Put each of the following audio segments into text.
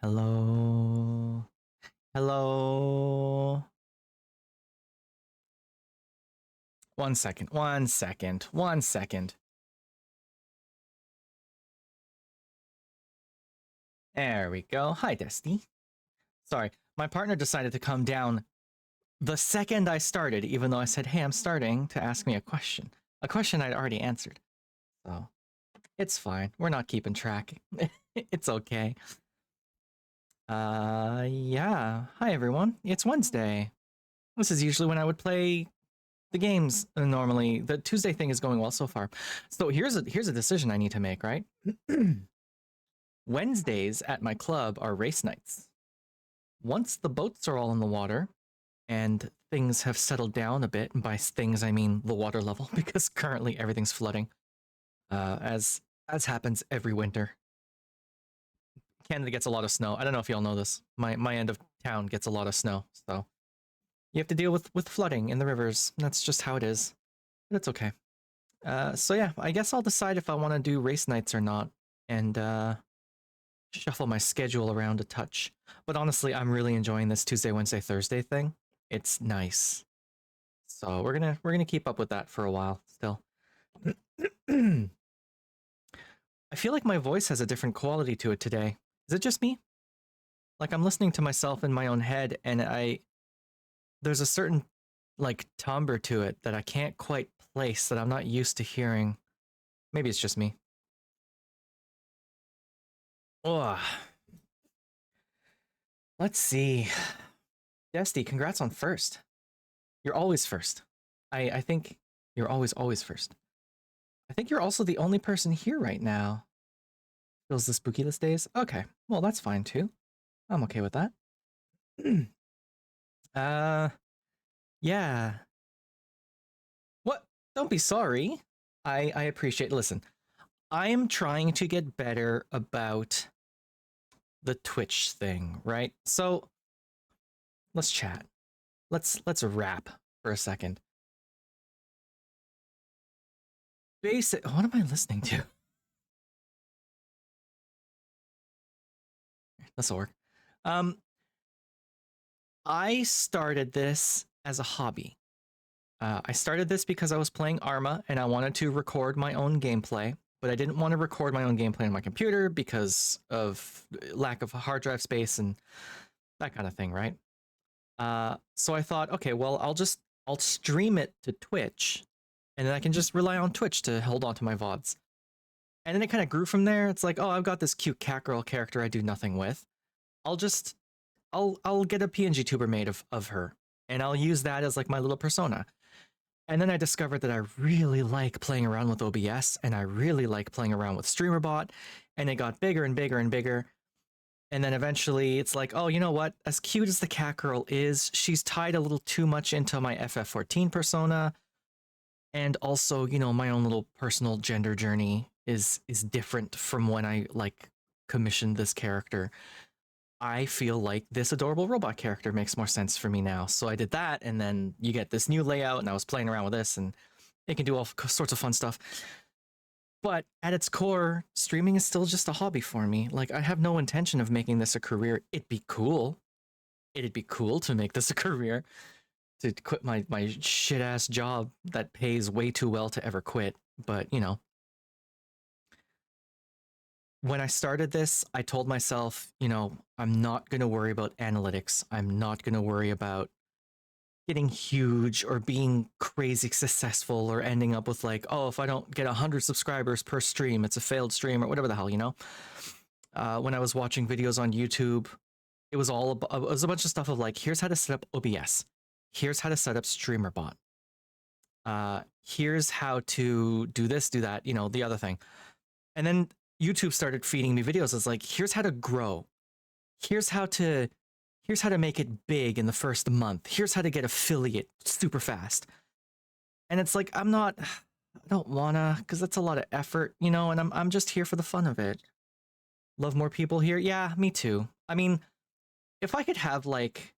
Hello. Hello. 1 second. 1 second. 1 second. There we go. Hi, Destiny. Sorry, my partner decided to come down the second I started, even though I said, hey, I'm starting, to ask me a question. A question I'd already answered. So, it's fine. We're not keeping track. It's okay. Yeah. Hi, everyone. It's Wednesday. This is usually when I would play the games normally. The Tuesday thing is going well so far. So here's a decision I need to make, right? Wednesdays at my club are race nights. Once the boats are all in the water and things have settled down a bit, and by things I mean the water level, because currently everything's flooding, as happens every winter. Canada gets a lot of snow. I don't know if y'all know this. My end of town gets a lot of snow, so you have to deal with flooding in the rivers. That's just how it is. But it's okay. So yeah, I guess I'll decide if I want to do race nights or not, and shuffle my schedule around a touch. But honestly, I'm really enjoying this Tuesday, Wednesday, Thursday thing. It's nice. So we're gonna keep up with that for a while still. I feel like my voice has a different quality to it today. Is it just me? Like I'm listening to myself in my own head, and there's a certain like timbre to it that I can't quite place, that I'm not used to hearing. Maybe it's just me. Ugh. Let's see. Desty, congrats on first. You're always first. I think you're always first. I think you're also the only person here right now. Feels the spooky list days? Okay. Well, that's fine too. I'm okay with that. uh yeah. What? Don't be sorry. I appreciate, listen. I'm trying to get better about the Twitch thing, right? So let's chat. Let's rap for a second. Basic, what am I listening to? This'll work. Um, I started this as a hobby. I started this because I was playing Arma and I wanted to record my own gameplay, but I didn't want to record my own gameplay on my computer because of lack of hard drive space and that kind of thing, right? So I thought, okay, well, I'll stream it to Twitch, and then I can just rely on Twitch to hold on to my VODs. And then it kind of grew from there. It's like, oh, I've got this cute cat girl character I do nothing with. I'll just I'll get a PNG tuber made of her, and I'll use that as like my little persona. And then I discovered that I really like playing around with OBS, and I really like playing around with StreamerBot, and it got bigger and bigger and bigger. And then eventually it's like, oh, you know what? As cute as the cat girl is, she's tied a little too much into my FF14 persona. And also, you know, my own little personal gender journey is different from when I like commissioned this character. I feel like this adorable robot character makes more sense for me now. So I did that, and then you get this new layout, and I was playing around with this, and it can do all sorts of fun stuff. But at its core, streaming is still just a hobby for me. Like, I have no intention of making this a career. It'd be cool. It'd be cool to make this a career, to quit my shit ass job that pays way too well to ever quit. But, you know, when I started this, I told myself, you know, I'm not going to worry about analytics. I'm not going to worry about getting huge or being crazy successful or ending up with like, oh, if I don't get 100 subscribers per stream, it's a failed stream or whatever the hell, you know? When I was watching videos on YouTube, it was it was a bunch of stuff of like, here's how to set up OBS. Here's how to set up StreamerBot. Here's how to do this, do that, you know, the other thing. And then YouTube started feeding me videos. It's like, here's how to grow. Here's how to make it big in the first month. Here's how to get affiliate super fast. And it's like, I don't wanna, because that's a lot of effort, you know, and I'm just here for the fun of it. Love more people here? Yeah, me too. I mean, if I could have like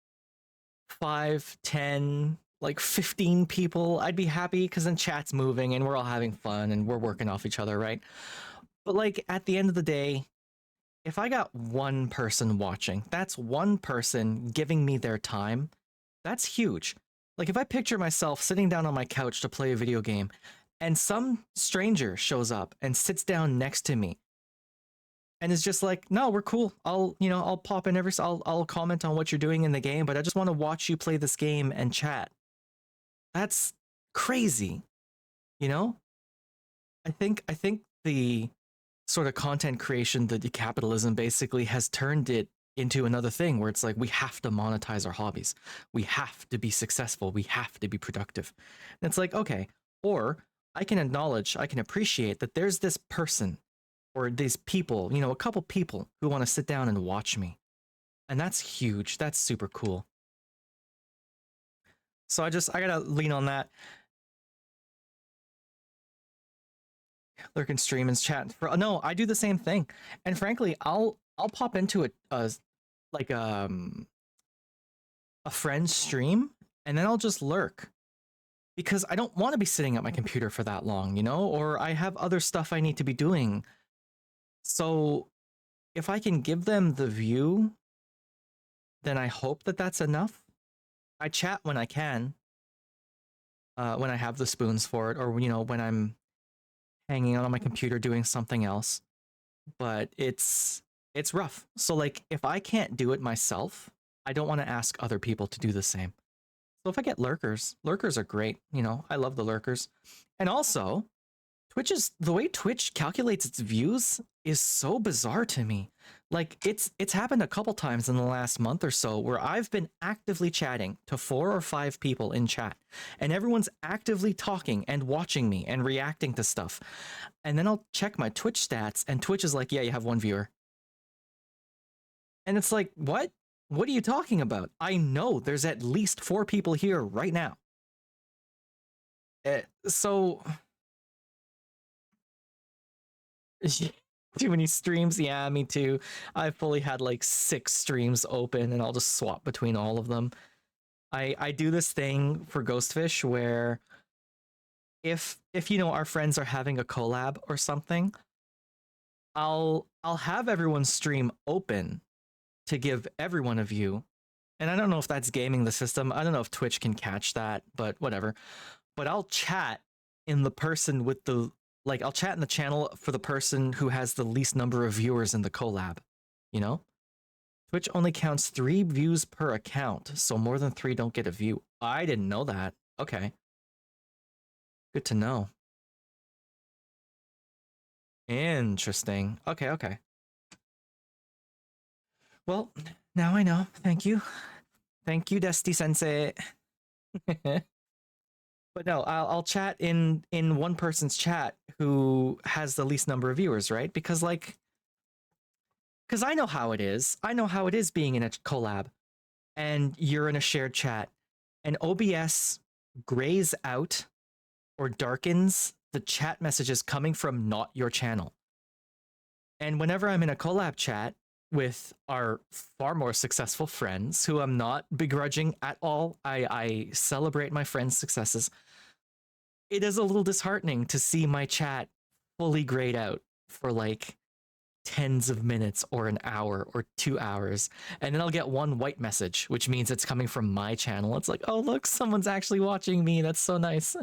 5, 10, like 15 people, I'd be happy, because then chat's moving and we're all having fun and we're working off each other, right? But like at the end of the day, if I got one person watching, that's one person giving me their time. That's huge. Like if I picture myself sitting down on my couch to play a video game and some stranger shows up and sits down next to me and is just like, "No, we're cool. I'll pop in I'll comment on what you're doing in the game, but I just want to watch you play this game and chat." That's crazy, you know? I think the sort of content creation, the capitalism basically has turned it into another thing where it's like we have to monetize our hobbies. We have to be successful. We have to be productive. And it's like, okay, or I can acknowledge, I can appreciate that there's this person or these people, a couple people who want to sit down and watch me. And that's huge. That's super cool. So I gotta lean on that. Lurk and stream and chat. No, I do the same thing. And frankly, I'll pop into like a friend's stream and then I'll just lurk because I don't want to be sitting at my computer for that long, or I have other stuff I need to be doing. So if I can give them the view, then I hope that that's enough. I chat when I can, when I have the spoons for it, or when I'm hanging out on my computer doing something else. But it's rough. So like if I can't do it myself, I don't want to ask other people to do the same. So if I get lurkers are great. I love the lurkers. And also, the way Twitch calculates its views is so bizarre to me. Like it's happened a couple times in the last month or so where I've been actively chatting to 4 or 5 people in chat and everyone's actively talking and watching me and reacting to stuff. And then I'll check my Twitch stats and Twitch is like, "Yeah, you have 1 viewer." And it's like, "What? What are you talking about? I know there's at least 4 people here right now." So too many streams. Yeah, me too. I've fully had like 6 streams open and I'll just swap between all of them. I do this thing for Ghostfish where if our friends are having a collab or something, I'll have everyone's stream open to give everyone a view. And I don't know if that's gaming the system. I don't know if Twitch can catch that, but whatever. But I'll chat in the person with the I'll chat in the channel for the person who has the least number of viewers in the collab, Twitch only counts 3 views per account, so more than 3 don't get a view. I didn't know that. Okay. Good to know. Interesting. Okay. Well, now I know. Thank you. Thank you, Dusty Sensei. But no, I'll chat in one person's chat who has the least number of viewers, right? Because I know how it is. I know how it is being in a collab and you're in a shared chat and OBS grays out or darkens the chat messages coming from not your channel. And whenever I'm in a collab chat with our far more successful friends, who I'm not begrudging at all, I celebrate my friends' successes, it is a little disheartening to see my chat fully grayed out for like tens of minutes or an hour or 2 hours. And then I'll get one white message, which means it's coming from my channel. It's like, "Oh, look, someone's actually watching me. That's so nice."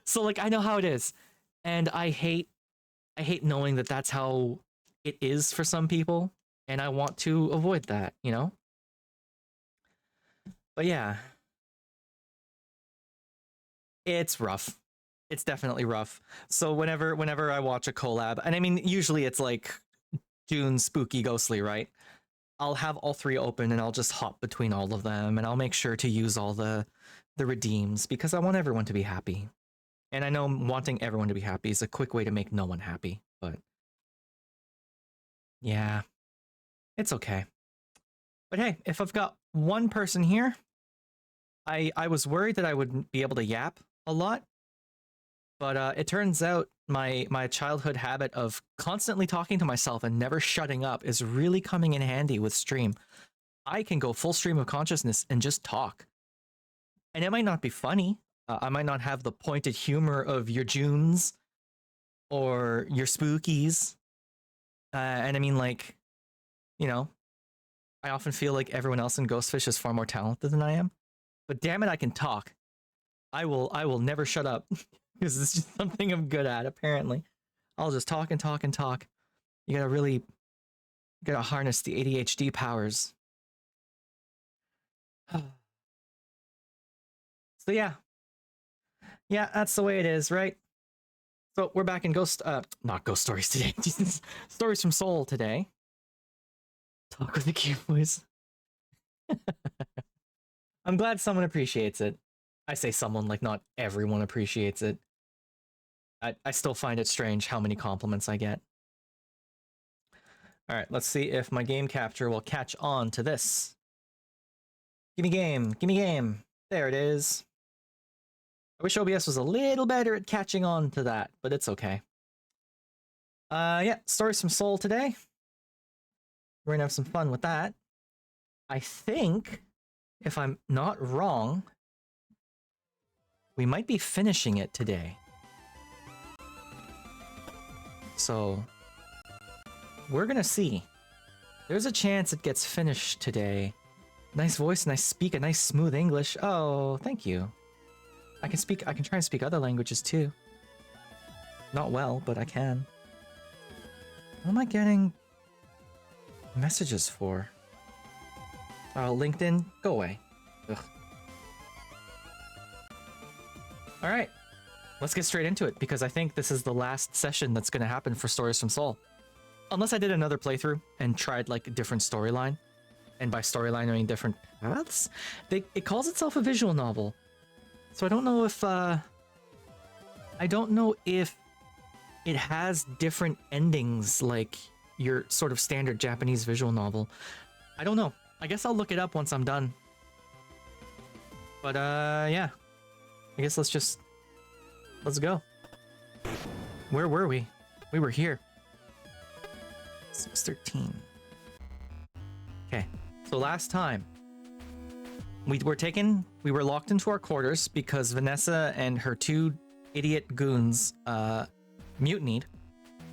So like, I know how it is. And I hate knowing that that's how it is for some people. And I want to avoid that, But yeah, it's rough. It's definitely rough. So whenever I watch a collab, and I mean usually it's like June spooky ghostly, right? I'll have all 3 open and I'll just hop between all of them and I'll make sure to use all the redeems because I want everyone to be happy. And I know wanting everyone to be happy is a quick way to make no one happy, but yeah, it's okay. But hey, if I've got one person here, I was worried that I wouldn't be able to yap a lot, but it turns out my childhood habit of constantly talking to myself and never shutting up is really coming in handy with stream. I can go full stream of consciousness and just talk. And it might not be funny. I might not have the pointed humor of your Junes or your Spookies. And I mean, like, you know, I often feel like everyone else in Ghostfish is far more talented than I am. But damn it, I can talk. I will never shut up because it's just something I'm good at. Apparently, I'll just talk and talk and talk. You gotta harness the ADHD powers. So yeah, that's the way it is, right? So we're back in not Ghost Stories today. Stories from Seoul today. Talk with the cute boys. I'm glad someone appreciates it. I say someone, like not everyone appreciates it. I still find it strange how many compliments I get. All right, let's see if my game capture will catch on to this. Gimme game, gimme game. There it is. I wish OBS was a little better at catching on to that, but it's okay. Yeah, Stories from Seoul today. We're gonna have some fun with that. I think, if I'm not wrong, we might be finishing it today. So, we're gonna see. There's a chance it gets finished today. Nice voice, and I speak a nice smooth English. Oh, thank you. I can try and speak other languages too. Not well, but I can. What am I getting messages for? Oh, LinkedIn, go away. Ugh. All right, let's get straight into it because I think this is the last session that's going to happen for Stories from Seoul. Unless I did another playthrough and tried like a different storyline. And by storyline, I mean different paths. It calls itself a visual novel. So I don't know if it has different endings like your sort of standard Japanese visual novel. I don't know. I guess I'll look it up once I'm done. But yeah. I guess let's go. Where were we? We were here. 613. Okay. So last time we were locked into our quarters because Vanessa and her two idiot goons mutinied,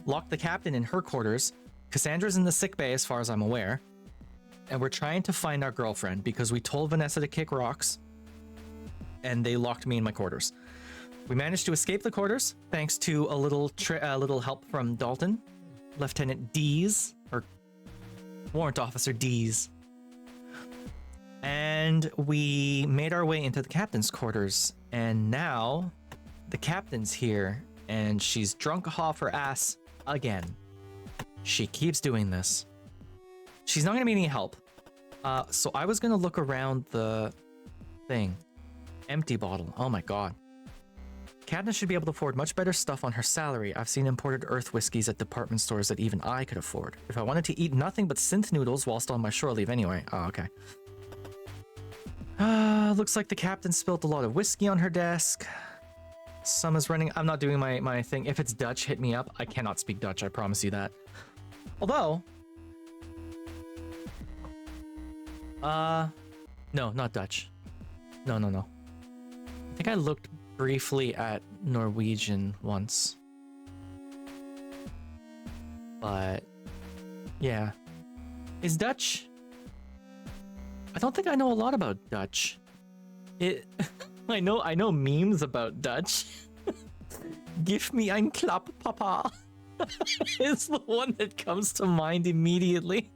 locked the captain in her quarters. Cassandra's in the sick bay as far as I'm aware. And we're trying to find our girlfriend because we told Vanessa to kick rocks and they locked me in my quarters. We managed to escape the quarters thanks to a little help from Dalton, Lieutenant Dees, or Warrant Officer Dees. And we made our way into the captain's quarters, and now the captain's here, and she's drunk off her ass again. She keeps doing this. She's not gonna be any help. So I was gonna look around the thing. Empty bottle. Oh my god. Katniss should be able to afford much better stuff on her salary. I've seen imported earth whiskeys at department stores that even I could afford. If I wanted to eat nothing but synth noodles whilst on my shore leave anyway. Oh, okay. Looks like the captain spilt a lot of whiskey on her desk. Summer's running. I'm not doing my thing. If it's Dutch, hit me up. I cannot speak Dutch, I promise you that. Although... no, not Dutch. No. I think I looked briefly at Norwegian once. But... yeah. Is Dutch... I don't think I know a lot about Dutch. I know memes about Dutch. Give me ein Klapp, Papa. It's the one that comes to mind immediately.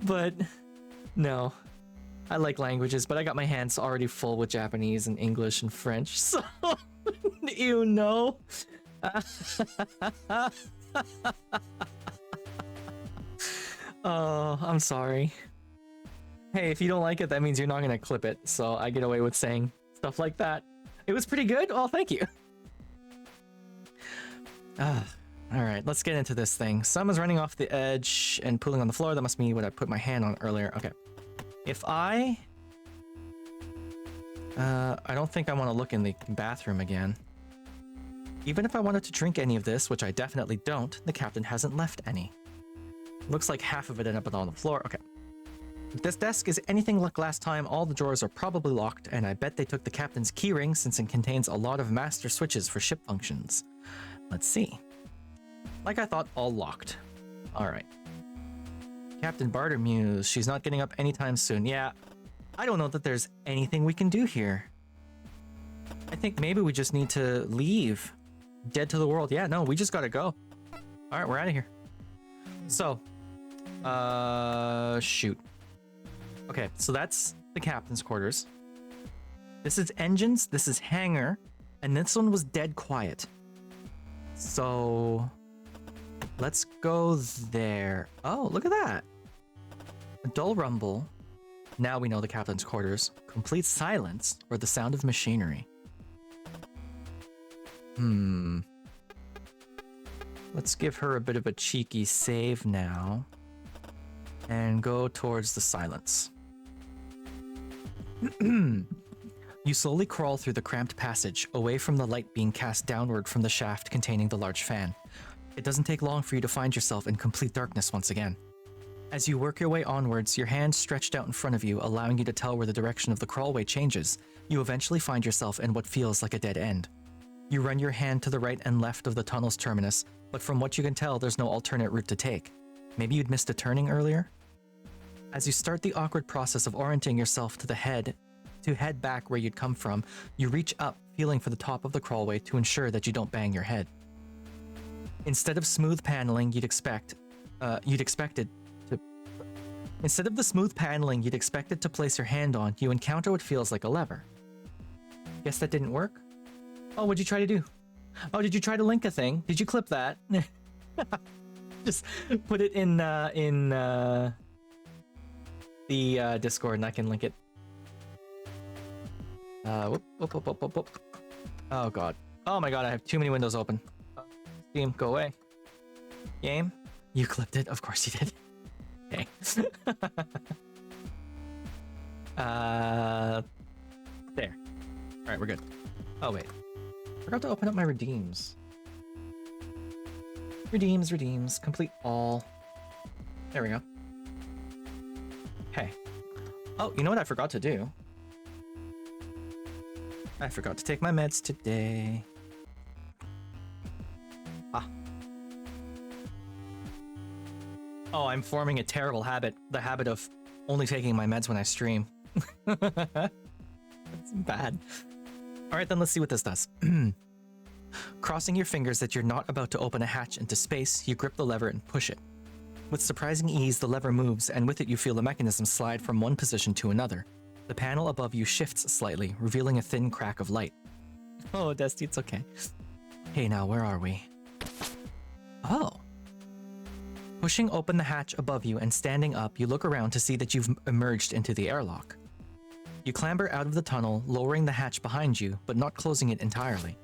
But no, I like languages, but I got my hands already full with Japanese and English and French, so you know. Oh, I'm sorry. Hey, if you don't like it, that means you're not gonna clip it, so I get away with saying stuff like that. It was pretty good? Well, thank you. Alright, let's get into this thing. Some is running off the edge and pooling on the floor. That must be what I put my hand on earlier. Okay. If I don't think I want to look in the bathroom again. Even if I wanted to drink any of this, which I definitely don't, the captain hasn't left any. Looks like half of it ended up on the floor. Okay. If this desk is anything like last time, all the drawers are probably locked, and I bet they took the captain's keyring since it contains a lot of master switches for ship functions. Let's see. Like I thought, all locked. Alright. Captain Bartermuse, she's not getting up anytime soon. Yeah, I don't know that there's anything we can do here. I think maybe we just need to leave. Dead to the world. Yeah, no, we just gotta go. Alright, we're out of here. So, shoot. Okay, so that's the captain's quarters. This is engines, this is hangar, and this one was dead quiet. So, let's go there. Oh, look at that. A dull rumble. Now we know the captain's quarters. Complete silence or the sound of machinery. Let's give her a bit of a cheeky save now. And go towards the silence. You slowly crawl through the cramped passage, away from the light being cast downward from the shaft containing the large fan. It doesn't take long for you to find yourself in complete darkness once again. As you work your way onwards, your hand stretched out in front of you, allowing you to tell where the direction of the crawlway changes, you eventually find yourself in what feels like a dead end. You run your hand to the right and left of the tunnel's terminus, but from what you can tell, there's no alternate route to take. Maybe you'd missed a turning earlier? As you start the awkward process of orienting yourself to head back where you'd come from, you reach up, feeling for the top of the crawlway to ensure that you don't bang your head. Instead of smooth paneling Instead of the smooth paneling you'd expected to place your hand on, you encounter what feels like a lever. Guess that didn't work? Oh, what'd you try to do? Oh, did you try to link a thing? Did you clip that? Just put it in the Discord and I can link it. Whoop. Oh god. Oh my god, I have too many windows open. Steam, go away. Game? You clipped it? Of course you did. Okay. There. Alright, we're good. Oh wait. Forgot to open up my redeems. Redeems. Complete all. There we go. Hey. Oh, you know what I forgot to do? I forgot to take my meds today. Ah. Oh, I'm forming a terrible habit. The habit of only taking my meds when I stream. That's bad. Alright, then let's see what this does. Crossing your fingers that you're not about to open a hatch into space, you grip the lever and push it. With surprising ease, the lever moves, and with it you feel the mechanism slide from one position to another. The panel above you shifts slightly, revealing a thin crack of light. Oh, Dusty, it's okay. Hey now, where are we? Oh. Pushing open the hatch above you and standing up, you look around to see that you've emerged into the airlock. You clamber out of the tunnel, lowering the hatch behind you, but not closing it entirely.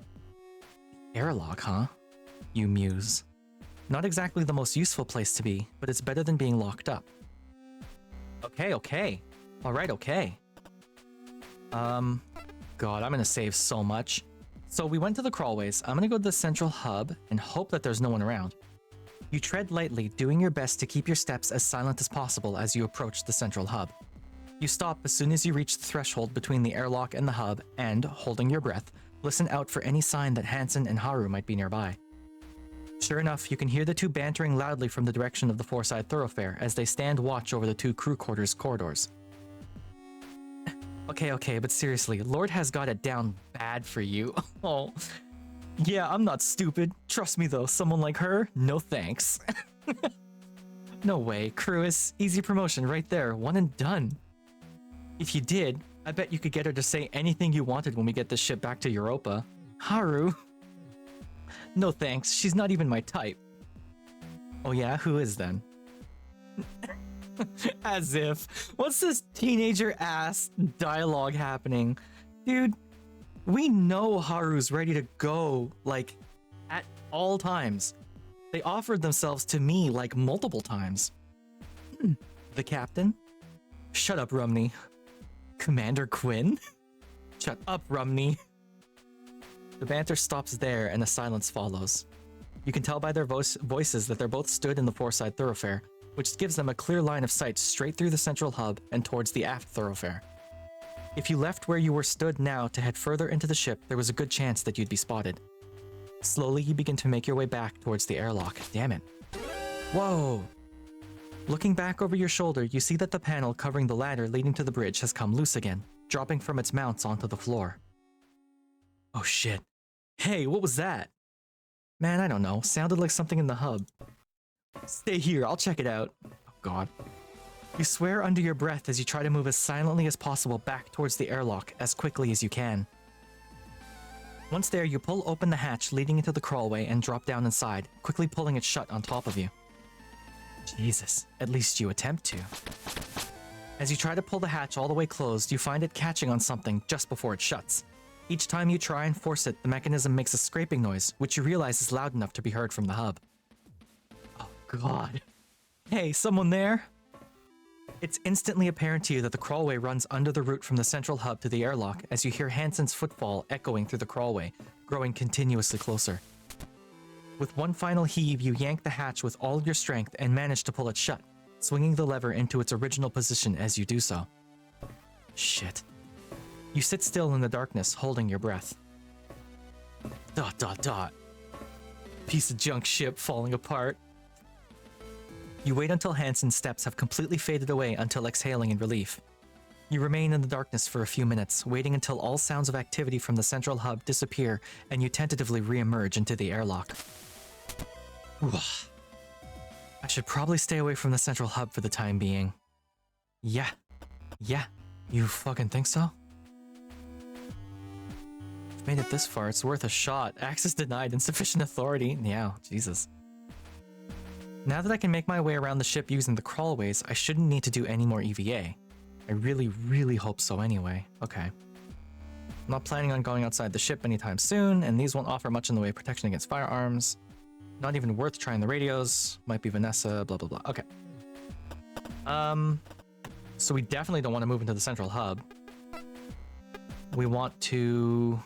Airlock, huh? You muse. Not exactly the most useful place to be, but it's better than being locked up. Okay. Alright, okay. God, I'm gonna save so much. So we went to the crawlways. I'm gonna go to the central hub and hope that there's no one around. You tread lightly, doing your best to keep your steps as silent as possible as you approach the central hub. You stop as soon as you reach the threshold between the airlock and the hub and, holding your breath, listen out for any sign that Hansen and Haru might be nearby. Sure enough, you can hear the two bantering loudly from the direction of the Fourside thoroughfare as they stand watch over the two crew quarters corridors. Okay, but seriously, Lord has got it down bad for you. Oh, yeah, I'm not stupid. Trust me though, someone like her, no thanks. No way, Cruis, easy promotion right there, one and done. If you did, I bet you could get her to say anything you wanted when we get this ship back to Europa. Haru. No thanks, she's not even my type. Oh yeah, who is then? As if. What's this teenager ass dialogue happening? Dude, we know Haru's ready to go, like, at all times. They offered themselves to me, like, multiple times. The captain? Shut up, Rumney. Commander Quinn? Shut up, Rumney. The banter stops there and a silence follows. You can tell by their voices that they're both stood in the Fourside thoroughfare, which gives them a clear line of sight straight through the central hub and towards the aft thoroughfare. If you left where you were stood now to head further into the ship, there was a good chance that you'd be spotted. Slowly, you begin to make your way back towards the airlock. Damn it. Whoa! Looking back over your shoulder, you see that the panel covering the ladder leading to the bridge has come loose again, dropping from its mounts onto the floor. Oh shit. Hey, what was that? Man, I don't know. Sounded like something in the hub. Stay here, I'll check it out. Oh god. You swear under your breath as you try to move as silently as possible back towards the airlock as quickly as you can. Once there, you pull open the hatch leading into the crawlway and drop down inside, quickly pulling it shut on top of you. Jesus, at least you attempt to. As you try to pull the hatch all the way closed, you find it catching on something just before it shuts. Each time you try and force it, the mechanism makes a scraping noise, which you realize is loud enough to be heard from the hub. Oh god. Hey, someone there? It's instantly apparent to you that the crawlway runs under the route from the central hub to the airlock as you hear Hansen's footfall echoing through the crawlway, growing continuously closer. With one final heave, you yank the hatch with all of your strength and manage to pull it shut, swinging the lever into its original position as you do so. Shit. You sit still in the darkness, holding your breath. ... Piece of junk ship falling apart. You wait until Hansen's steps have completely faded away until exhaling in relief. You remain in the darkness for a few minutes, waiting until all sounds of activity from the central hub disappear and you tentatively re-emerge into the airlock. I should probably stay away from the central hub for the time being. Yeah. You fucking think so? I've made it this far, it's worth a shot. Access denied, insufficient authority. Yeah, Jesus. Now that I can make my way around the ship using the crawlways, I shouldn't need to do any more EVA. I really hope so anyway. Okay. I'm not planning on going outside the ship anytime soon, and these won't offer much in the way of protection against firearms. Not even worth trying the radios. Might be Vanessa, blah blah blah. Okay. So we definitely don't want to move into the central hub. We want to...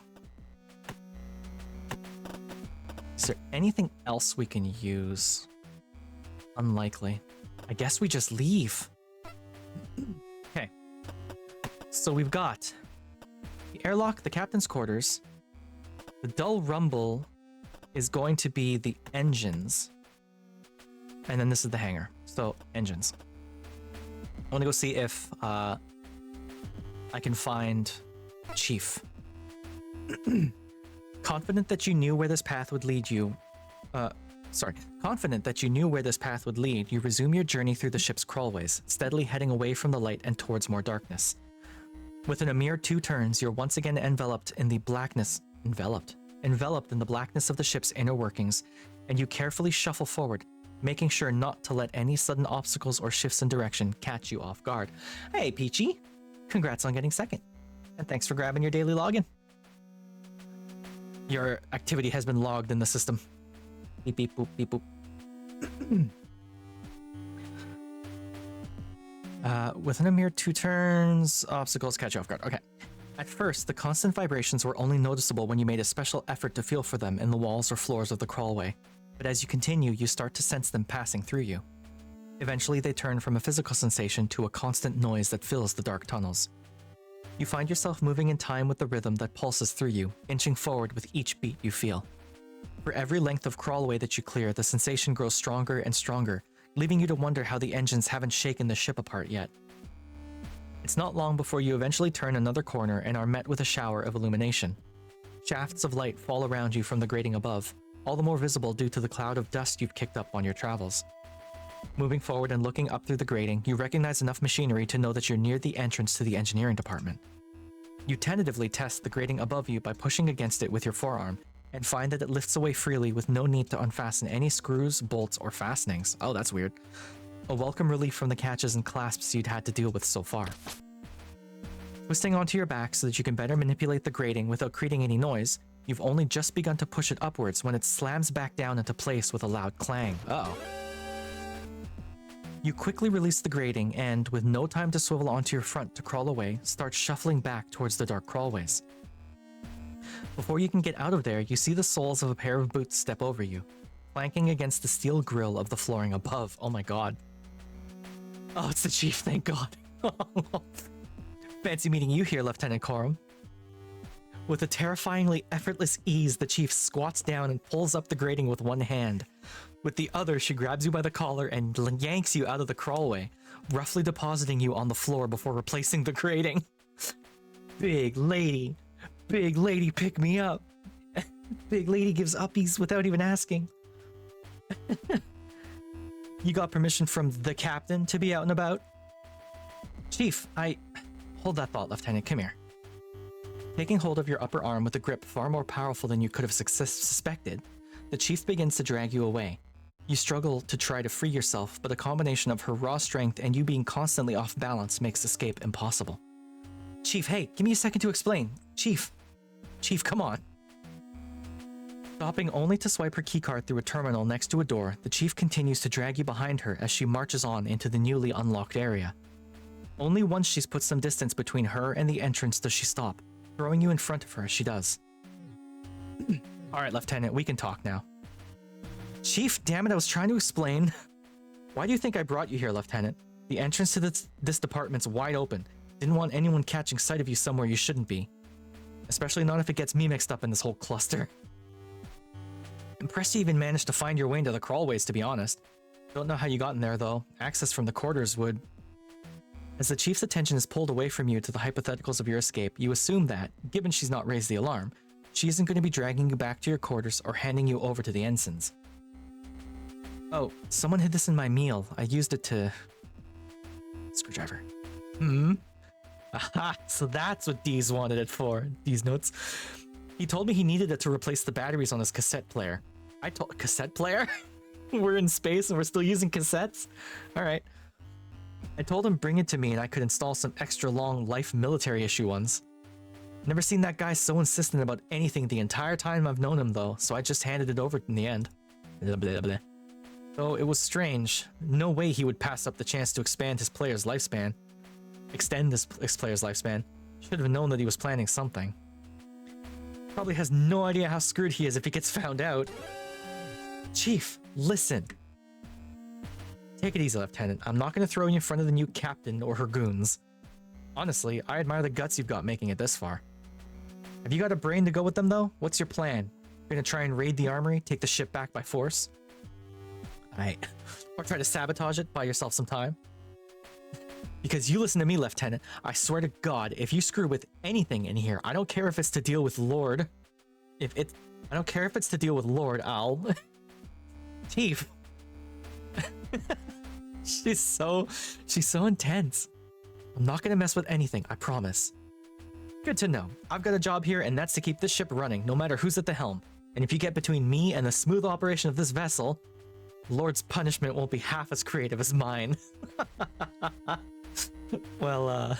Is there anything else we can use? Unlikely. I guess we just leave. Okay. So we've got the airlock, the captain's quarters. The dull rumble is going to be the engines. And then this is the hangar. So, engines. I want to go see if I can find Chief. Confident that you knew where this path would lead you... Confident that you knew where this path would lead, you resume your journey through the ship's crawlways, steadily heading away from the light and towards more darkness. Within a mere 2 turns, you're once again enveloped in the blackness of the ship's inner workings, and you carefully shuffle forward, making sure not to let any sudden obstacles or shifts in direction catch you off guard. Hey, Peachy! Congrats on getting second, and thanks for grabbing your daily login. Your activity has been logged in the system. Beep beep boop beep boop. Within a mere 2 turns, obstacles catch you off guard. Okay. At first, the constant vibrations were only noticeable when you made a special effort to feel for them in the walls or floors of the crawlway, but as you continue, you start to sense them passing through you. Eventually, they turn from a physical sensation to a constant noise that fills the dark tunnels. You find yourself moving in time with the rhythm that pulses through you, inching forward with each beat you feel. For every length of crawlway that you clear, the sensation grows stronger and stronger, leaving you to wonder how the engines haven't shaken the ship apart yet. It's not long before you eventually turn another corner and are met with a shower of illumination. Shafts of light fall around you from the grating above, all the more visible due to the cloud of dust you've kicked up on your travels. Moving forward and looking up through the grating, you recognize enough machinery to know that you're near the entrance to the engineering department. You tentatively test the grating above you by pushing against it with your forearm, and find that it lifts away freely with no need to unfasten any screws, bolts, or fastenings. Oh, that's weird. A welcome relief from the catches and clasps you'd had to deal with so far. Twisting onto your back so that you can better manipulate the grating without creating any noise, you've only just begun to push it upwards when it slams back down into place with a loud clang. Uh-oh. You quickly release the grating and, with no time to swivel onto your front to crawl away, start shuffling back towards the dark crawlways. Before you can get out of there, you see the soles of a pair of boots step over you, clanking against the steel grille of the flooring above. Oh my god. Oh, it's the chief, thank God. Fancy meeting you here, Lieutenant Corum. With a terrifyingly effortless ease, the chief squats down and pulls up the grating with one hand. With the other, she grabs you by the collar and yanks you out of the crawlway, roughly depositing you on the floor before replacing the grating. Big lady, pick me up. Big lady gives uppies without even asking. You got permission from the captain to be out and about? Chief, Hold that thought, Lieutenant, come here. Taking hold of your upper arm with a grip far more powerful than you could have suspected, the chief begins to drag you away. You struggle to try to free yourself, but a combination of her raw strength and you being constantly off balance makes escape impossible. Chief, hey, give me a second to explain. Chief, come on. Stopping only to swipe her keycard through a terminal next to a door, the chief continues to drag you behind her as she marches on into the newly unlocked area. Only once she's put some distance between her and the entrance does she stop, throwing you in front of her as she does. Alright, Lieutenant, we can talk now. Chief, damn it, I was trying to explain. Why do you think I brought you here, Lieutenant? The entrance to this department's wide open. Didn't want anyone catching sight of you somewhere you shouldn't be. Especially not if it gets me mixed up in this whole cluster. Impressed you even managed to find your way into the crawlways, to be honest. Don't know how you got in there, though. Access from the quarters would... As the chief's attention is pulled away from you to the hypotheticals of your escape, you assume that, given she's not raised the alarm, she isn't going to be dragging you back to your quarters or handing you over to the ensigns. Oh, someone hid this in my meal. I used it to... Screwdriver. Aha, so that's what Deez wanted it for. Deez notes. He told me he needed it to replace the batteries on his cassette player. Cassette player? We're in space and we're still using cassettes? Alright. I told him bring it to me and I could install some extra long life military issue ones. Never seen that guy so insistent about anything the entire time I've known him though, so I just handed it over in the end. Blah, blah, blah. Though it was strange, no way he would pass up the chance to expand his player's lifespan. Extend this player's lifespan. Should have known that he was planning something. Probably has no idea how screwed he is if he gets found out. Chief, listen. Take it easy, Lieutenant. I'm not going to throw you in front of the new captain or her goons. Honestly, I admire the guts you've got making it this far. Have you got a brain to go with them, though? What's your plan? You're going to try and raid the armory, take the ship back by force? Alright. Or try to sabotage it, buy yourself some time? Because you listen to me, Lieutenant. I swear to God, if you screw with anything in here, I don't care if it's to deal with Lord. I don't care if it's to deal with Lord, I'll... Chief. She's so intense. I'm not gonna mess with anything, I promise. Good to know. I've got a job here, and that's to keep this ship running, no matter who's at the helm. And if you get between me and the smooth operation of this vessel, Lord's punishment won't be half as creative as mine. Well,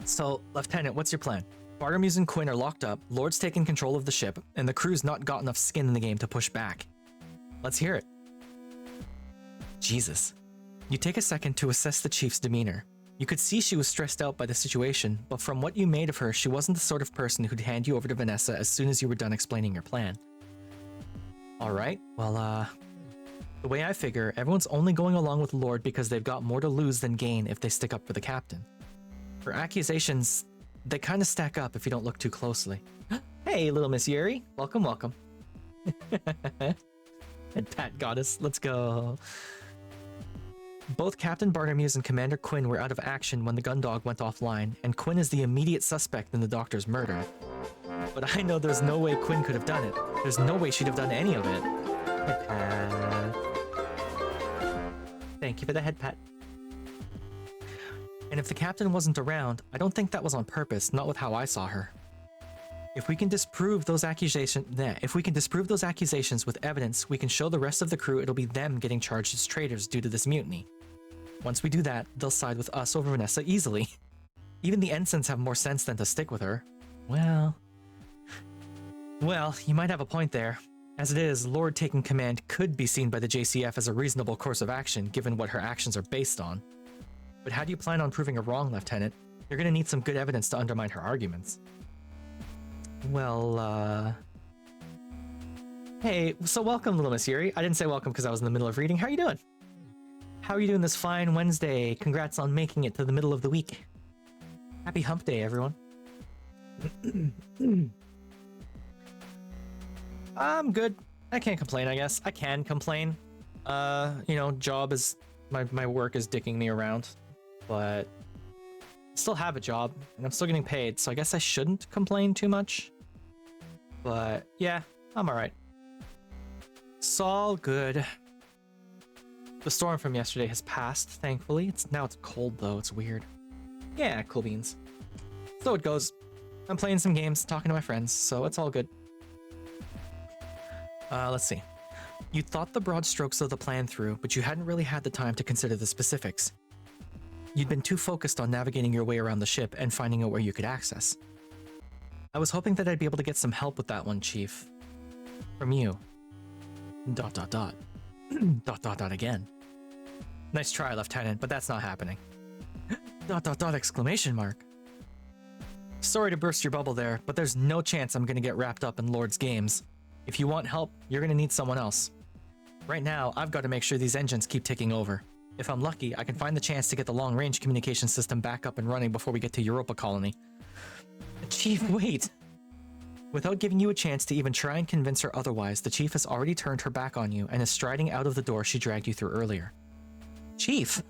So, Lieutenant, what's your plan? Bartermuse and Quinn are locked up, Lord's taking control of the ship, and the crew's not got enough skin in the game to push back. Let's hear it. Jesus. You take a second to assess the chief's demeanor. You could see she was stressed out by the situation, but from what you made of her, she wasn't the sort of person who'd hand you over to Vanessa as soon as you were done explaining your plan. Alright, well, the way I figure, everyone's only going along with Lord because they've got more to lose than gain if they stick up for the captain. Her accusations, they kind of stack up if you don't look too closely. Hey, little Miss Yuri. Welcome, welcome. And Pat Goddess, let's go. Both Captain Bartermuse and Commander Quinn were out of action when the Gundog went offline, and Quinn is the immediate suspect in the Doctor's murder. But I know there's no way Quinn could have done it. There's no way she'd have done any of it. Head pat. Thank you for the head pat. And if the captain wasn't around, I don't think that was on purpose, not with how I saw her. If we can disprove those accusations with evidence, we can show the rest of the crew it'll be them getting charged as traitors due to this mutiny. Once we do that, they'll side with us over Vanessa easily. Even the ensigns have more sense than to stick with her. Well, you might have a point there. As it is, Lord taking command could be seen by the JCF as a reasonable course of action, given what her actions are based on. But how do you plan on proving her wrong, Lieutenant? You're gonna need some good evidence to undermine her arguments. Well, Hey, so welcome, little Miss Yuri. I didn't say welcome because I was in the middle of reading. How are you doing? How are you doing this fine Wednesday? Congrats on making it to the middle of the week. Happy hump day, everyone. I'm good. I can't complain, I guess. I can complain. You know, job is... My work is dicking me around. But... I still have a job, and I'm still getting paid, so I guess I shouldn't complain too much. But, yeah, I'm alright. It's all good. The storm from yesterday has passed, thankfully. Now it's cold, though. It's weird. Yeah, cool beans. So it goes. I'm playing some games, talking to my friends, so it's all good. Let's see. You thought the broad strokes of the plan through, but you hadn't really had the time to consider the specifics. You'd been too focused on navigating your way around the ship and finding out where you could access. I was hoping that I'd be able to get some help with that one, Chief. From you. ... again. Nice try, Lieutenant, but that's not happening. ... exclamation mark. Sorry to burst your bubble there, but there's no chance I'm gonna get wrapped up in Lord's games. If you want help, you're gonna need someone else. Right now, I've got to make sure these engines keep ticking over. If I'm lucky, I can find the chance to get the long-range communication system back up and running before we get to Europa Colony. Chief, wait! Without giving you a chance to even try and convince her otherwise, the Chief has already turned her back on you and is striding out of the door she dragged you through earlier. Chief!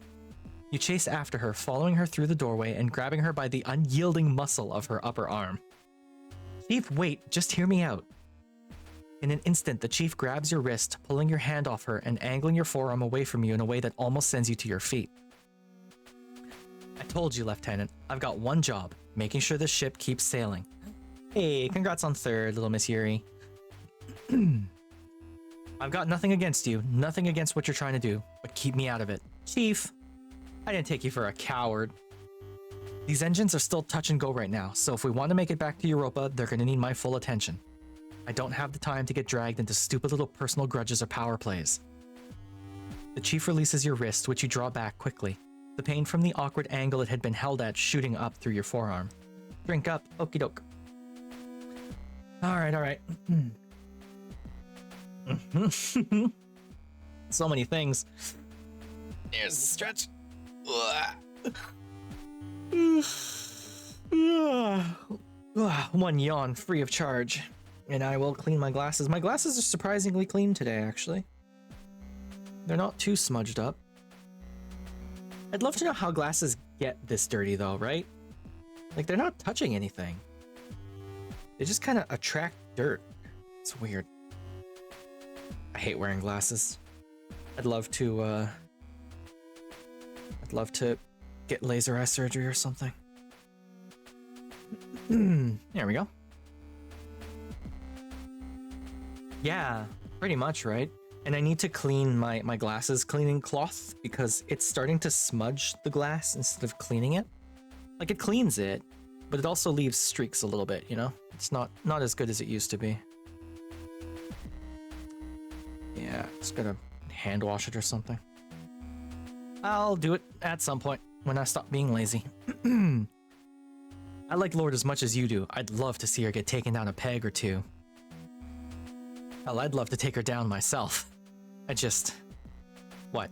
You chase after her, following her through the doorway and grabbing her by the unyielding muscle of her upper arm. Chief, wait, just hear me out. In an instant, the Chief grabs your wrist, pulling your hand off her and angling your forearm away from you in a way that almost sends you to your feet. I told you, Lieutenant, I've got one job, making sure the ship keeps sailing. Hey, congrats on third, little Miss Yuri. I've got nothing against you, nothing against what you're trying to do, but keep me out of it. Chief, I didn't take you for a coward. These engines are still touch and go right now, so if we want to make it back to Europa, they're going to need my full attention. I don't have the time to get dragged into stupid little personal grudges or power plays. The Chief releases your wrist, which you draw back quickly, the pain from the awkward angle it had been held at shooting up through your forearm. Drink up, okie doke. Alright. So many things. There's the stretch. One yawn free of charge. And I will clean my glasses. My glasses are surprisingly clean today, actually. They're not too smudged up. I'd love to know how glasses get this dirty, though, right? Like, they're not touching anything. They just kind of attract dirt. It's weird. I hate wearing glasses. I'd love to get laser eye surgery or something. There we go. Yeah, pretty much, right? And I need to clean my glasses cleaning cloth because it's starting to smudge the glass instead of cleaning it. Like, it cleans it, but it also leaves streaks a little bit, you know? It's not as good as it used to be. Yeah, just gotta hand wash it or something. I'll do it at some point when I stop being lazy. I like Lord as much as you do. I'd love to see her get taken down a peg or two. Hell, I'd love to take her down myself. What?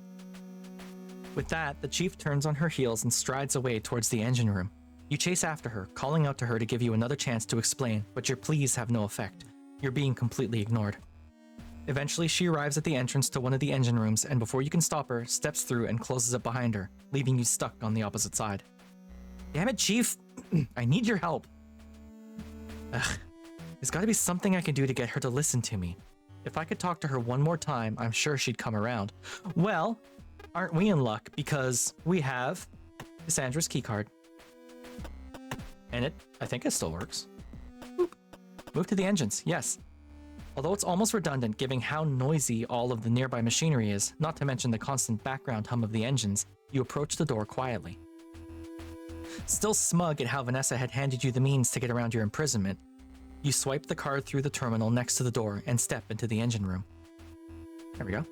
With that, the Chief turns on her heels and strides away towards the engine room. You chase after her, calling out to her to give you another chance to explain, but your pleas have no effect. You're being completely ignored. Eventually, she arrives at the entrance to one of the engine rooms, and before you can stop her, steps through and closes it behind her, leaving you stuck on the opposite side. Damn it, Chief! I need your help. Ugh. There's gotta be something I can do to get her to listen to me. If I could talk to her one more time, I'm sure she'd come around. Well, aren't we in luck, because we have Cassandra's keycard. And I think it still works. Boop. Move to the engines, yes. Although it's almost redundant given how noisy all of the nearby machinery is, not to mention the constant background hum of the engines, you approach the door quietly. Still smug at how Vanessa had handed you the means to get around your imprisonment, you swipe the card through the terminal next to the door and step into the engine room. There we go.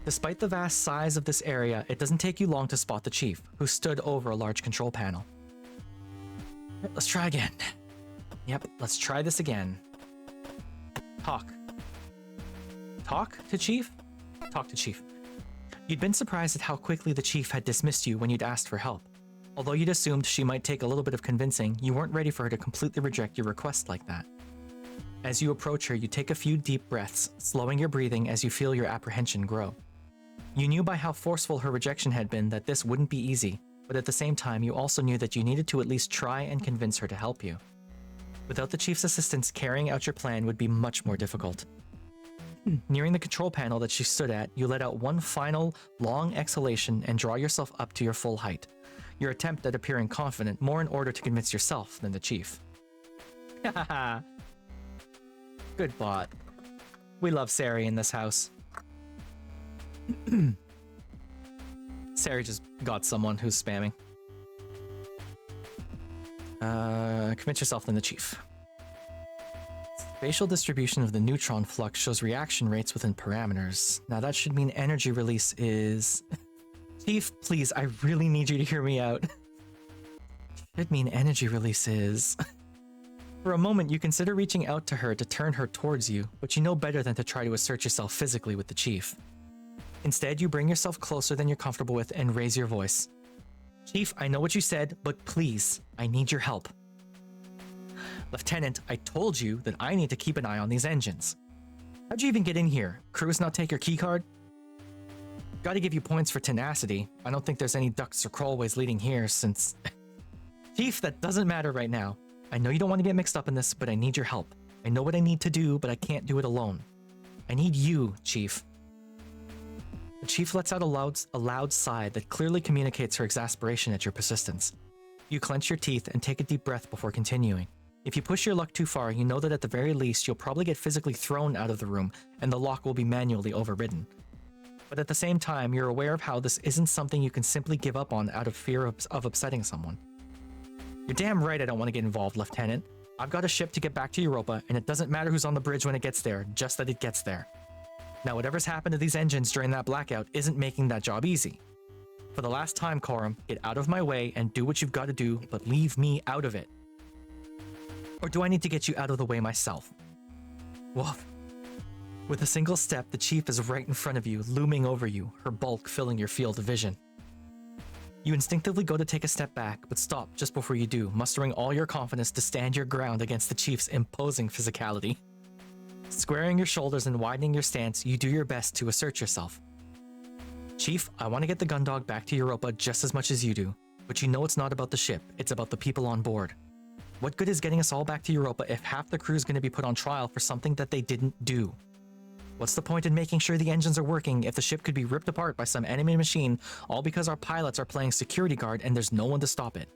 Despite the vast size of this area, it doesn't take you long to spot the Chief, who stood over a large control panel. Let's try again. Yep, let's try this again. Talk. Talk to Chief? Talk to Chief. You'd been surprised at how quickly the Chief had dismissed you when you'd asked for help. Although you'd assumed she might take a little bit of convincing, you weren't ready for her to completely reject your request like that. As you approach her, you take a few deep breaths, slowing your breathing as you feel your apprehension grow. You knew by how forceful her rejection had been that this wouldn't be easy, but at the same time you also knew that you needed to at least try and convince her to help you. Without the Chief's assistance, carrying out your plan would be much more difficult. Nearing the control panel that she stood at, you let out one final, long exhalation and draw yourself up to your full height. Your attempt at appearing confident more in order to convince yourself than the Chief. Hahaha. Good bot. We love Sari in this house. Sari just got someone who's spamming. Convince yourself than the Chief. Spatial distribution of the neutron flux shows reaction rates within parameters. Now that should mean energy release is... Chief, please, I really need you to hear me out. Should mean energy release is... For a moment, you consider reaching out to her to turn her towards you, but you know better than to try to assert yourself physically with the Chief. Instead, you bring yourself closer than you're comfortable with and raise your voice. Chief, I know what you said, but please, I need your help. Lieutenant, I told you that I need to keep an eye on these engines. How'd you even get in here? Crews not take your keycard? Gotta give you points for tenacity. I don't think there's any ducts or crawlways leading here since... Chief, that doesn't matter right now. I know you don't want to get mixed up in this, but I need your help. I know what I need to do, but I can't do it alone. I need you, Chief. The Chief lets out a loud sigh that clearly communicates her exasperation at your persistence. You clench your teeth and take a deep breath before continuing. If you push your luck too far, you know that at the very least you'll probably get physically thrown out of the room and the lock will be manually overridden. But at the same time, you're aware of how this isn't something you can simply give up on out of fear of upsetting someone. You're damn right I don't want to get involved, Lieutenant. I've got a ship to get back to Europa, and it doesn't matter who's on the bridge when it gets there, just that it gets there. Now, whatever's happened to these engines during that blackout isn't making that job easy. For the last time, Coram, get out of my way and do what you've got to do, but leave me out of it. Or do I need to get you out of the way myself? Woof. With a single step, the Chief is right in front of you, looming over you, her bulk filling your field of vision. You instinctively go to take a step back, but stop just before you do, mustering all your confidence to stand your ground against the Chief's imposing physicality. Squaring your shoulders and widening your stance, you do your best to assert yourself. Chief, I want to get the Gundog back to Europa just as much as you do, but you know it's not about the ship, it's about the people on board. What good is getting us all back to Europa if half the crew is going to be put on trial for something that they didn't do? What's the point in making sure the engines are working if the ship could be ripped apart by some enemy machine, all because our pilots are playing security guard and there's no one to stop it?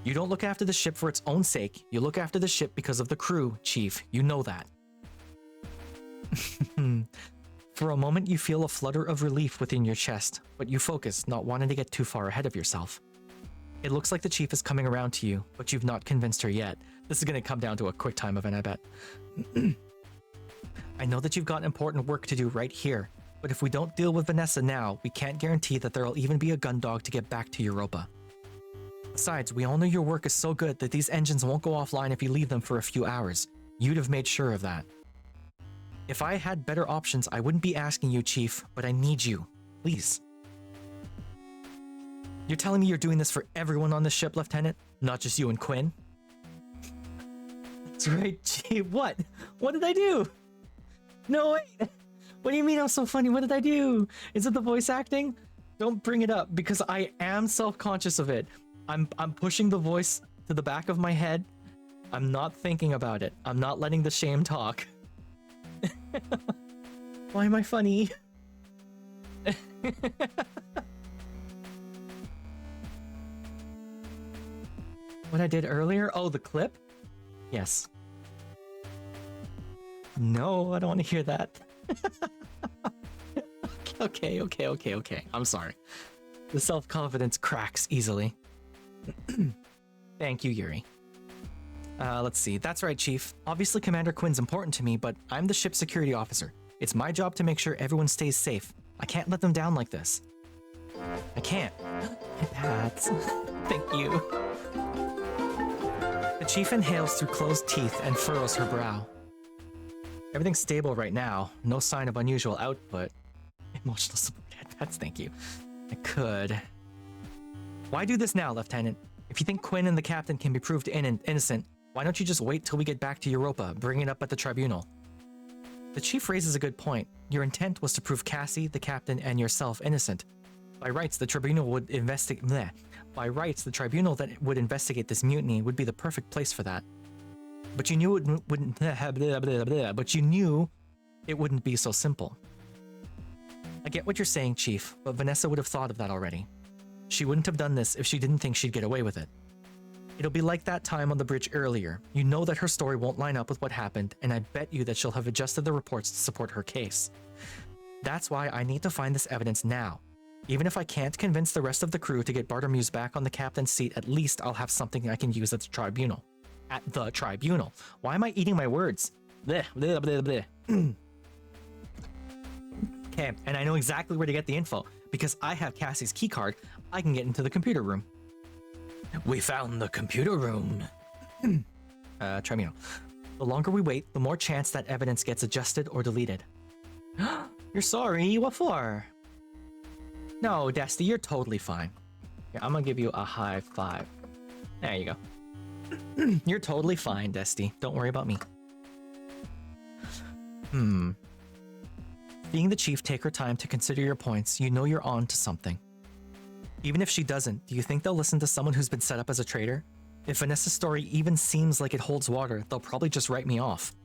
You don't look after the ship for its own sake, you look after the ship because of the crew, Chief, you know that. For a moment you feel a flutter of relief within your chest, but you focus, not wanting to get too far ahead of yourself. It looks like the Chief is coming around to you, but you've not convinced her yet. This is going to come down to a quick time event, I bet. I know that you've got important work to do right here, but if we don't deal with Vanessa now, we can't guarantee that there'll even be a Gundog to get back to Europa. Besides, we all know your work is so good that these engines won't go offline if you leave them for a few hours. You'd have made sure of that. If I had better options, I wouldn't be asking you, Chief, but I need you. Please. You're telling me you're doing this for everyone on the ship, Lieutenant? Not just you and Quinn? That's right, Chief. What? What did I do? No, wait. What do you mean I'm so funny? What did I do? Is it the voice acting? Don't bring it up because I am self-conscious of it. I'm pushing the voice to the back of my head. I'm not thinking about it. I'm not letting the shame talk. Why am I funny? What I did earlier? Oh, the clip? Yes. No, I don't want to hear that. Okay. I'm sorry. The self-confidence cracks easily. Thank you, Yuri. Let's see. That's right, Chief. Obviously, Commander Quinn's important to me, but I'm the ship security officer. It's my job to make sure everyone stays safe. I can't let them down like this. I can't. Pats. Thank you. The Chief inhales through closed teeth and furrows her brow. Everything's stable right now. No sign of unusual output. Emotional support headpats, thank you. I could. Why do this now, Lieutenant? If you think Quinn and the captain can be proved innocent, why don't you just wait till we get back to Europa, bring it up at the tribunal? The chief raises a good point. Your intent was to prove Cassie, the captain, and yourself innocent. By rights, the tribunal would investigate. By rights, the tribunal that would investigate this mutiny would be the perfect place for that. But you knew it wouldn't. But you knew it wouldn't be so simple. I get what you're saying, Chief, but Vanessa would have thought of that already. She wouldn't have done this if she didn't think she'd get away with it. It'll be like that time on the bridge earlier. You know that her story won't line up with what happened, and I bet you that she'll have adjusted the reports to support her case. That's why I need to find this evidence now. Even if I can't convince the rest of the crew to get Bartomuse back on the captain's seat, at least I'll have something I can use at the tribunal. At the tribunal. Why am I eating my words? Bleh, bleh, bleh, bleh. Okay, and I know exactly where to get the info. Because I have Cassie's keycard, I can get into the computer room. We found the computer room. Tribunal. The longer we wait, the more chance that evidence gets adjusted or deleted. You're sorry? What for? No, Dusty, you're totally fine. Here, I'm gonna give you a high five. There you go. You're totally fine, Dusty. Don't worry about me. Being the chief, take her time to consider your points. You know you're on to something. Even if she doesn't, do you think they'll listen to someone who's been set up as a traitor? If Vanessa's story even seems like it holds water, they'll probably just write me off.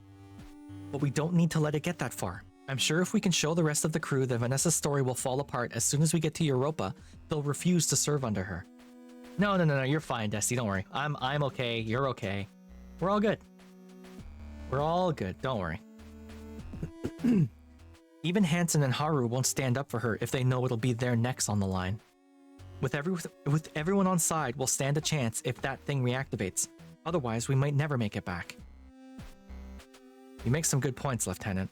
But we don't need to let it get that far. I'm sure if we can show the rest of the crew that Vanessa's story will fall apart as soon as we get to Europa, they'll refuse to serve under her. No, you're fine, Dusty, don't worry. I'm okay, you're okay. We're all good. We're all good, don't worry. Even Hansen and Haru won't stand up for her if they know it'll be their necks on the line. With everyone on side, we'll stand a chance if that thing reactivates. Otherwise, we might never make it back. You make some good points, Lieutenant.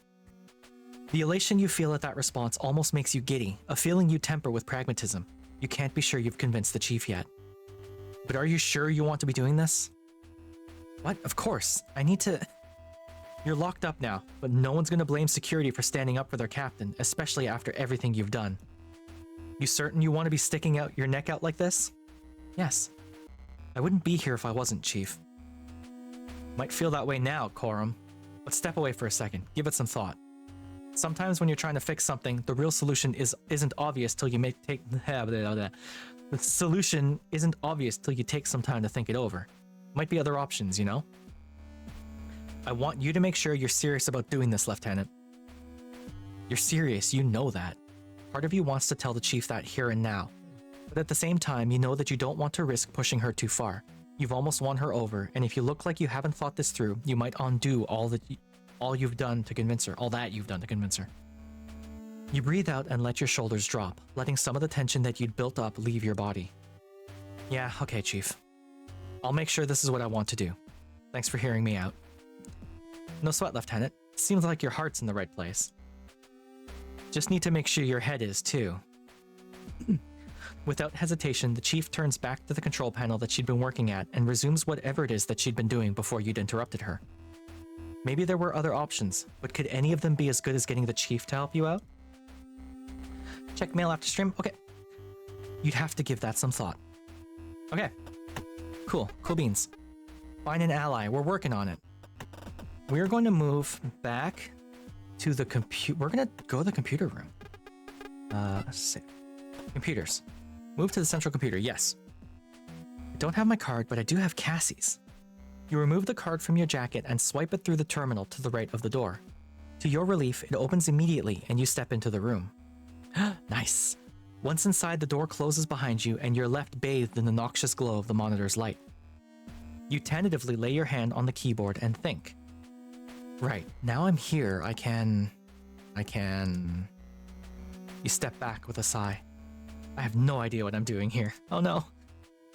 The elation you feel at that response almost makes you giddy, a feeling you temper with pragmatism. You can't be sure you've convinced the chief yet. But are you sure you want to be doing this? What? Of course. I need to... You're locked up now, but no one's gonna blame security for standing up for their captain, especially after everything you've done. You certain you want to be sticking out your neck out like this? Yes. I wouldn't be here if I wasn't, Chief. Might feel that way now, Coram. But step away for a second. Give it some thought. Sometimes when you're trying to fix something, the real solution isn't obvious till you the solution isn't obvious till you take some time to think it over. Might be other options, you know? I want you to make sure you're serious about doing this, Lieutenant. You're serious, you know that. Part of you wants to tell the chief that here and now. But at the same time, you know that you don't want to risk pushing her too far. You've almost won her over, and if you look like you haven't thought this through, you might undo all that you've done to convince her. You breathe out and let your shoulders drop, letting some of the tension that you'd built up leave your body. Yeah, okay, Chief. I'll make sure this is what I want to do. Thanks for hearing me out. No sweat, Lieutenant. Seems like your heart's in the right place. Just need to make sure your head is, too. Without hesitation, the chief turns back to the control panel that she'd been working at and resumes whatever it is that she'd been doing before you'd interrupted her. Maybe there were other options, but could any of them be as good as getting the chief to help you out? Check mail after stream? Okay. You'd have to give that some thought. Okay. Cool beans. Find an ally. We're working on it. We're going to move back to the we're going to go to the computer room. Let's see. Computers. Move to the central computer, yes. I don't have my card, but I do have Cassie's. You remove the card from your jacket and swipe it through the terminal to the right of the door. To your relief, it opens immediately and you step into the room. Nice. Once inside, the door closes behind you and you're left bathed in the noxious glow of the monitor's light. You tentatively lay your hand on the keyboard and think. Right, now I'm here, I can... You step back with a sigh. I have no idea what I'm doing here. Oh no.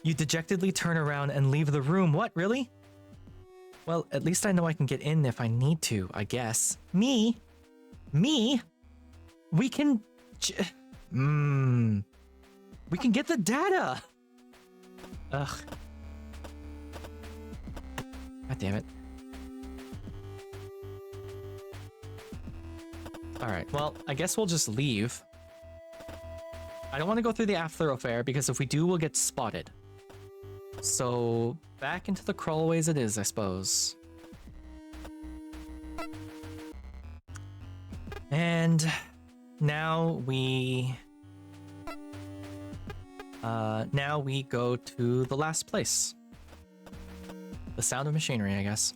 You dejectedly turn around and leave the room. What, really? Well, at least I know I can get in if I need to, I guess. Me? We can... We can get the data! Ugh. God damn it. Alright, well, I guess we'll just leave. I don't want to go through the aft thoroughfare because if we do, we'll get spotted. So, back into the crawlways it is, I suppose. And now we go to the last place. The sound of machinery, I guess.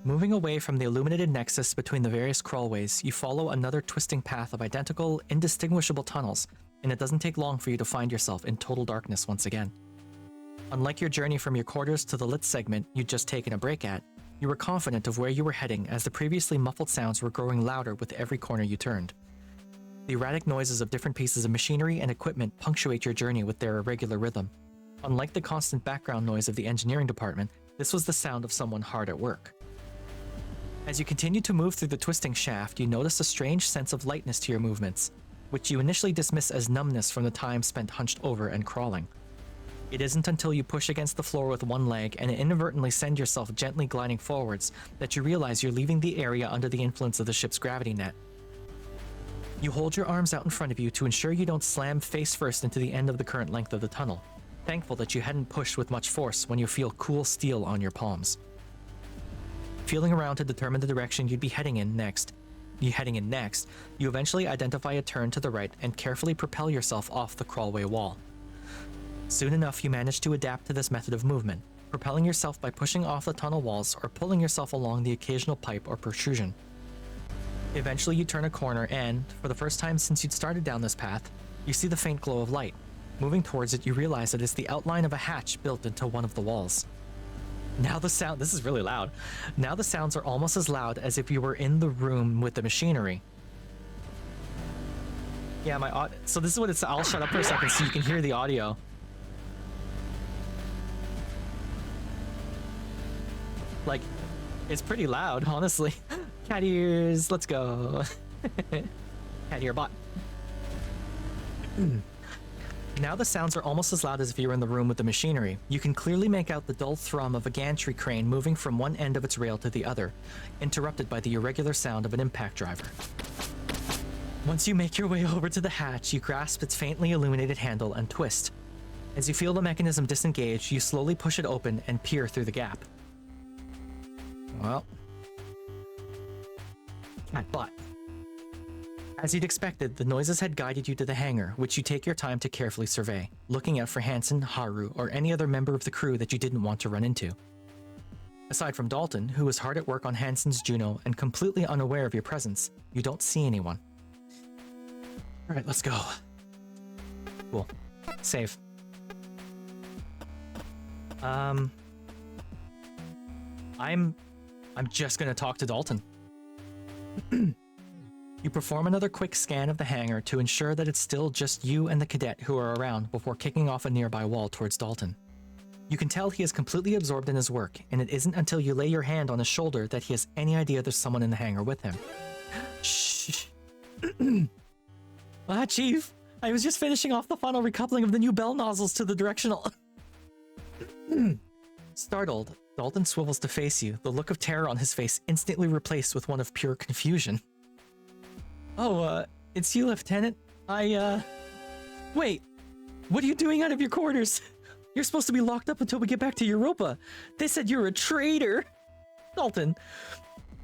Moving away from the illuminated nexus between the various crawlways, you follow another twisting path of identical, indistinguishable tunnels, and it doesn't take long for you to find yourself in total darkness once again. Unlike your journey from your quarters to the lit segment you'd just taken a break at, you were confident of where you were heading as the previously muffled sounds were growing louder with every corner you turned. The erratic noises of different pieces of machinery and equipment punctuate your journey with their irregular rhythm. Unlike the constant background noise of the engineering department, this was the sound of someone hard at work. As you continue to move through the twisting shaft, you notice a strange sense of lightness to your movements, which you initially dismiss as numbness from the time spent hunched over and crawling. It isn't until you push against the floor with one leg and inadvertently send yourself gently gliding forwards that you realize you're leaving the area under the influence of the ship's gravity net. You hold your arms out in front of you to ensure you don't slam face first into the end of the current length of the tunnel, thankful that you hadn't pushed with much force when you feel cool steel on your palms. Feeling around to determine the direction you'd be heading in next, you eventually identify a turn to the right and carefully propel yourself off the crawlway wall. Soon enough, you manage to adapt to this method of movement, propelling yourself by pushing off the tunnel walls or pulling yourself along the occasional pipe or protrusion. Eventually, you turn a corner and, for the first time since you'd started down this path, you see the faint glow of light. Moving towards it, you realize that it's the outline of a hatch built into one of the walls. Now the sound, this is really loud. Now the sounds are almost as loud as if you were in the room with the machinery. Yeah, so this is what it's, I'll shut up for a second so you can hear the audio. Like, it's pretty loud, honestly. Cat ears, let's go. Cat ear bot. Now the sounds are almost as loud as if you were in the room with the machinery. You can clearly make out the dull thrum of a gantry crane moving from one end of its rail to the other, interrupted by the irregular sound of an impact driver. Once you make your way over to the hatch, you grasp its faintly illuminated handle and twist. As you feel the mechanism disengage, you slowly push it open and peer through the gap. Well, cat butt. As you'd expected, the noises had guided you to the hangar, which you take your time to carefully survey, looking out for Hansen, Haru, or any other member of the crew that you didn't want to run into. Aside from Dalton, who was hard at work on Hansen's Juno and completely unaware of your presence, you don't see anyone. Alright, let's go. Cool. Save. I'm just gonna talk to Dalton. You perform another quick scan of the hangar to ensure that it's still just you and the cadet who are around before kicking off a nearby wall towards Dalton. You can tell he is completely absorbed in his work, and it isn't until you lay your hand on his shoulder that he has any idea there's someone in the hangar with him. Shh. Chief, I was just finishing off the final recoupling of the new bell nozzles to the directional. Startled, Dalton swivels to face you, the look of terror on his face instantly replaced with one of pure confusion. Oh, it's you, Lieutenant. Wait, what are you doing out of your quarters? You're supposed to be locked up until we get back to Europa. They said you're a traitor. Dalton,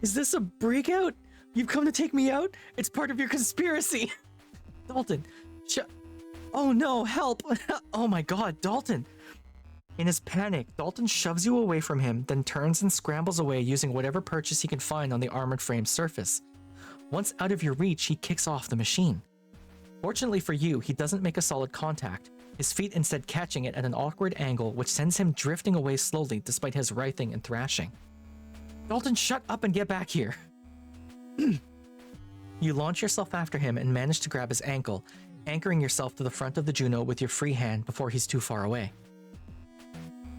is this a breakout? You've come to take me out? It's part of your conspiracy. Dalton, oh no, help. Oh my god, Dalton. In his panic, Dalton shoves you away from him, then turns and scrambles away using whatever purchase he can find on the armored frame surface. Once out of your reach, he kicks off the machine. Fortunately for you, he doesn't make a solid contact, his feet instead catching it at an awkward angle which sends him drifting away slowly despite his writhing and thrashing. Dalton, shut up and get back here. You launch yourself after him and manage to grab his ankle, anchoring yourself to the front of the Juno with your free hand before he's too far away.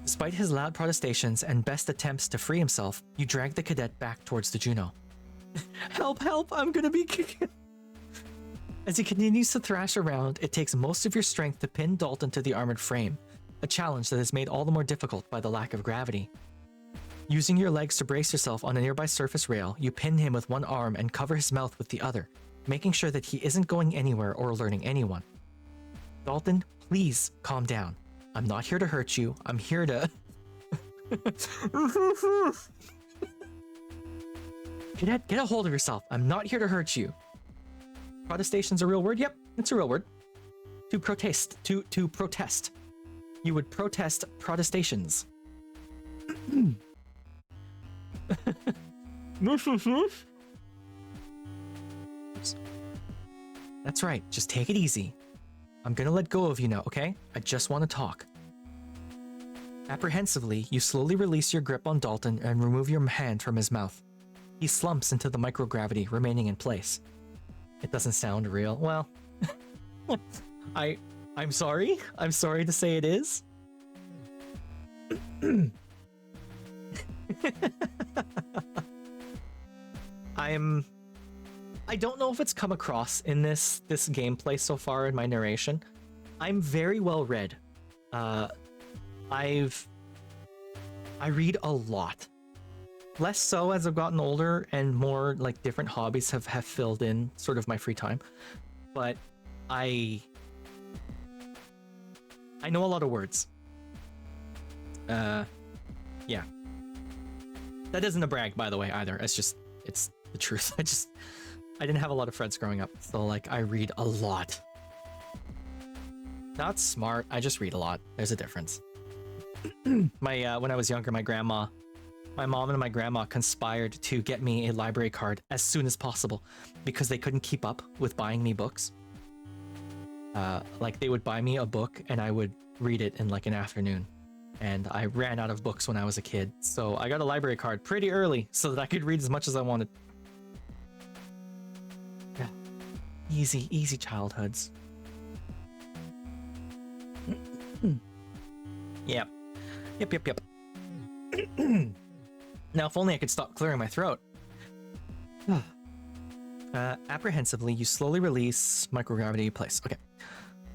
Despite his loud protestations and best attempts to free himself, you drag the cadet back towards the Juno. Help, help, I'm gonna be kicking. As he continues to thrash around, it takes most of your strength to pin Dalton to the armored frame, a challenge that is made all the more difficult by the lack of gravity. Using your legs to brace yourself on a nearby surface rail, you pin him with one arm and cover his mouth with the other, making sure that he isn't going anywhere or alerting anyone. Dalton, please calm down. I'm not here to hurt you. I'm here to... Get a hold of yourself. I'm not here to hurt you. Protestation's a real word? Yep, it's a real word. To protest. To protest. You would protest protestations. That's right. Just take it easy. I'm gonna let go of you now, okay? I just want to talk. Apprehensively, you slowly release your grip on Dalton and remove your hand from his mouth. He slumps into the microgravity, remaining in place. It doesn't sound real. Well, I'm sorry. I'm sorry to say it is. I don't know if it's come across in this gameplay so far in my narration. I'm very well read. I read a lot. Less so as I've gotten older and more like different hobbies have filled in sort of my free time. But I know a lot of words. Yeah. That isn't a brag, by the way, either. It's the truth. I didn't have a lot of friends growing up, so like I read a lot. Not smart, I just read a lot. There's a difference. When I was younger, my mom and my grandma conspired to get me a library card as soon as possible because they couldn't keep up with buying me books. Like they would buy me a book and I would read it in like an afternoon. And I ran out of books when I was a kid, so I got a library card pretty early so that I could read as much as I wanted. Yeah. Easy childhoods. Yep. Now, if only I could stop clearing my throat. Apprehensively, you slowly release microgravity place. Okay.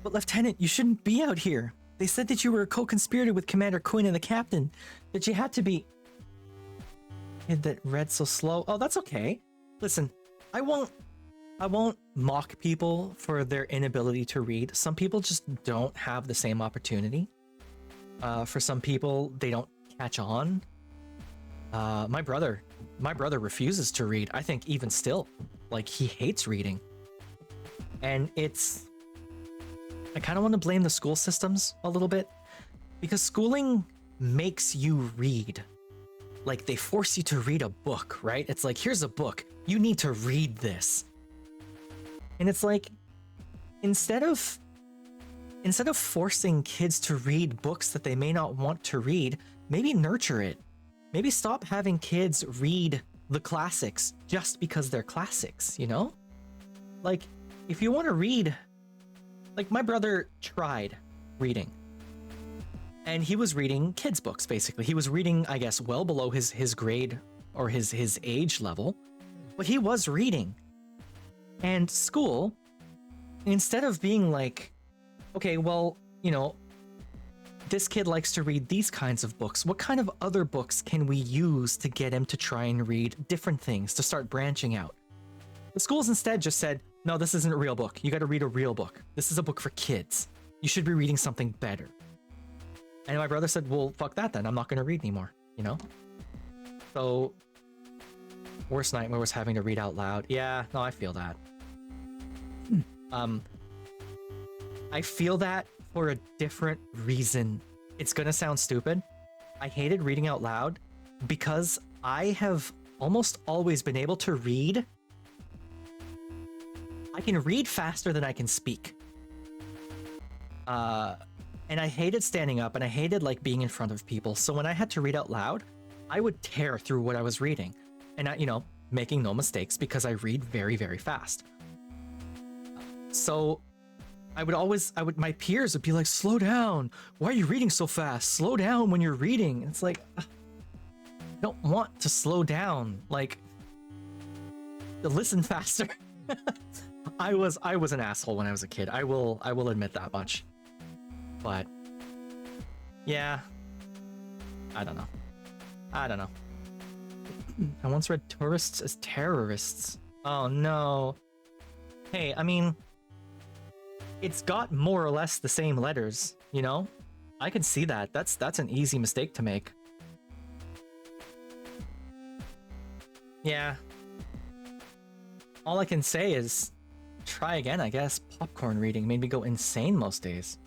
But Lieutenant, you shouldn't be out here. They said that you were a co-conspirator with Commander Quinn and the captain. That you had to be... Kid that read so slow. Oh, that's okay. Listen, I won't mock people for their inability to read. Some people just don't have the same opportunity. For some people, they don't catch on. My brother refuses to read. I think even still, like he hates reading. And I kind of want to blame the school systems a little bit because schooling makes you read. Like they force you to read a book, right? It's like, here's a book. You need to read this. And it's like, instead of forcing kids to read books that they may not want to read, maybe nurture it. Maybe stop having kids read the classics just because they're classics, you know? Like, if you want to read, like my brother tried reading. And he was reading kids' books, basically. He was reading, I guess, well below his grade or his age level. But he was reading. And school, instead of being like, okay, well, you know, this kid likes to read these kinds of books. What kind of other books can we use to get him to try and read different things, to start branching out? The schools instead just said, no, this isn't a real book. You got to read a real book. This is a book for kids. You should be reading something better. And my brother said, well, fuck that then. I'm not going to read anymore, you know? So, worst nightmare was having to read out loud. Yeah, no, I feel that. I feel that for a different reason. It's gonna sound stupid. I hated reading out loud because I have almost always been able to read. I can read faster than I can speak. And I hated standing up and I hated like being in front of people. So when I had to read out loud, I would tear through what I was reading. And I, you know, making no mistakes because I read very, very fast. So my peers would be like, slow down. Why are you reading so fast? Slow down when you're reading. It's like, I don't want to slow down. Like, listen faster. I was an asshole when I was a kid. I will admit that much. But yeah, I don't know. I don't know. I once read tourists as terrorists. Oh no. Hey, I mean, it's got more or less the same letters, you know? I can see that. That's an easy mistake to make. Yeah. All I can say is try again, I guess. Popcorn reading made me go insane most days.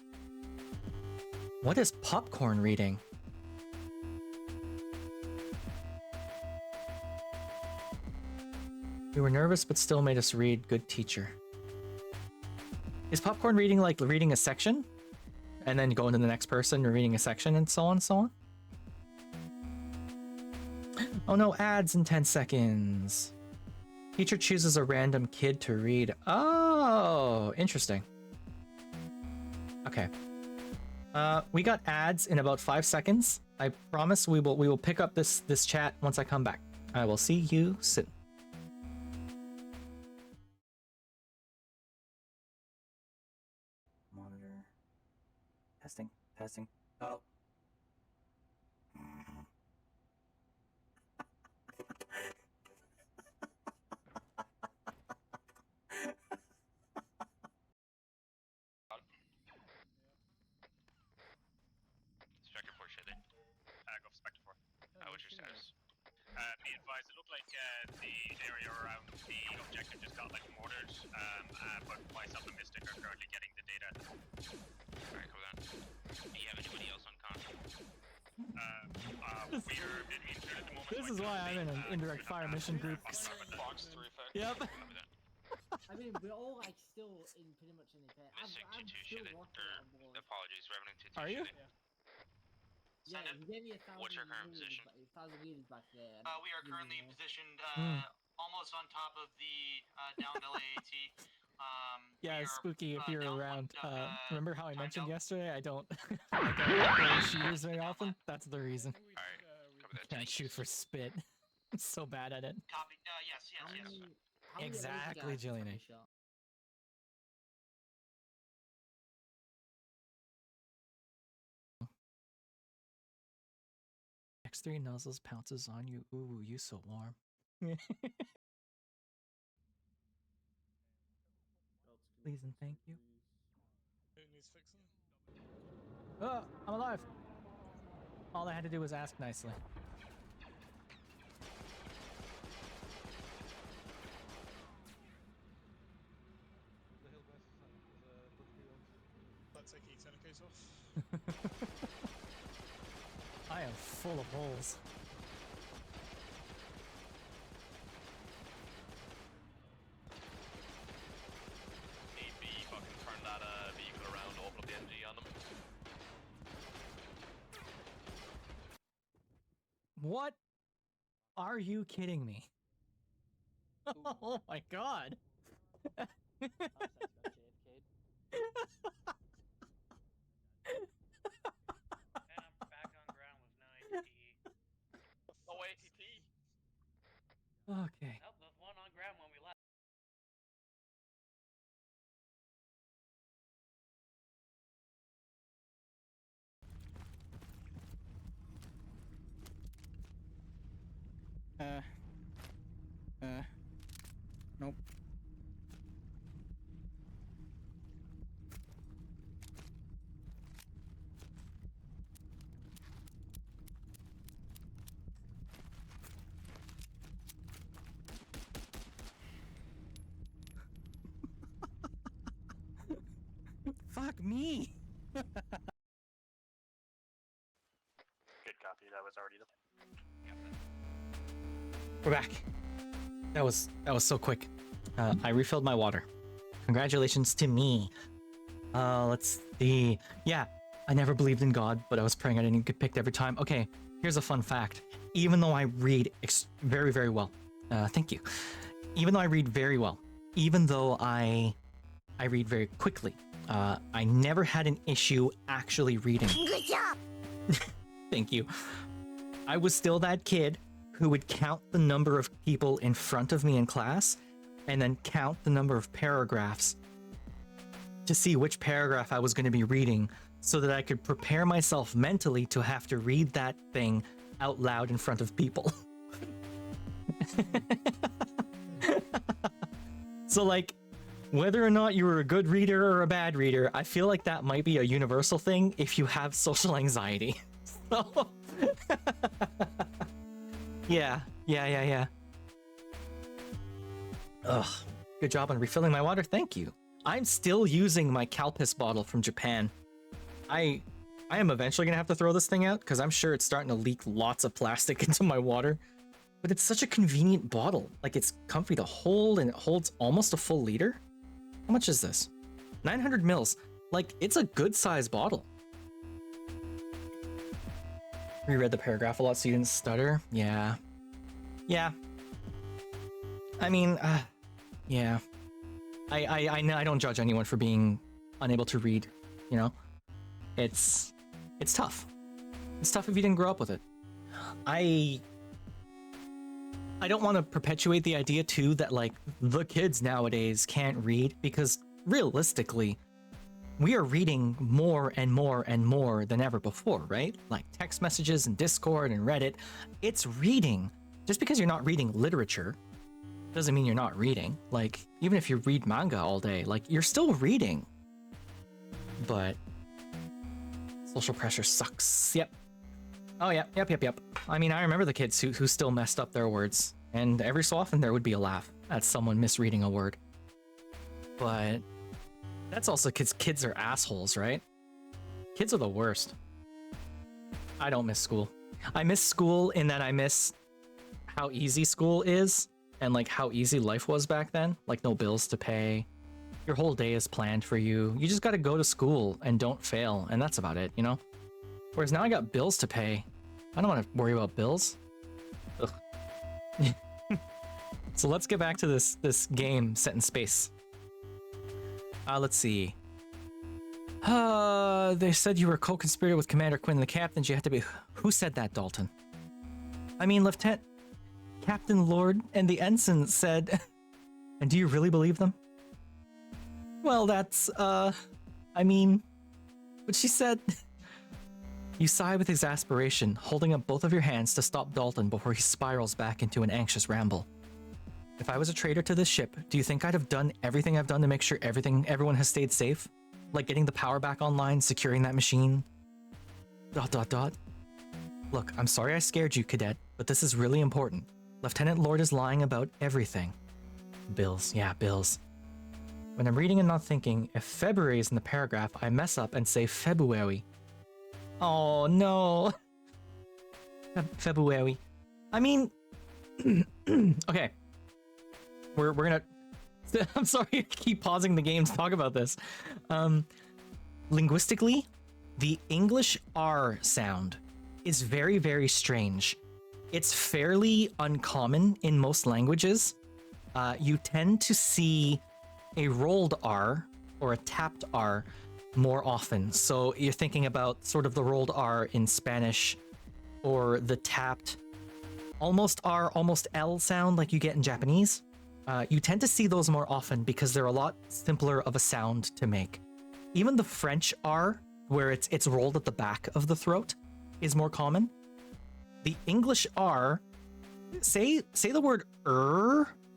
What is popcorn reading? We were nervous, but still made us read. Good teacher. Is popcorn reading like reading a section? And then going to the next person and reading a section and so on and so on? Oh no, ads in 10 seconds. Teacher chooses a random kid to read. Oh, interesting. Okay. We got ads in about 5 seconds. I promise we will pick up this chat once I come back. I will see you soon. Monitor. Testing. Oh. Spectre 4 shit. Go for Spectre 4. What's your status? Be advised, it looked like the area around the objective just got like mortared, but myself and Mystic are currently getting the data. Alright, cool then. Do you have anybody else on contact? We are being injured at the moment. This is why I'm in an indirect fire mission group. Fox 3 effect. Yep. I mean, we're all like still in pretty much in the pit. I'm still rocking on board. Apologies, Revenant 2. Are you? Yeah, he gave me 1,000 What's your current position? 1,000 meters back there. We are currently positioned almost on top of the downed LAAT. Yeah, it's spooky if you're down around. one, Remember how I time mentioned down. yesterday? I don't play shooters very often. That's the reason. Alright, cover that. Can't shoot for spit. I'm so bad at it. Copy. Yes. How many Exactly, laser guys Jillian. have you shot? X3 nuzzles pounces on you. Ooh, you so warm. Please and thank you. Who needs fixing? Oh, I'm alive. All I had to do was ask nicely. Let's take E10 case off. I am full of holes. Need be fucking turn that vehicle around, open up the NG on them. What? Are you kidding me? Oh my god. I'm back on ground with no ATT. No ATT. Okay. Nope, there's one on ground when we left. Nope. Fuck me. Good copy, that was already the We're back. That was so quick. I refilled my water. Congratulations to me. Let's see. Yeah, I never believed in God, but I was praying I didn't get picked every time. Okay, here's a fun fact. Even though I read very, very well, thank you. Even though I read very well, even though I read very quickly, I never had an issue actually reading. Good job! Thank you. I was still that kid who would count the number of people in front of me in class and then count the number of paragraphs to see which paragraph I was going to be reading so that I could prepare myself mentally to have to read that thing out loud in front of people. So like, whether or not you were a good reader or a bad reader, I feel like that might be a universal thing if you have social anxiety. So yeah. Ugh, good job on refilling my water, thank you. I'm still using my Calpis bottle from Japan. I am eventually gonna have to throw this thing out because I'm sure it's starting to leak lots of plastic into my water. But it's such a convenient bottle. Like, it's comfy to hold and it holds almost a full liter. How much is this? 900 mils. Like, it's a good size bottle. Reread the paragraph a lot so you didn't stutter? Yeah. I mean, yeah. I don't judge anyone for being unable to read, you know? It's tough. It's tough if you didn't grow up with it. I don't want to perpetuate the idea too that like the kids nowadays can't read, because realistically, we are reading more and more and more than ever before, right? Like text messages and Discord and Reddit. It's reading. Just because you're not reading literature doesn't mean you're not reading. Like, even if you read manga all day, like, you're still reading. But social pressure sucks. Yep. Oh, yep. I mean, I remember the kids who still messed up their words, and every so often there would be a laugh at someone misreading a word. But that's also because kids are assholes, right? Kids are the worst. I don't miss school. I miss school in that I miss how easy school is and like how easy life was back then. Like, no bills to pay. Your whole day is planned for you. You just got to go to school and don't fail, and that's about it, you know? Whereas now I got bills to pay. I don't want to worry about bills. Ugh. So let's get back to this game set in space. Let's see. They said you were a co-conspirator with Commander Quinn and the captains. You have to be... Who said that, Dalton? I mean, Lieutenant... Captain Lord and the ensign said... And do you really believe them? Well, that's, I mean... But she said... You sigh with exasperation, holding up both of your hands to stop Dalton before he spirals back into an anxious ramble. If I was a traitor to this ship, do you think I'd have done everything I've done to make sure everyone has stayed safe? Like getting the power back online, securing that machine? ... Look, I'm sorry I scared you, Cadet, but this is really important. Lieutenant Lord is lying about everything. Bills, yeah, bills. When I'm reading and not thinking, if February is in the paragraph, I mess up and say February. Oh no. February. I mean, okay. We're gonna... I'm sorry I keep pausing the game to talk about this. Linguistically, the English R sound is very, very strange. It's fairly uncommon in most languages. You tend to see a rolled R or a tapped R more often. So you're thinking about sort of the rolled R in Spanish or the tapped almost R, almost L sound like you get in Japanese. You tend to see those more often because they're a lot simpler of a sound to make. Even the French R, where it's rolled at the back of the throat, is more common. The English R, say the word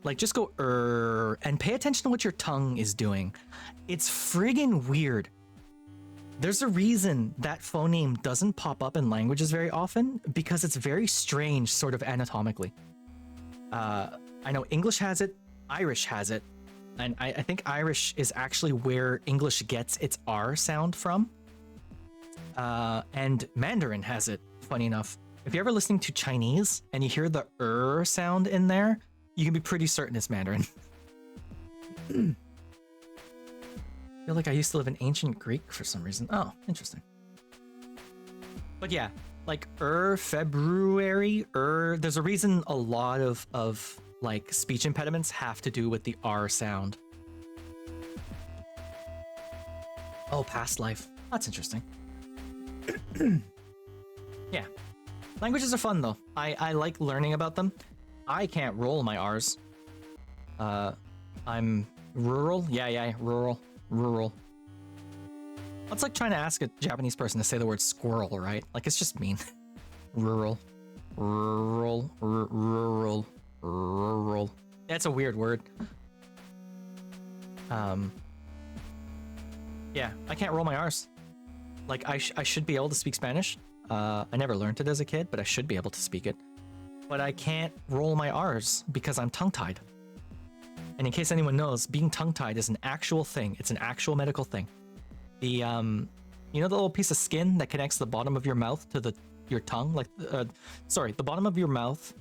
like just go and pay attention to what your tongue is doing. It's friggin' weird. There's a reason that phoneme doesn't pop up in languages very often, because it's very strange sort of anatomically. I know English has it, Irish has it, and I think Irish is actually where English gets its R sound from. And Mandarin has it, funny enough. If you're ever listening to Chinese and you hear the sound in there, you can be pretty certain it's Mandarin. I feel like I used to live in ancient Greek for some reason. Oh, interesting. But yeah, like February, there's a reason a lot of like speech impediments have to do with the R sound. Oh, past life. That's interesting. Yeah. Languages are fun though. I like learning about them. I can't roll my R's. I'm rural. Yeah, rural. That's like trying to ask a Japanese person to say the word squirrel, right? Like, it's just mean. Rural. Rural. That's a weird word. Yeah, I can't roll my R's. Like, I should be able to speak Spanish. I never learned it as a kid, but I should be able to speak it. But I can't roll my R's because I'm tongue-tied. And in case anyone knows, being tongue-tied is an actual thing. It's an actual medical thing. The, you know the little piece of skin that connects the bottom of your mouth to your tongue? Like, sorry, the bottom of your mouth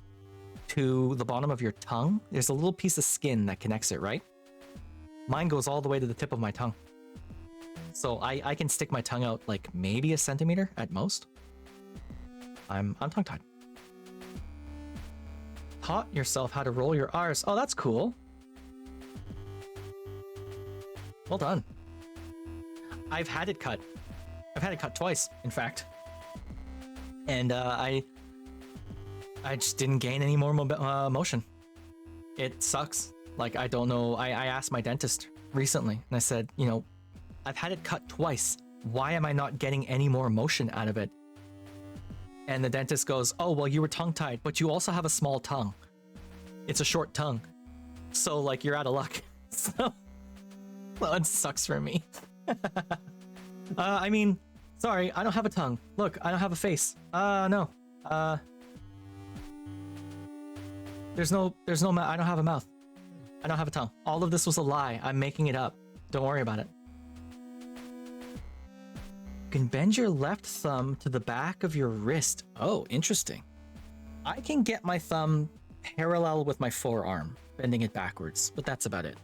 to the bottom of your tongue? There's a little piece of skin that connects it, right? Mine goes all the way to the tip of my tongue. So I can stick my tongue out like maybe a centimeter at most. I'm tongue-tied. Taught yourself how to roll your R's. Oh, that's cool. Well done. I've had it cut. I've had it cut twice, in fact. And I just didn't gain any more motion. It sucks. Like, I don't know. I asked my dentist recently, and I said, you know, I've had it cut twice. Why am I not getting any more motion out of it? And the dentist goes, oh, well, you were tongue-tied, but you also have a small tongue. It's a short tongue. So, like, you're out of luck. So, well, it sucks for me. I mean, sorry, I don't have a tongue. Look, I don't have a face. No. There's no, I don't have a mouth. I don't have a tongue. All of this was a lie. I'm making it up. Don't worry about it. You can bend your left thumb to the back of your wrist. Oh, interesting. I can get my thumb parallel with my forearm, bending it backwards, but that's about it.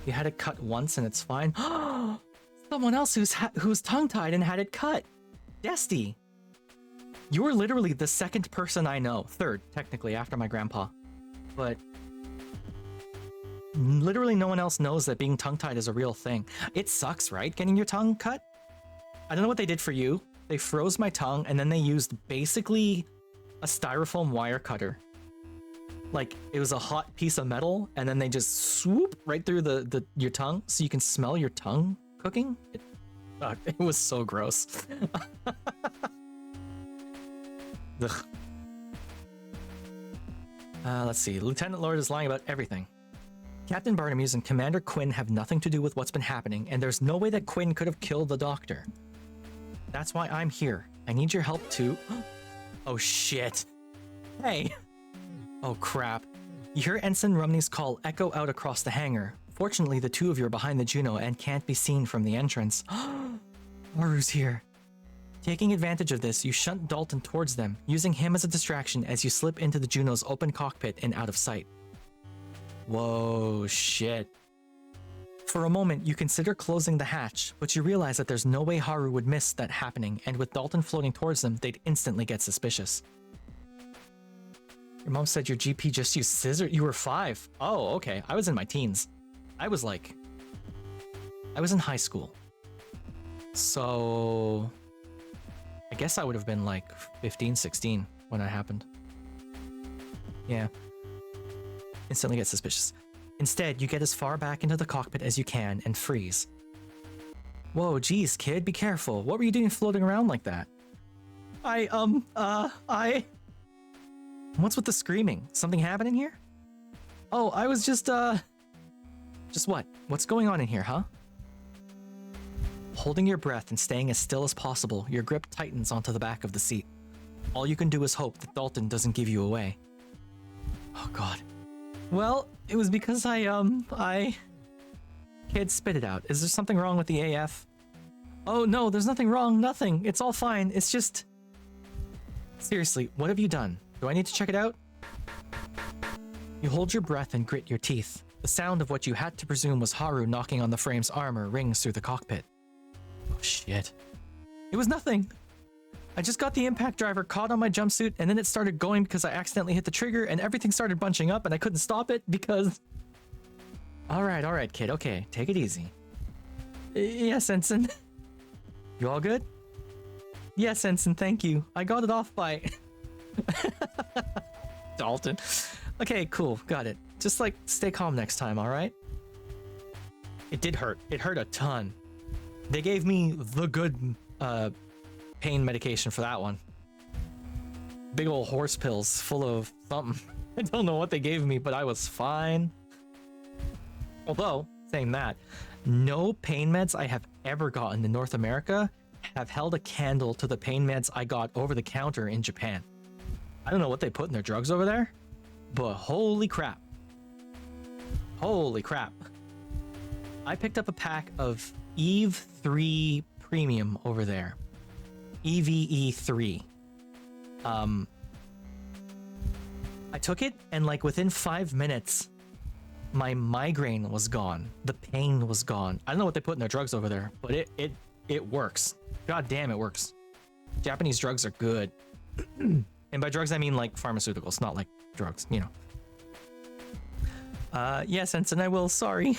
You had it cut once and it's fine. Someone else who's tongue-tied and had it cut. Desty. You were literally the second person I know. Third, technically, after my grandpa. But literally no one else knows that being tongue-tied is a real thing. It sucks, right? Getting your tongue cut? I don't know what they did for you. They froze my tongue and then they used basically a styrofoam wire cutter. Like, it was a hot piece of metal and then they just swoop right through your tongue so you can smell your tongue cooking. It was so gross. Ugh. Let's see. Lieutenant Lord is lying about everything. Captain Barnamus and Commander Quinn have nothing to do with what's been happening, and there's no way that Quinn could have killed the doctor. That's why I'm here. I need your help to... Oh, shit. Hey. Oh, crap. You hear Ensign Rumney's call echo out across the hangar. Fortunately, the two of you are behind the Juno and can't be seen from the entrance. Maru's here. Taking advantage of this, you shunt Dalton towards them, using him as a distraction as you slip into the Juno's open cockpit and out of sight. Whoa, shit. For a moment, you consider closing the hatch, but you realize that there's no way Haru would miss that happening, and with Dalton floating towards them, they'd instantly get suspicious. Your mom said your GP just used scissors. You were 5. Oh, okay. I was in my teens. I was in high school. So... I guess I would have been like 15, 16 when it happened. Yeah. Instantly get suspicious. Instead, you get as far back into the cockpit as you can and freeze. Whoa, geez, kid, be careful. What were you doing floating around like that? What's with the screaming? Something happening here? Oh, I was just what? What's going on in here, huh? Holding your breath and staying as still as possible, your grip tightens onto the back of the seat. All you can do is hope that Dalton doesn't give you away. Oh god. Well, it was because Kid, spit it out. Is there something wrong with the AF? Oh no, there's nothing wrong, nothing. It's all fine, it's just... Seriously, what have you done? Do I need to check it out? You hold your breath and grit your teeth. The sound of what you had to presume was Haru knocking on the frame's armor rings through the cockpit. Oh shit. It was nothing. I just got the impact driver caught on my jumpsuit and then it started going because I accidentally hit the trigger and everything started bunching up and I couldn't stop it because... Alright, kid, okay, take it easy. Yes, Ensign. You all good? Yes, Ensign, thank you. I got it off by... Dalton. Okay, cool, got it. Just like, stay calm next time, alright? It did hurt. It hurt a ton. They gave me the good pain medication for that one. Big old horse pills full of something. I don't know what they gave me, but I was fine. Although, saying that, no pain meds I have ever gotten in North America have held a candle to the pain meds I got over the counter in Japan. I don't know what they put in their drugs over there, but holy crap. Holy crap. I picked up a pack of Eve 3 Premium over there. EVE3. I took it and like within 5 minutes, my migraine was gone. The pain was gone. I don't know what they put in their drugs over there, but it works. God damn, it works. Japanese drugs are good. And by drugs, I mean like pharmaceuticals, not like drugs, you know. Yes, Ensign, I will. Sorry.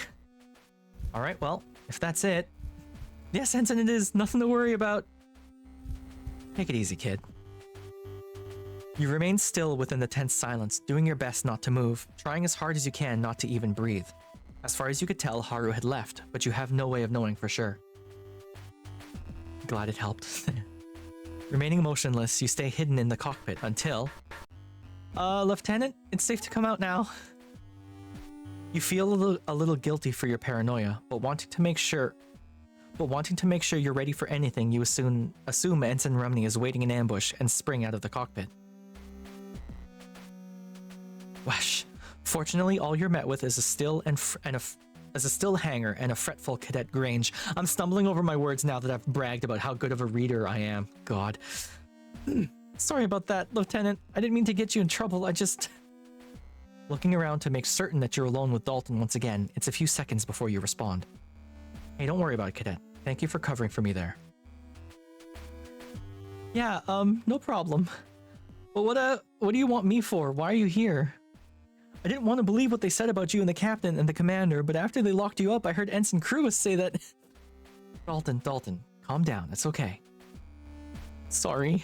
All right, well, if that's it. Yes, Ensign, it is. Nothing to worry about. Take it easy, kid. You remain still within the tense silence, doing your best not to move, trying as hard as you can not to even breathe. As far as you could tell, Haru had left, but you have no way of knowing for sure. Glad it helped. Remaining motionless, you stay hidden in the cockpit until... Lieutenant, it's safe to come out now. You feel a little guilty for your paranoia, but wanting to make sure you're ready for anything, you assume Ensign Rumney is waiting in ambush and spring out of the cockpit. Wesh. Fortunately, all you're met with is a still hangar and a fretful Cadet Grange. I'm stumbling over my words now that I've bragged about how good of a reader I am. God. Sorry about that, Lieutenant. I didn't mean to get you in trouble. I just... Looking around to make certain that you're alone with Dalton once again, it's a few seconds before you respond. Hey, don't worry about it, Cadet. Thank you for covering for me there. Yeah, no problem. But what do you want me for? Why are you here? I didn't want to believe what they said about you and the captain and the commander, but after they locked you up, I heard Ensign Crewis say that... Dalton, calm down. It's okay. Sorry.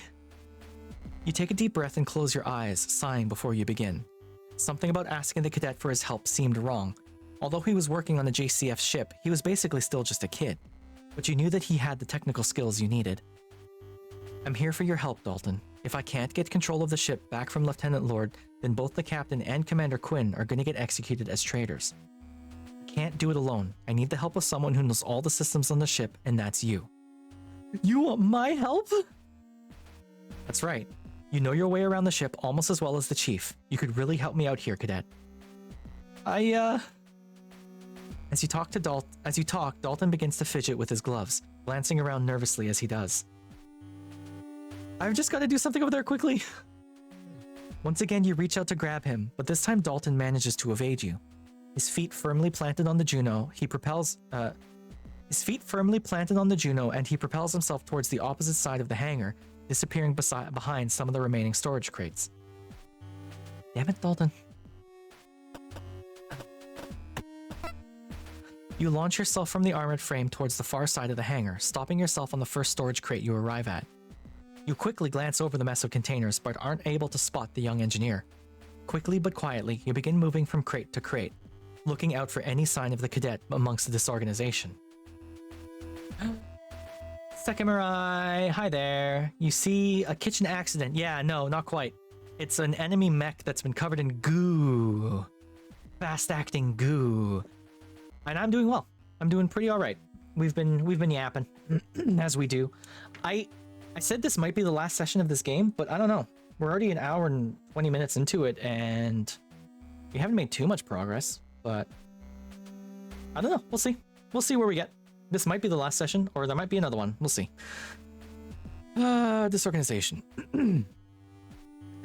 You take a deep breath and close your eyes, sighing before you begin. Something about asking the cadet for his help seemed wrong. Although he was working on a JCF ship, he was basically still just a kid. But you knew that he had the technical skills you needed. I'm here for your help, Dalton. If I can't get control of the ship back from Lieutenant Lord, then both the captain and Commander Quinn are going to get executed as traitors. I can't do it alone. I need the help of someone who knows all the systems on the ship, and that's you. You want my help? That's right. You know your way around the ship almost as well as the chief. You could really help me out here, Cadet. As you talk, Dalton begins to fidget with his gloves, glancing around nervously as he does. I've just got to do something over there quickly. Once again, you reach out to grab him, but this time Dalton manages to evade you. His feet firmly planted on the Juno, and he propels himself towards the opposite side of the hangar, disappearing behind some of the remaining storage crates. Damn it, Dalton. You launch yourself from the armored frame towards the far side of the hangar, stopping yourself on the first storage crate you arrive at. You quickly glance over the mess of containers, but aren't able to spot the young engineer. Quickly but quietly, you begin moving from crate to crate, looking out for any sign of the cadet amongst the disorganization. Sakurai, hi there. You see a kitchen accident. Yeah, no, not quite. It's an enemy mech that's been covered in goo. Fast-acting goo. And I'm doing well. I'm doing pretty all right. We've been yapping, as we do. I said this might be the last session of this game, but I don't know. We're already an hour and 20 minutes into it, and we haven't made too much progress, but I don't know. We'll see. We'll see where we get. This might be the last session, or there might be another one. We'll see. Disorganization.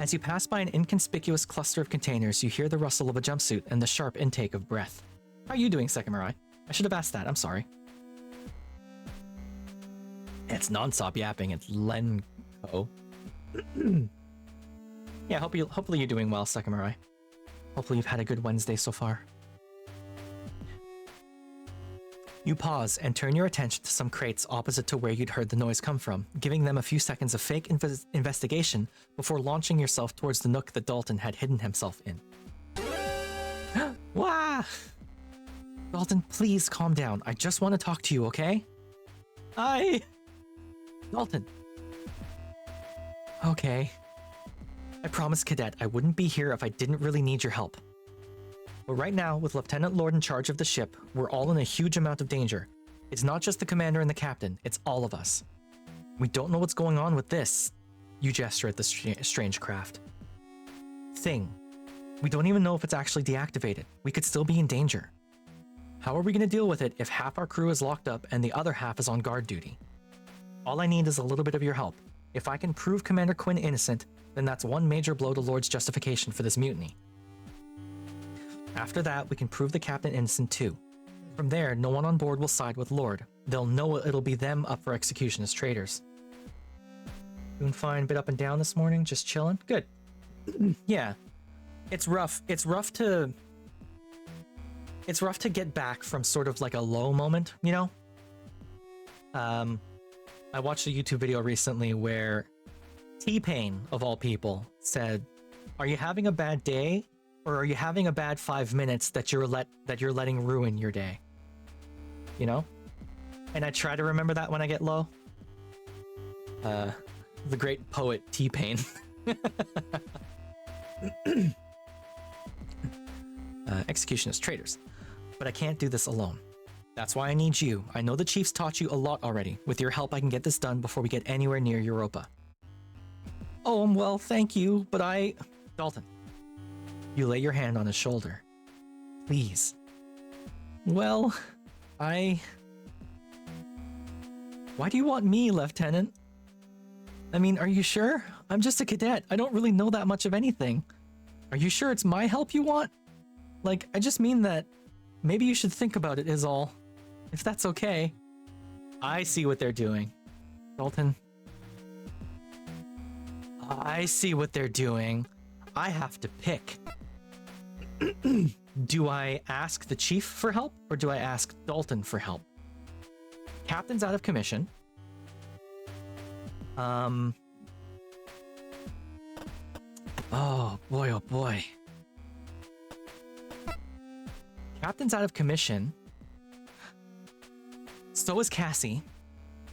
As you pass by an inconspicuous cluster of containers, you hear the rustle of a jumpsuit and the sharp intake of breath. How are you doing, Sakurai? I should have asked that. I'm sorry. It's non-stop yapping. It's Lenko. Yeah, hopefully you're doing well, Sakurai. Hopefully you've had a good Wednesday so far. You pause and turn your attention to some crates opposite to where you'd heard the noise come from, giving them a few seconds of fake investigation before launching yourself towards the nook that Dalton had hidden himself in. Wah! Dalton, please calm down. I just want to talk to you, okay? Dalton. Okay. I promised, Cadet, I wouldn't be here if I didn't really need your help. But right now, with Lieutenant Lord in charge of the ship, we're all in a huge amount of danger. It's not just the commander and the captain, it's all of us. We don't know what's going on with this. You gesture at the strange craft. Thing. We don't even know if it's actually deactivated. We could still be in danger. How are we going to deal with it if half our crew is locked up and the other half is on guard duty? All I need is a little bit of your help. If I can prove Commander Quinn innocent, then that's one major blow to Lord's justification for this mutiny. After that, we can prove the captain innocent too. From there, no one on board will side with Lord. They'll know it'll be them up for execution as traitors. Doing fine, bit up and down this morning, just chilling? Good. Yeah. It's rough. It's rough to get back from sort of like a low moment, you know? I watched a YouTube video recently where T-Pain, of all people, said, "Are you having a bad day, or are you having a bad 5 minutes that you're letting ruin your day?" You know? And I try to remember that when I get low. The great poet T-Pain. Execution as traitors. But I can't do this alone. That's why I need you. I know the chiefs taught you a lot already. With your help, I can get this done before we get anywhere near Europa. Oh, well, thank you, but Dalton. You lay your hand on his shoulder. Please. Well, Why do you want me, Lieutenant? I mean, are you sure? I'm just a cadet. I don't really know that much of anything. Are you sure it's my help you want? Like, I just mean that maybe you should think about it is all. If that's okay. I see what they're doing. Dalton. I see what they're doing. I have to pick. Do I ask the chief for help, or do I ask Dalton for help? Captain's out of commission. Oh boy, oh boy. Captain's out of commission. So is Cassie.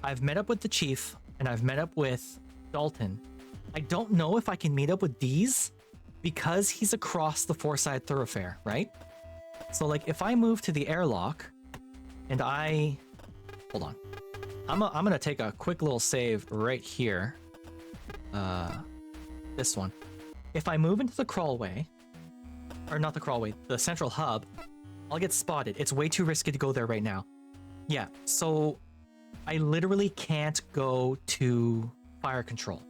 I've met up with the chief, and I've met up with Dalton. I don't know if I can meet up with Dees because he's across the Foreside Thoroughfare, right? So, like, if I move to the airlock, and hold on. I'm gonna take a quick little save right here. This one. If I move into the crawlway, or not the crawlway, the central hub, I'll get spotted. It's way too risky to go there right now. Yeah, so I literally can't go to fire control.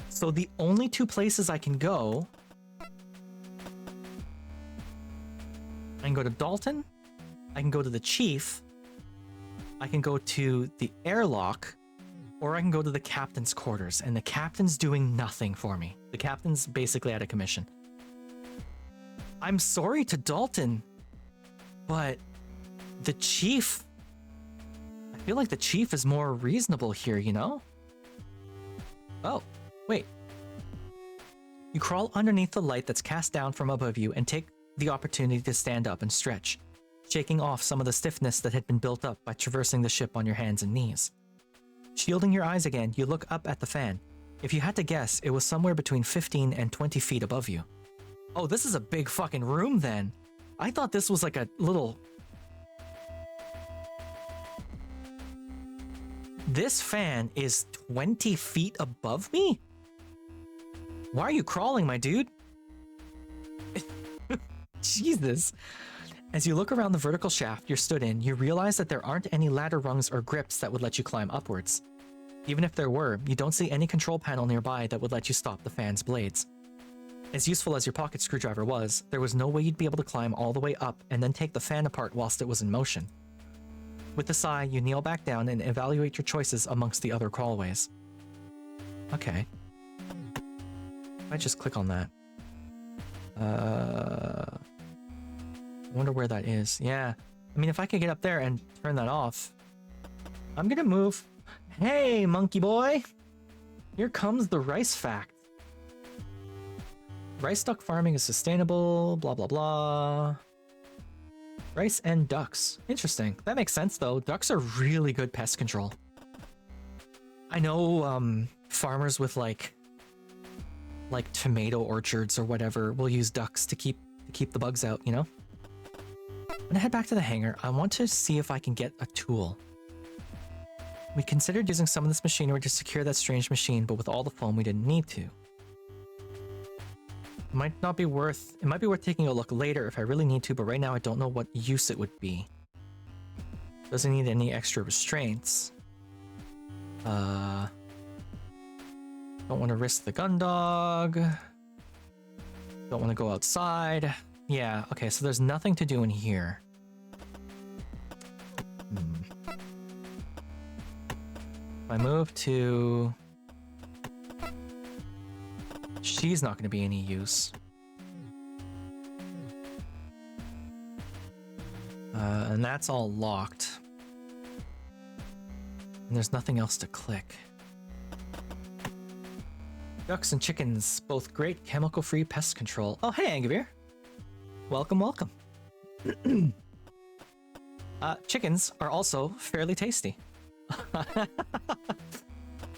So the only two places I can go, I can go to Dalton, I can go to the chief, I can go to the airlock, or I can go to the captain's quarters, and the captain's doing nothing for me. The captain's basically out of commission. I'm sorry to Dalton, but the chief, I feel like the chief is more reasonable here, you know? Oh, wait. You crawl underneath the light that's cast down from above you and take the opportunity to stand up and stretch, shaking off some of the stiffness that had been built up by traversing the ship on your hands and knees. Shielding your eyes again, you look up at the fan. If you had to guess, it was somewhere between 15 and 20 feet above you. Oh, this is a big fucking room then. I thought this was like a little... This fan is 20 feet above me? Why are you crawling, my dude? Jesus. As you look around the vertical shaft you're stood in, you realize that there aren't any ladder rungs or grips that would let you climb upwards. Even if there were, you don't see any control panel nearby that would let you stop the fan's blades. As useful as your pocket screwdriver was, there was no way you'd be able to climb all the way up and then take the fan apart whilst it was in motion. With a sigh, you kneel back down and evaluate your choices amongst the other crawlways. Okay. I just click on that. I wonder where that is. Yeah. I mean, if I could get up there and turn that off. I'm gonna move. Hey, monkey boy! Here comes the rice fact. Rice duck farming is sustainable, blah blah blah. Rice and ducks. Interesting. That makes sense though. Ducks are really good pest control. I know farmers with like tomato orchards or whatever will use ducks to keep the bugs out, you know? When I head back to the hangar, I want to see if I can get a tool. We considered using some of this machinery to secure that strange machine, but with all the foam, we didn't need to. It might be worth taking a look later if I really need to, but right now I don't know what use it would be. Doesn't need any extra restraints. Don't want to risk the gun dog. Don't want to go outside. Yeah, okay, so there's nothing to do in here. If I move to... She's not going to be any use. And that's all locked. And there's nothing else to click. Ducks and chickens, both great chemical-free pest control. Oh, hey, Angevir. Welcome, welcome. Chickens are also fairly tasty.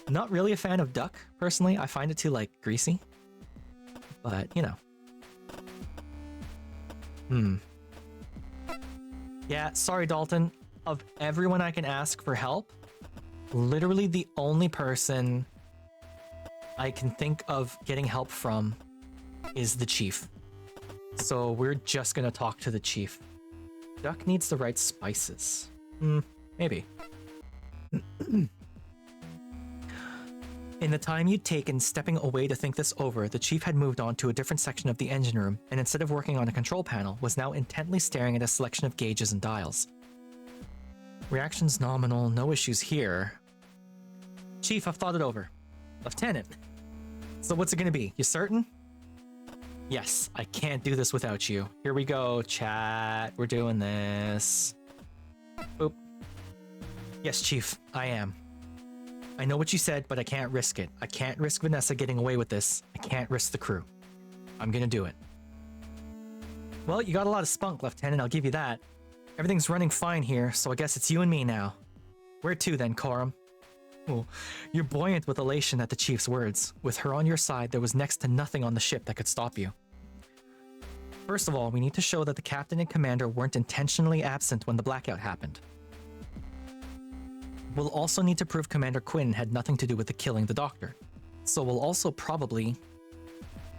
Not really a fan of duck, personally. I find it too, like, greasy. But, you know. Yeah, sorry, Dalton. Of everyone I can ask for help, literally the only person I can think of getting help from is the chief. So we're just gonna talk to the chief. Duck needs the right spices. Maybe. In the time you'd taken stepping away to think this over, the chief had moved on to a different section of the engine room, and instead of working on a control panel, was now intently staring at a selection of gauges and dials. Reactions nominal, no issues here. Chief, I've thought it over. Lieutenant. So what's it gonna be? You certain? Yes, I can't do this without you. Here we go, chat. We're doing this. Boop. Yes, Chief, I am. I know what you said, but I can't risk it. I can't risk Vanessa getting away with this. I can't risk the crew. I'm gonna do it. Well, you got a lot of spunk, Lieutenant, I'll give you that. Everything's running fine here, so I guess it's you and me now. Where to then, Coram? Oh, you're buoyant with elation at the chief's words. With her on your side, there was next to nothing on the ship that could stop you. First of all, we need to show that the captain and commander weren't intentionally absent when the blackout happened. We'll also need to prove Commander Quinn had nothing to do with the killing the doctor. So we'll also probably...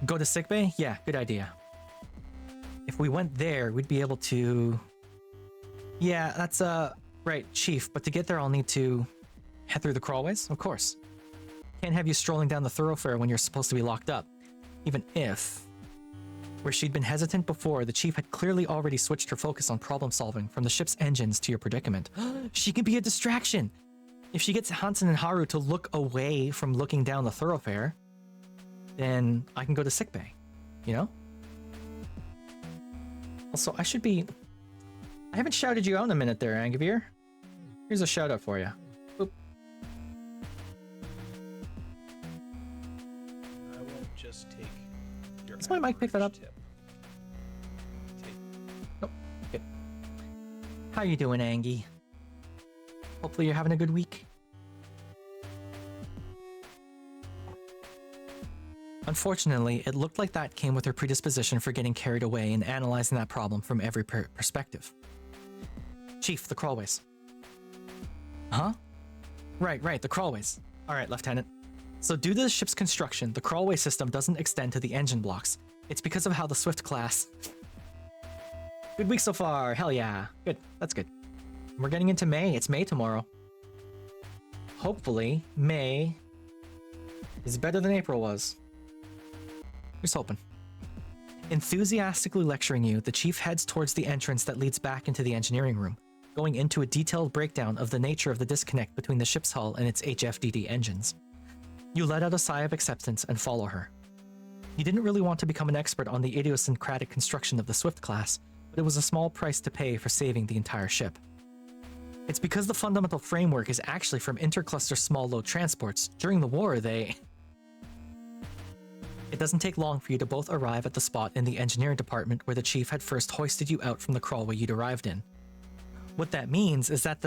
Go to sickbay? Yeah, good idea. If we went there, we'd be able to... Yeah, that's, right, Chief, but to get there I'll need to... Head through the crawlways? Of course. Can't have you strolling down the thoroughfare when you're supposed to be locked up. Even if... Where she'd been hesitant before, the chief had clearly already switched her focus on problem solving from the ship's engines to your predicament. She can be a distraction! If she gets Hansen and Haru to look away from looking down the thoroughfare, then I can go to sickbay, you know? Also, I haven't shouted you out in a minute there, Angevir. Here's a shout out for you. Boop. I won't just take your Does my mic pick that up? tip. Nope. Good. How you doing, Angie? Hopefully you're having a good week. Unfortunately, it looked like that came with her predisposition for getting carried away and analyzing that problem from every perspective. Chief, the crawlways. Huh? Right, the crawlways. Alright, Lieutenant. So due to the ship's construction, the crawlway system doesn't extend to the engine blocks. It's because of how the Swift class... Good week so far, hell yeah. Good, that's good. We're getting into May. It's May tomorrow. Hopefully, May is better than April was. Just hoping. Enthusiastically lecturing you, the chief heads towards the entrance that leads back into the engineering room, going into a detailed breakdown of the nature of the disconnect between the ship's hull and its HFDD engines. You let out a sigh of acceptance and follow her. You didn't really want to become an expert on the idiosyncratic construction of the Swift class, but it was a small price to pay for saving the entire ship. It's because the fundamental framework is actually from intercluster small load transports. During the war, It doesn't take long for you to both arrive at the spot in the engineering department where the chief had first hoisted you out from the crawlway you'd arrived in. What that means is that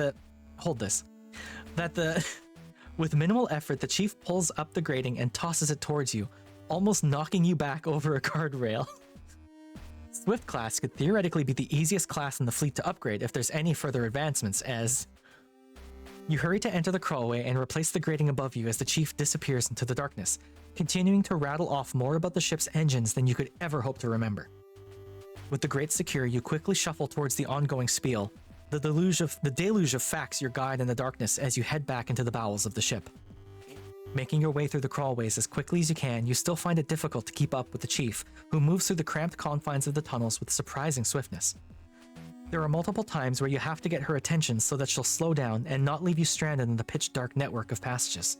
With minimal effort, the chief pulls up the grating and tosses it towards you, almost knocking you back over a guardrail. Swift class could theoretically be the easiest class in the fleet to upgrade if there's any further advancements, as you hurry to enter the crawlway and replace the grating above you as the chief disappears into the darkness, continuing to rattle off more about the ship's engines than you could ever hope to remember. With the grate secure, you quickly shuffle towards the ongoing spiel, the deluge of facts your guide in the darkness as you head back into the bowels of the ship. Making your way through the crawlways as quickly as you can, you still find it difficult to keep up with the chief, who moves through the cramped confines of the tunnels with surprising swiftness. There are multiple times where you have to get her attention so that she'll slow down and not leave you stranded in the pitch-dark network of passages.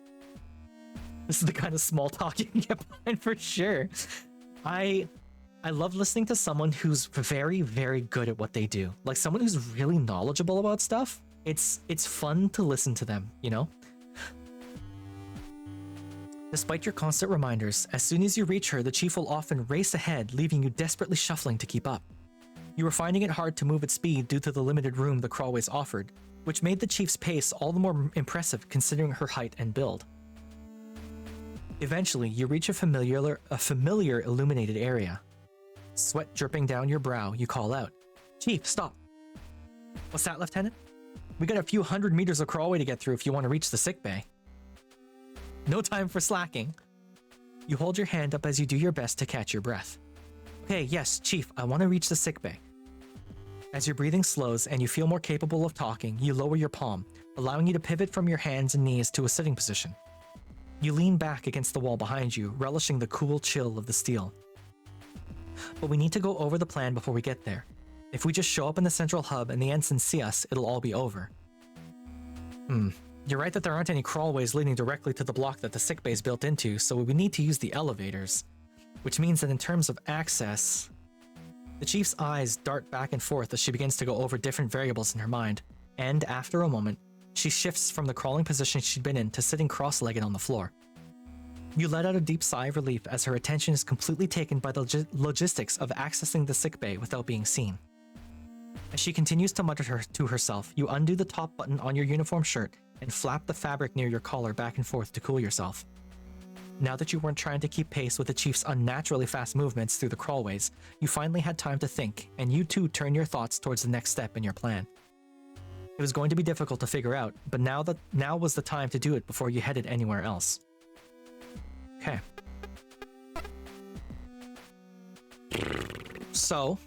This is the kind of small talk you can get behind for sure. I love listening to someone who's very, very good at what they do. Like someone who's really knowledgeable about stuff. It's fun to listen to them, you know? Despite your constant reminders, as soon as you reach her, the chief will often race ahead, leaving you desperately shuffling to keep up. You were finding it hard to move at speed due to the limited room the crawlways offered, which made the chief's pace all the more impressive considering her height and build. Eventually, you reach a familiar illuminated area. Sweat dripping down your brow, you call out, "Chief, stop!" "What's that, Lieutenant?" "We got a few hundred meters of crawlway to get through if you want to reach the sickbay." No time for slacking. You hold your hand up as you do your best to catch your breath. "Okay, yes, Chief, I want to reach the sickbay." As your breathing slows and you feel more capable of talking, you lower your palm, allowing you to pivot from your hands and knees to a sitting position. You lean back against the wall behind you, relishing the cool chill of the steel. "But we need to go over the plan before we get there. If we just show up in the central hub and the ensigns see us, it'll all be over." You're right that there aren't any crawlways leading directly to the block that the sickbay is built into, so we need to use the elevators. Which means that in terms of access... The chief's eyes dart back and forth as she begins to go over different variables in her mind, and after a moment, she shifts from the crawling position she'd been in to sitting cross-legged on the floor. You let out a deep sigh of relief as her attention is completely taken by the logistics of accessing the sickbay without being seen. As she continues to mutter to herself, you undo the top button on your uniform shirt and flap the fabric near your collar back and forth to cool yourself. Now that you weren't trying to keep pace with the chief's unnaturally fast movements through the crawlways, you finally had time to think, and you too turn your thoughts towards the next step in your plan. It was going to be difficult to figure out, but now was the time to do it before you headed anywhere else. Okay. So,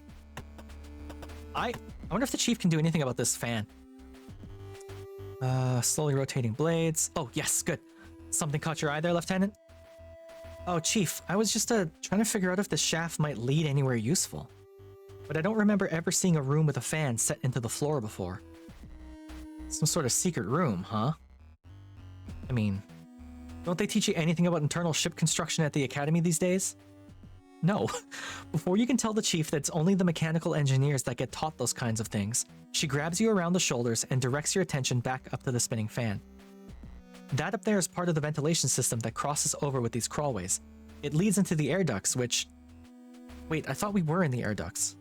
I wonder if the chief can do anything about this fan. Slowly rotating blades. Oh, yes, good. Something caught your eye there, Lieutenant? "Oh, Chief, I was just trying to figure out if the shaft might lead anywhere useful. But I don't remember ever seeing a room with a fan set into the floor before. Some sort of secret room, huh? I mean, don't they teach you anything about internal ship construction at the Academy these days?" No. Before you can tell the chief that it's only the mechanical engineers that get taught those kinds of things, she grabs you around the shoulders and directs your attention back up to the spinning fan. That up there is part of the ventilation system that crosses over with these crawlways. It leads into the air ducts, which... Wait, I thought we were in the air ducts.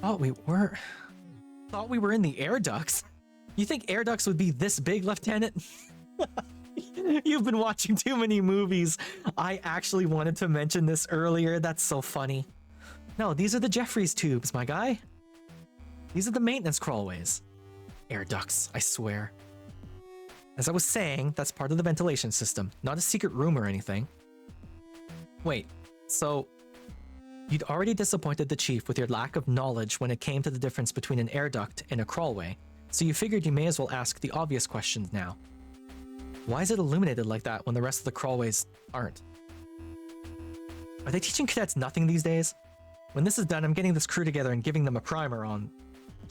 Thought we were in the air ducts? You think air ducts would be this big, Lieutenant? You've been watching too many movies. I actually wanted to mention this earlier. That's so funny. No, these are the Jeffries tubes, my guy. These are the maintenance crawlways. Air ducts, I swear. As I was saying, that's part of the ventilation system, not a secret room or anything. Wait, so you'd already disappointed the chief with your lack of knowledge when it came to the difference between an air duct and a crawlway, so you figured you may as well ask the obvious questions now. Why is it illuminated like that when the rest of the crawlways aren't? Are they teaching cadets nothing these days? When this is done, I'm getting this crew together and giving them a primer on...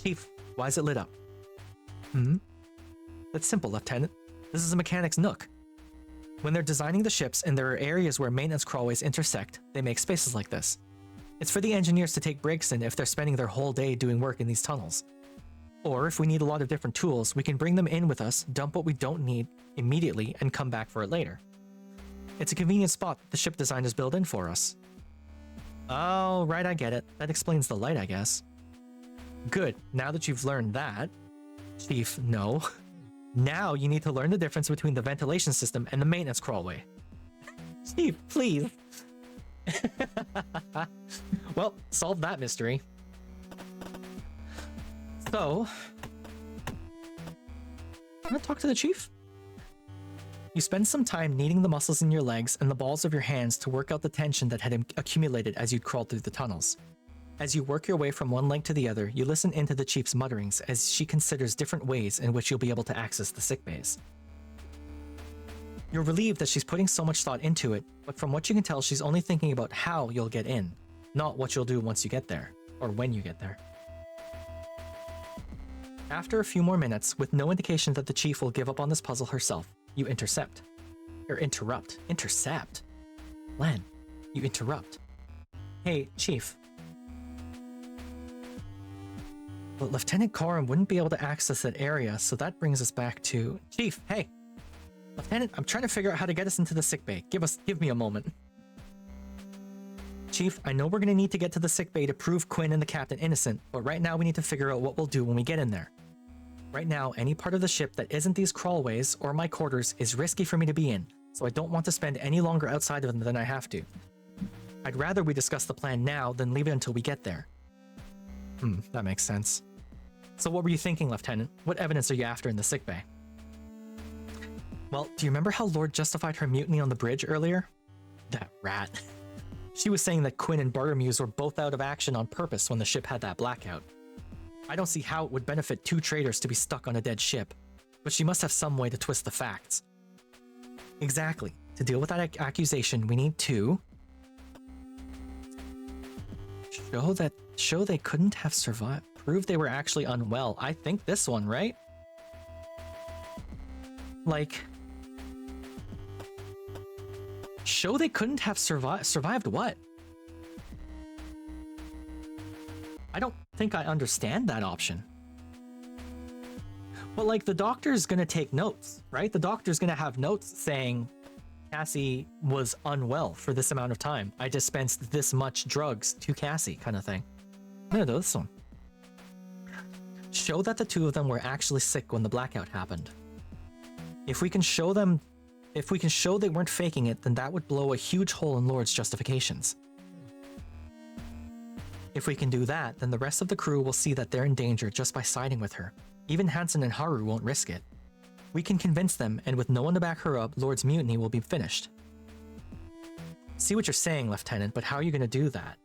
Chief, why is it lit up? That's simple, Lieutenant. This is a mechanic's nook. When they're designing the ships and there are areas where maintenance crawlways intersect, they make spaces like this. It's for the engineers to take breaks in if they're spending their whole day doing work in these tunnels. Or if we need a lot of different tools, we can bring them in with us, dump what we don't need immediately, and come back for it later. It's a convenient spot that the ship design is built in for us. Oh, right, I get it. That explains the light, I guess. Good, now that you've learned that... Chief, no. Now you need to learn the difference between the ventilation system and the maintenance crawlway. Steve, please. Well, solve that mystery. So, I'm gonna talk to the chief. You spend some time kneading the muscles in your legs and the balls of your hands to work out the tension that had accumulated as you crawled through the tunnels. As you work your way from one leg to the other, you listen into the chief's mutterings as she considers different ways in which you'll be able to access the sickbays. You're relieved that she's putting so much thought into it, but from what you can tell, she's only thinking about how you'll get in, not what you'll do once you get there, or when you get there. After a few more minutes, with no indication that the chief will give up on this puzzle herself, you intercept. Intercept? Len, you interrupt. Hey, Chief. But Lieutenant Coram wouldn't be able to access that area, so that brings us back to... Chief, hey! Lieutenant, I'm trying to figure out how to get us into the sickbay. Give me a moment. Chief, I know we're gonna need to get to the sickbay to prove Quinn and the captain innocent, but right now we need to figure out what we'll do when we get in there. Right now, any part of the ship that isn't these crawlways or my quarters is risky for me to be in, so I don't want to spend any longer outside of them than I have to. I'd rather we discuss the plan now than leave it until we get there. That makes sense. So what were you thinking, Lieutenant? What evidence are you after in the sickbay? Well, do you remember how Lord justified her mutiny on the bridge earlier? That rat. She was saying that Quinn and Bartomuse were both out of action on purpose when the ship had that blackout. I don't see how it would benefit two traitors to be stuck on a dead ship, but she must have some way to twist the facts. Exactly. To deal with that accusation, we need to... show they couldn't have survived. Prove they were actually unwell. I think this one, right? Like... show they couldn't have survived what? I don't think I understand that option. But like, the doctor's gonna take notes, right? The doctor's gonna have notes saying Cassie was unwell for this amount of time. I dispensed this much drugs to Cassie, kind of thing. I'm gonna do this one. Show that the two of them were actually sick when the blackout happened. If we can show they weren't faking it, then that would blow a huge hole in Lord's justifications. If we can do that, then the rest of the crew will see that they're in danger just by siding with her. Even Hansen and Haru won't risk it. We can convince them, and with no one to back her up, Lord's mutiny will be finished. See what you're saying, Lieutenant, but how are you going to do that?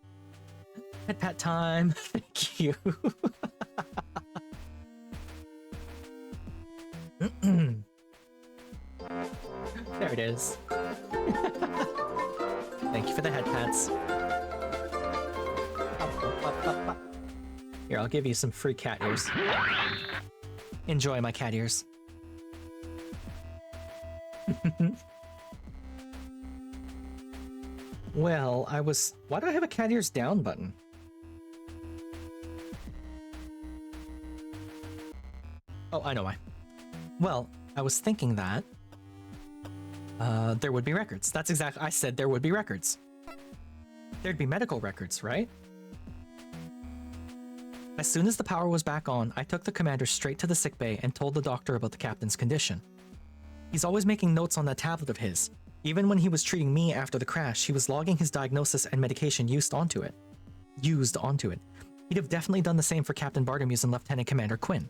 Pet pat time. Thank you. There it is. Thank you for the head pats. Here, I'll give you some free cat ears. Enjoy my cat ears. Well, why do I have a cat ears down button? Oh, I know why. Well, I was thinking that there would be records. That's exactly, I said there would be records. There'd be medical records, right? As soon as the power was back on, I took the commander straight to the sickbay and told the doctor about the captain's condition. He's always making notes on that tablet of his. Even when he was treating me after the crash, he was logging his diagnosis and medication used onto it. He'd have definitely done the same for Captain Bartomuse and Lieutenant Commander Quinn.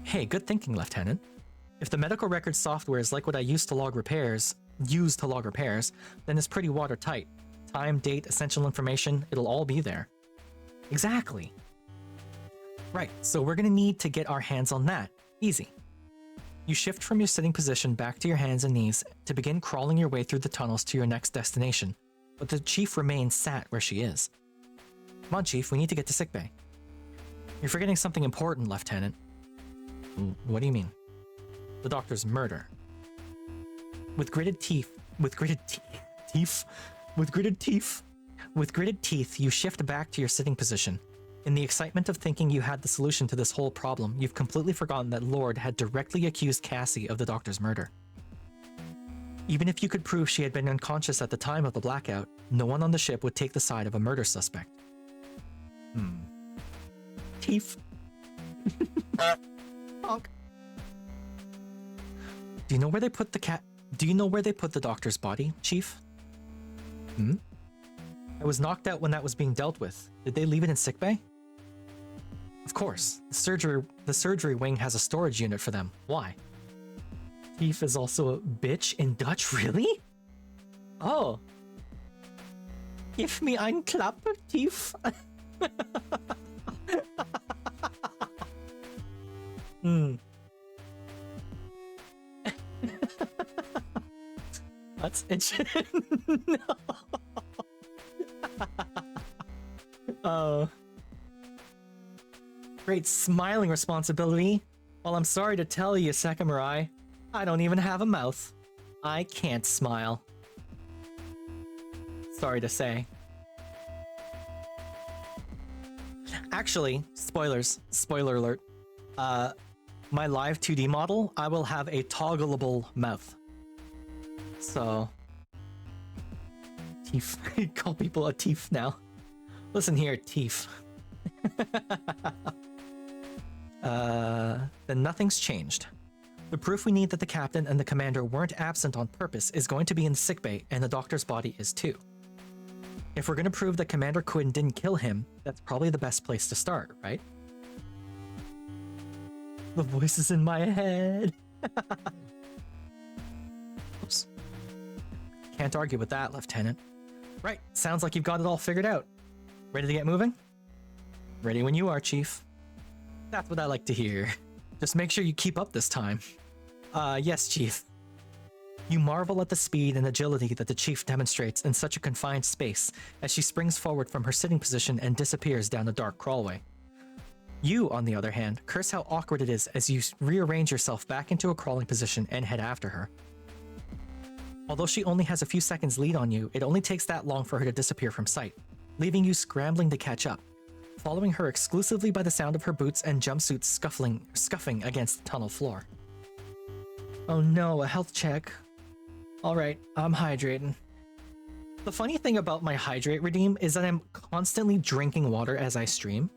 Hey, good thinking, Lieutenant. If the medical record software is like what I used to log repairs, then it's pretty watertight. Time, date, essential information, it'll all be there. Exactly. Right, so we're gonna need to get our hands on that. Easy. You shift from your sitting position back to your hands and knees to begin crawling your way through the tunnels to your next destination, but the chief remains sat where she is. Come on, Chief, we need to get to sickbay. You're forgetting something important, Lieutenant. What do you mean? The doctor's murder. With gritted teeth, you shift back to your sitting position. In the excitement of thinking you had the solution to this whole problem, you've completely forgotten that Lord had directly accused Cassie of the doctor's murder. Even if you could prove she had been unconscious at the time of the blackout, no one on the ship would take the side of a murder suspect. Teeth. Honk. Do you know where they put the cat? Do you know where they put the doctor's body, Chief? Hmm? I was knocked out when that was being dealt with. Did they leave it in sickbay? Of course. The surgery wing has a storage unit for them. Why? Chief is also a bitch in Dutch, really? Oh. Give me ein Klappe, Chief. Hmm. That's itching. No. Oh. Great smiling responsibility. Well, I'm sorry to tell you, Sakurai, I don't even have a mouth. I can't smile. Sorry to say. Actually, spoilers. Spoiler alert. My live 2D model, I will have a toggleable mouth. So... Teef. Call people a teef now. Listen here, teef. Then nothing's changed. The proof we need that the captain and the commander weren't absent on purpose is going to be in the sickbay, and the doctor's body is too. If we're going to prove that Commander Quinn didn't kill him, that's probably the best place to start, right? The voices in my head. Oops. Can't argue with that, Lieutenant. Right, sounds like you've got it all figured out. Ready to get moving? Ready when you are, Chief. That's what I like to hear. Just make sure you keep up this time. Yes, Chief. You marvel at the speed and agility that the Chief demonstrates in such a confined space as she springs forward from her sitting position and disappears down the dark crawlway. You, on the other hand, curse how awkward it is as you rearrange yourself back into a crawling position and head after her. Although she only has a few seconds lead on you, it only takes that long for her to disappear from sight, leaving you scrambling to catch up, following her exclusively by the sound of her boots and jumpsuit scuffing against the tunnel floor. Oh no, a health check. Alright, I'm hydrating. The funny thing about my hydrate redeem is that I'm constantly drinking water as I stream.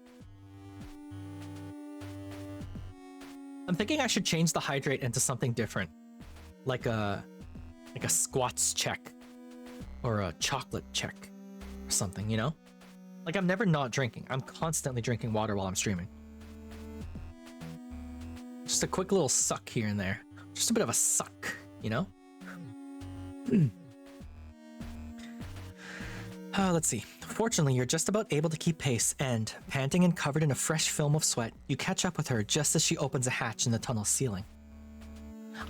I'm thinking I should change the hydrate into something different. Like a squats check. Or a chocolate check. Or something, you know? Like, I'm never not drinking. I'm constantly drinking water while I'm streaming. Just a quick little suck here and there. Just a bit of a suck, you know? Let's see. Fortunately, you're just about able to keep pace and, panting and covered in a fresh film of sweat, you catch up with her just as she opens a hatch in the tunnel ceiling.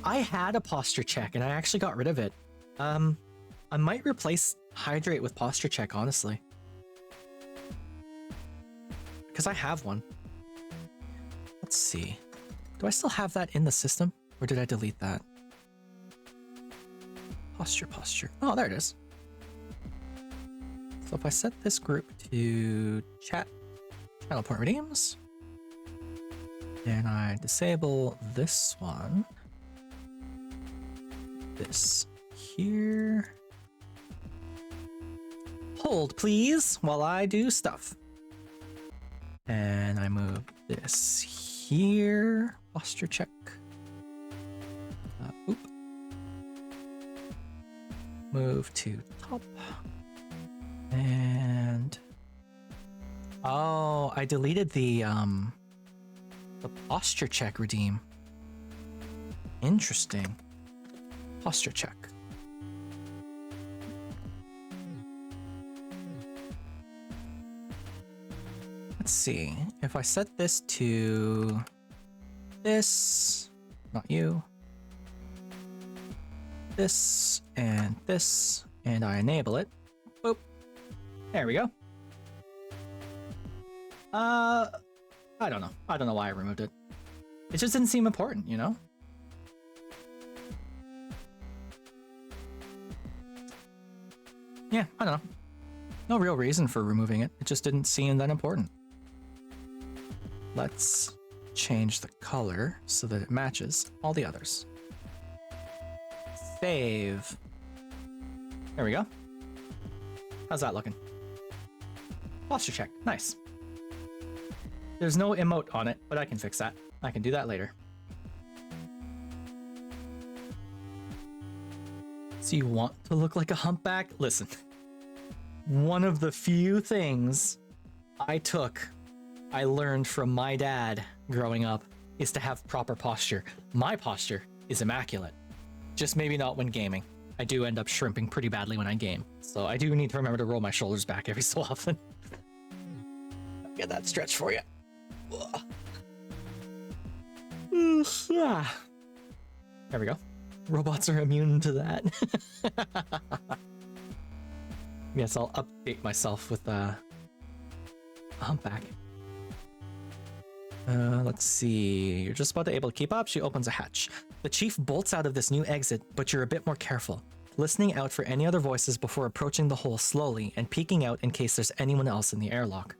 I had a posture check and I actually got rid of it. I might replace hydrate with posture check, honestly. Because I have one. Let's see. Do I still have that in the system? Or did I delete that? Posture. Oh, there it is. So if I set this group to channel point redeems, and I disable this one, this here. Hold, please, while I do stuff. And I move this here. Posture check. Oop. Move to top. And oh, I deleted the posture check redeem. Interesting. Posture check. Let's see. If I set this to this, not you. This, and I enable it. Boop. There we go. I don't know. I don't know why I removed it. It just didn't seem important, you know? Yeah, I don't know. No real reason for removing it. It just didn't seem that important. Let's change the color so that it matches all the others. Save. There we go. How's that looking? Posture check. Nice. There's no emote on it, but I can fix that. I can do that later. So you want to look like a humpback? Listen, one of the few things I learned from my dad growing up is to have proper posture. My posture is immaculate, just maybe not when gaming. I do end up shrimping pretty badly when I game, so I do need to remember to roll my shoulders back every so often. Get that stretch for you. There we go. Robots are immune to that. Yes, I'll update myself with a humpback. Let's see. You're just about to able to keep up. She opens a hatch. The chief bolts out of this new exit, but you're a bit more careful, listening out for any other voices before approaching the hole slowly and peeking out in case there's anyone else in the airlock.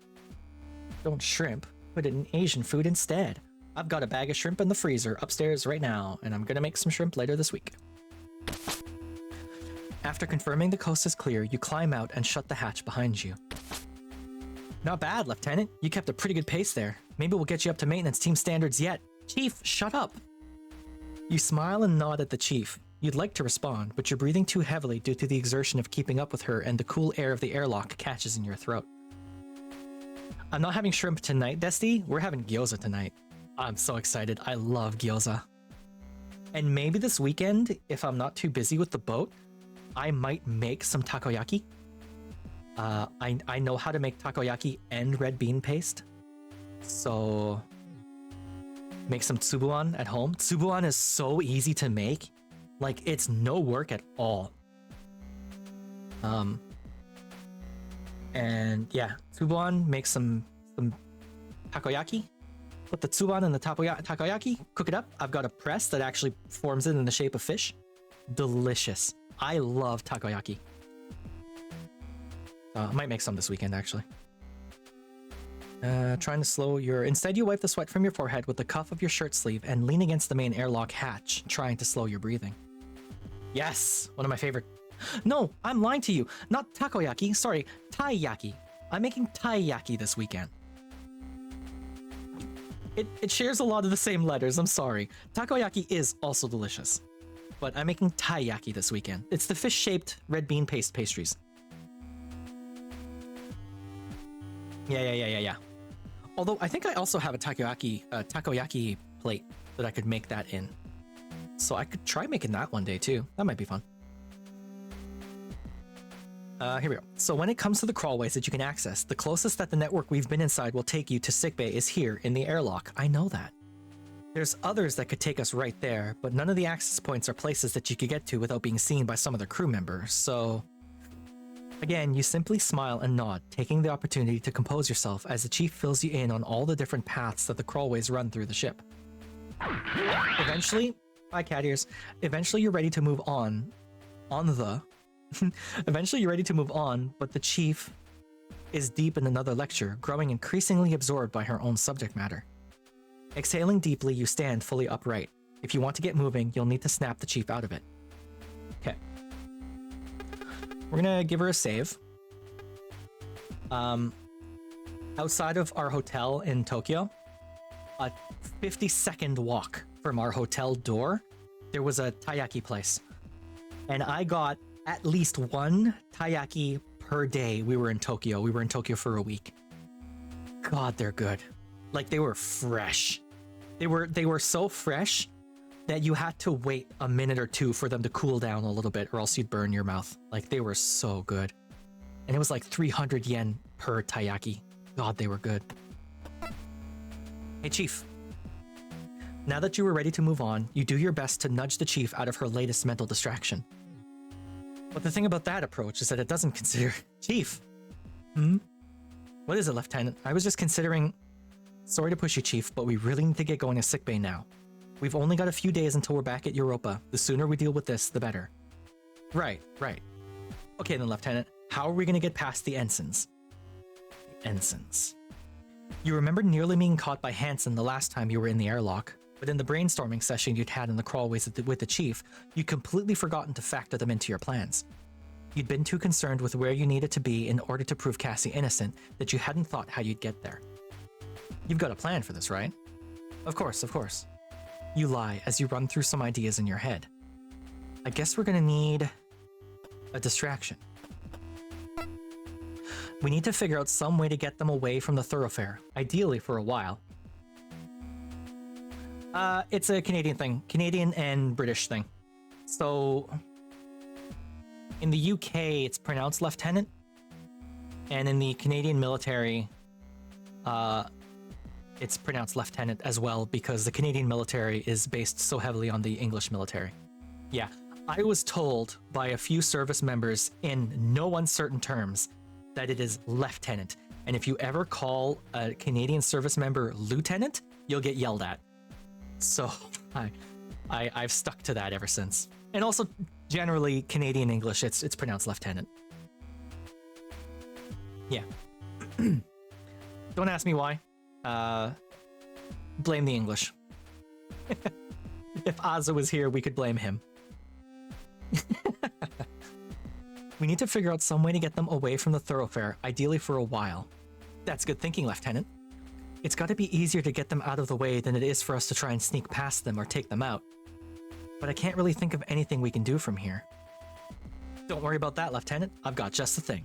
Don't shrimp, put it in Asian food instead. I've got a bag of shrimp in the freezer upstairs right now, and I'm gonna make some shrimp later this week. After confirming the coast is clear, you climb out and shut the hatch behind you. Not bad, Lieutenant. You kept a pretty good pace there. Maybe we'll get you up to maintenance team standards yet. Chief, shut up! You smile and nod at the chief. You'd like to respond, but you're breathing too heavily due to the exertion of keeping up with her, and the cool air of the airlock catches in your throat. I'm not having shrimp tonight, Desti. We're having gyoza tonight. I'm so excited. I love gyoza. And maybe this weekend, if I'm not too busy with the boat, I might make some takoyaki. I know how to make takoyaki and red bean paste. So make some tsubuan at home. Tsubuan is so easy to make. Like, it's no work at all. And yeah, tsubuan, make some takoyaki. Put the tsubuan in the takoyaki, cook it up. I've got a press that actually forms it in the shape of fish. Delicious. I love takoyaki. I might make some this weekend, actually. Trying to slow your... Instead, you wipe the sweat from your forehead with the cuff of your shirt sleeve and lean against the main airlock hatch, trying to slow your breathing. Yes! One of my favorite... No, I'm lying to you. Not takoyaki, sorry, taiyaki. I'm making taiyaki this weekend. It shares a lot of the same letters, I'm sorry. Takoyaki is also delicious. But I'm making taiyaki this weekend. It's the fish-shaped red bean paste pastries. Yeah. Although I think I also have a takoyaki plate that I could make that in. So I could try making that one day too. That might be fun. Here we go. So when it comes to the crawlways that you can access, the closest that the network we've been inside will take you to sickbay is here in the airlock. I know that. There's others that could take us right there, but none of the access points are places that you could get to without being seen by some other crew members, so... Again, you simply smile and nod, taking the opportunity to compose yourself as the chief fills you in on all the different paths that the crawlways run through the ship. Eventually... Bye, cat ears. Eventually you're ready to move on. Eventually you're ready to move on, but the chief is deep in another lecture, growing increasingly absorbed by her own subject matter. Exhaling deeply, you stand fully upright. If you want to get moving, you'll need to snap the chief out of it. Okay. We're gonna give her a save. Outside of our hotel in Tokyo, a 50-second walk from our hotel door, there was a taiyaki place. And I got at least one taiyaki per day we were in Tokyo. We were in Tokyo for a week. God, they're good. Like, they were fresh. They were so fresh that you had to wait a minute or two for them to cool down a little bit, or else you'd burn your mouth. Like, they were so good. And it was like 300 yen per taiyaki. God, they were good. Hey, Chief. Now that you were ready to move on, you do your best to nudge the chief out of her latest mental distraction. But the thing about that approach is that it doesn't consider... Chief! What is it, Lieutenant? I was just considering... Sorry to push you, Chief, but we really need to get going to sickbay now. We've only got a few days until we're back at Europa. The sooner we deal with this, the better. Right. Okay then, Lieutenant. How are we going to get past the ensigns? The ensigns. You remember nearly being caught by Hansen the last time you were in the airlock, but in the brainstorming session you'd had in the crawlways with the chief, you'd completely forgotten to factor them into your plans. You'd been too concerned with where you needed to be in order to prove Cassie innocent that you hadn't thought how you'd get there. You've got a plan for this, right? Of course. You lie as you run through some ideas in your head. I guess we're gonna need a distraction. We need to figure out some way to get them away from the thoroughfare, ideally for a while. It's a Canadian thing. Canadian and British thing. So, in the UK, it's pronounced lieutenant. And in the Canadian military, it's pronounced lieutenant as well, because the Canadian military is based so heavily on the English military. Yeah, I was told by a few service members in no uncertain terms that it is lieutenant. And if you ever call a Canadian service member lieutenant, you'll get yelled at. So I've stuck to that ever since. And also, generally, Canadian English, it's pronounced lieutenant. Yeah. Don't ask me why. Blame the English. If Ozza was here, we could blame him. We need to figure out some way to get them away from the thoroughfare, ideally for a while. That's good thinking, Lieutenant. It's got to be easier to get them out of the way than it is for us to try and sneak past them or take them out. But I can't really think of anything we can do from here. Don't worry about that, Lieutenant. I've got just the thing.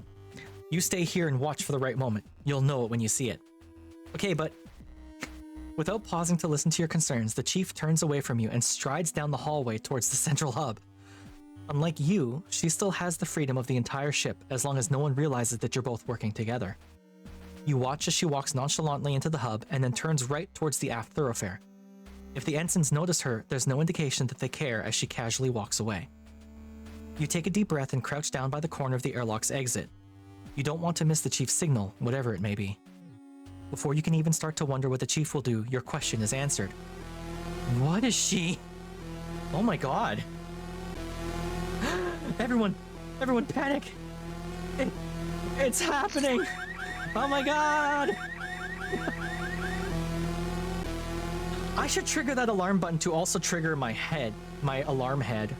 You stay here and watch for the right moment. You'll know it when you see it. Okay, but... Without pausing to listen to your concerns, the chief turns away from you and strides down the hallway towards the central hub. Unlike you, she still has the freedom of the entire ship as long as no one realizes that you're both working together. You watch as she walks nonchalantly into the hub and then turns right towards the aft thoroughfare. If the ensigns notice her, there's no indication that they care as she casually walks away. You take a deep breath and crouch down by the corner of the airlock's exit. You don't want to miss the chief's signal, whatever it may be. Before you can even start to wonder what the chief will do, your question is answered. What is she? Oh my god. Everyone panic! It's happening! Oh my god! I should trigger that alarm button to also trigger my alarm head.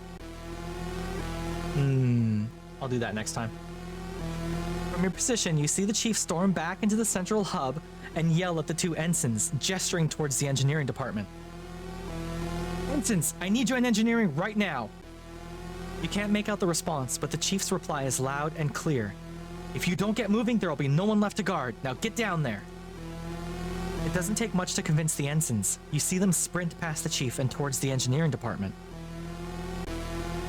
I'll do that next time. From your position, you see the chief storm back into the central hub and yell at the two ensigns, gesturing towards the engineering department. Ensigns, I need you in engineering right now! You can't make out the response, but the chief's reply is loud and clear. If you don't get moving, there will be no one left to guard. Now get down there. It doesn't take much to convince the ensigns. You see them sprint past the chief and towards the engineering department.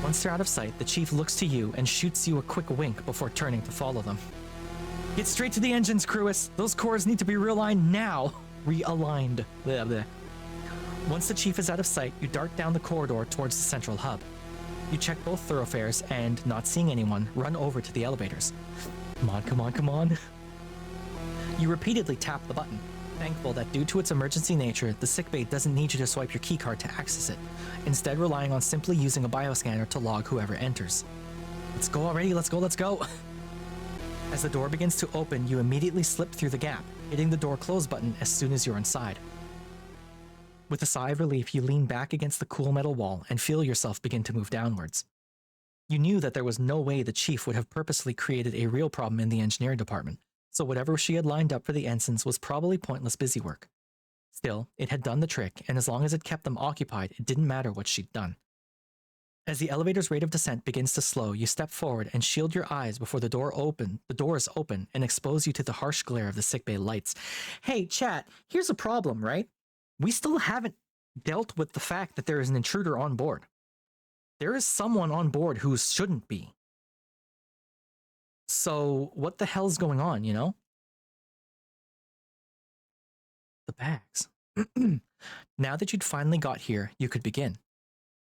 Once they're out of sight, the chief looks to you and shoots you a quick wink before turning to follow them. Get straight to the engines, Crewis. Those cores need to be realigned now. Realigned. Blah, blah. Once the chief is out of sight, you dart down the corridor towards the central hub. You check both thoroughfares and, not seeing anyone, run over to the elevators. Come on, come on, come on. You repeatedly tap the button, thankful that due to its emergency nature, the sickbay doesn't need you to swipe your keycard to access it, instead relying on simply using a bioscanner to log whoever enters. Let's go already, let's go, let's go! As the door begins to open, you immediately slip through the gap, hitting the door close button as soon as you're inside. With a sigh of relief, you lean back against the cool metal wall and feel yourself begin to move downwards. You knew that there was no way the chief would have purposely created a real problem in the engineering department, so whatever she had lined up for the ensigns was probably pointless busy work. Still, it had done the trick, and as long as it kept them occupied, it didn't matter what she'd done. As the elevator's rate of descent begins to slow, you step forward and shield your eyes before the doors open and expose you to the harsh glare of the sickbay lights. Hey, chat, here's a problem, right? We still haven't dealt with the fact that there is an intruder on board. There is someone on board who shouldn't be. So, what the hell's going on, you know? The bags. Now that you'd finally got here, you could begin.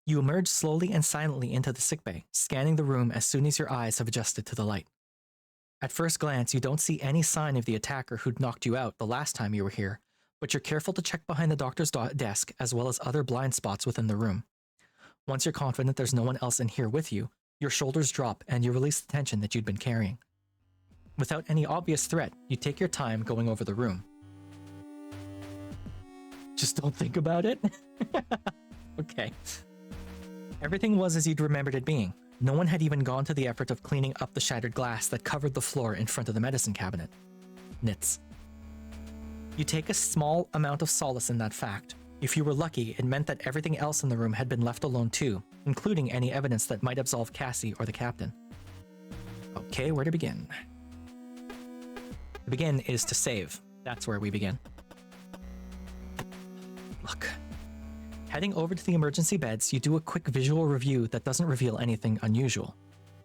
You emerge slowly and silently into the sickbay, scanning the room as soon as your eyes have adjusted to the light. At first glance, you don't see any sign of the attacker who'd knocked you out the last time you were here, but you're careful to check behind the doctor's desk as well as other blind spots within the room. Once you're confident there's no one else in here with you, your shoulders drop and you release the tension that you'd been carrying. Without any obvious threat, you take your time going over the room. Just don't think about it? Okay. Everything was as you'd remembered it being. No one had even gone to the effort of cleaning up the shattered glass that covered the floor in front of the medicine cabinet. Nits. You take a small amount of solace in that fact. If you were lucky, it meant that everything else in the room had been left alone too, including any evidence that might absolve Cassie or the captain. Okay, where to begin? To begin is to save. That's where we begin. Look. Heading over to the emergency beds, you do a quick visual review that doesn't reveal anything unusual.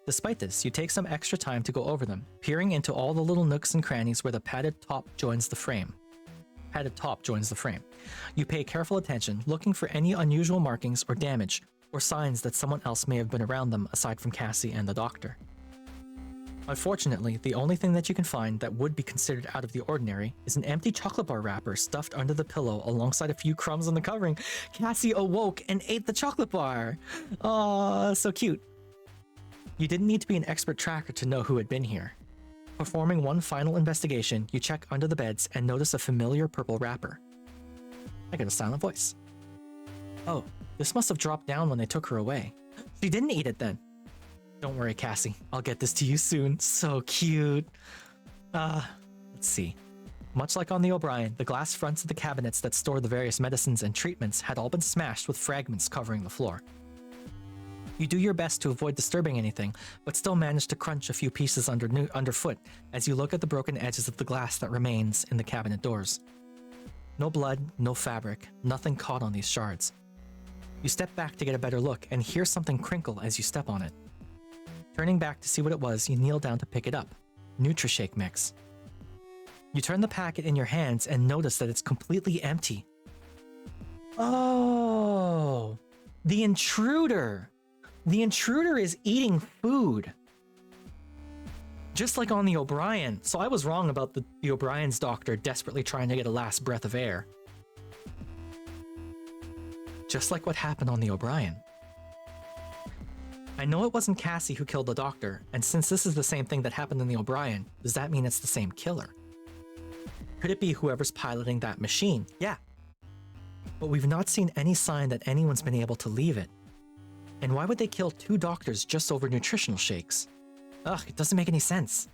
Despite this, you take some extra time to go over them, peering into all the little nooks and crannies where the padded top joins the frame. You pay careful attention, looking for any unusual markings or damage, or signs that someone else may have been around them aside from Cassie and the doctor. Unfortunately, the only thing that you can find that would be considered out of the ordinary is an empty chocolate bar wrapper stuffed under the pillow alongside a few crumbs on the covering. Cassie awoke and ate the chocolate bar! Aww, so cute. You didn't need to be an expert tracker to know who had been here. Performing one final investigation, you check under the beds and notice a familiar purple wrapper. I got a silent voice. Oh, this must have dropped down when they took her away. She didn't eat it then. Don't worry, Cassie. I'll get this to you soon. So cute. Let's see. Much like on the O'Brien, the glass fronts of the cabinets that store the various medicines and treatments had all been smashed with fragments covering the floor. You do your best to avoid disturbing anything, but still manage to crunch a few pieces underfoot as you look at the broken edges of the glass that remains in the cabinet doors. No blood, no fabric, nothing caught on these shards. You step back to get a better look and hear something crinkle as you step on it. Turning back to see what it was, you kneel down to pick it up. Nutrishake mix. You turn the packet in your hands and notice that it's completely empty. Oh! The intruder! The intruder is eating food. Just like on the O'Brien. So I was wrong about the O'Brien's doctor desperately trying to get a last breath of air. Just like what happened on the O'Brien. I know it wasn't Cassie who killed the doctor, and since this is the same thing that happened in the O'Brien, does that mean it's the same killer? Could it be whoever's piloting that machine? Yeah. But we've not seen any sign that anyone's been able to leave it. And why would they kill 2 doctors just over nutritional shakes? Ugh, it doesn't make any sense.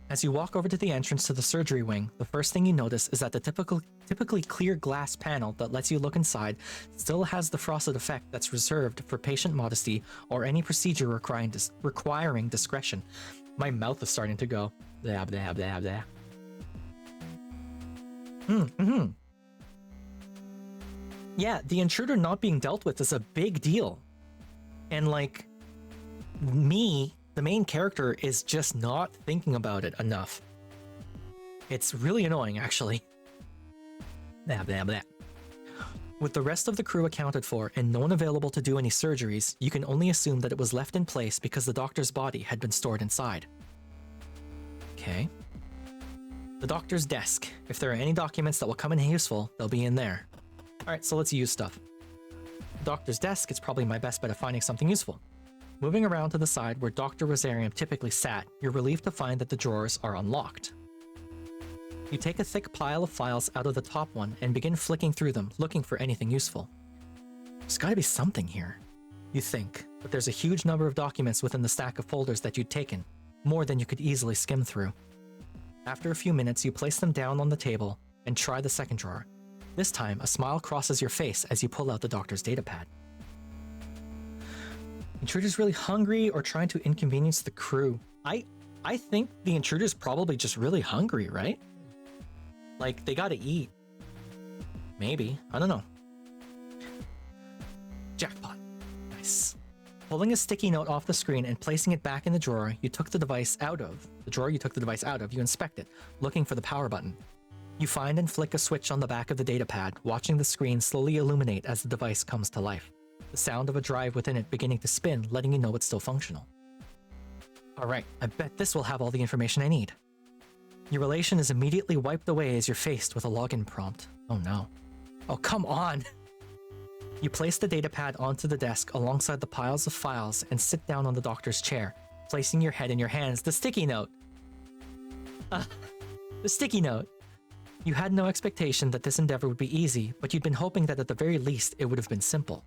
As you walk over to the entrance to the surgery wing, the first thing you notice is that the typically clear glass panel that lets you look inside still has the frosted effect that's reserved for patient modesty or any procedure requiring discretion. My mouth is starting to go. Blah, blah, blah, blah. Yeah, the intruder not being dealt with is a big deal. And like, me, the main character, is just not thinking about it enough. It's really annoying, actually. Blah, blah, blah. With the rest of the crew accounted for and no one available to do any surgeries, you can only assume that it was left in place because the doctor's body had been stored inside. Okay. The doctor's desk. If there are any documents that will come in useful, they'll be in there. Alright, so let's use stuff. The doctor's desk is probably my best bet of finding something useful. Moving around to the side where Dr. Rosarium typically sat, you're relieved to find that the drawers are unlocked. You take a thick pile of files out of the top one and begin flicking through them, looking for anything useful. There's gotta be something here, you think, but there's a huge number of documents within the stack of folders that you'd taken, more than you could easily skim through. After a few minutes, you place them down on the table and try the second drawer. This time, a smile crosses your face as you pull out the doctor's datapad. Intruder's really hungry or trying to inconvenience the crew. I think the intruder's probably just really hungry, right? Like, they gotta eat. Maybe. I don't know. Jackpot. Nice. Pulling a sticky note off the screen and placing it back in the drawer you took the device out of. The drawer you took the device out of, you inspect it, looking for the power button. You find and flick a switch on the back of the datapad, watching the screen slowly illuminate as the device comes to life. The sound of a drive within it beginning to spin, letting you know it's still functional. Alright, I bet this will have all the information I need. Your relation is immediately wiped away as you're faced with a login prompt. Oh no. Oh, come on! You place the datapad onto the desk alongside the piles of files and sit down on the doctor's chair, placing your head in your hands. The sticky note! The sticky note! You had no expectation that this endeavor would be easy, but you'd been hoping that at the very least it would have been simple.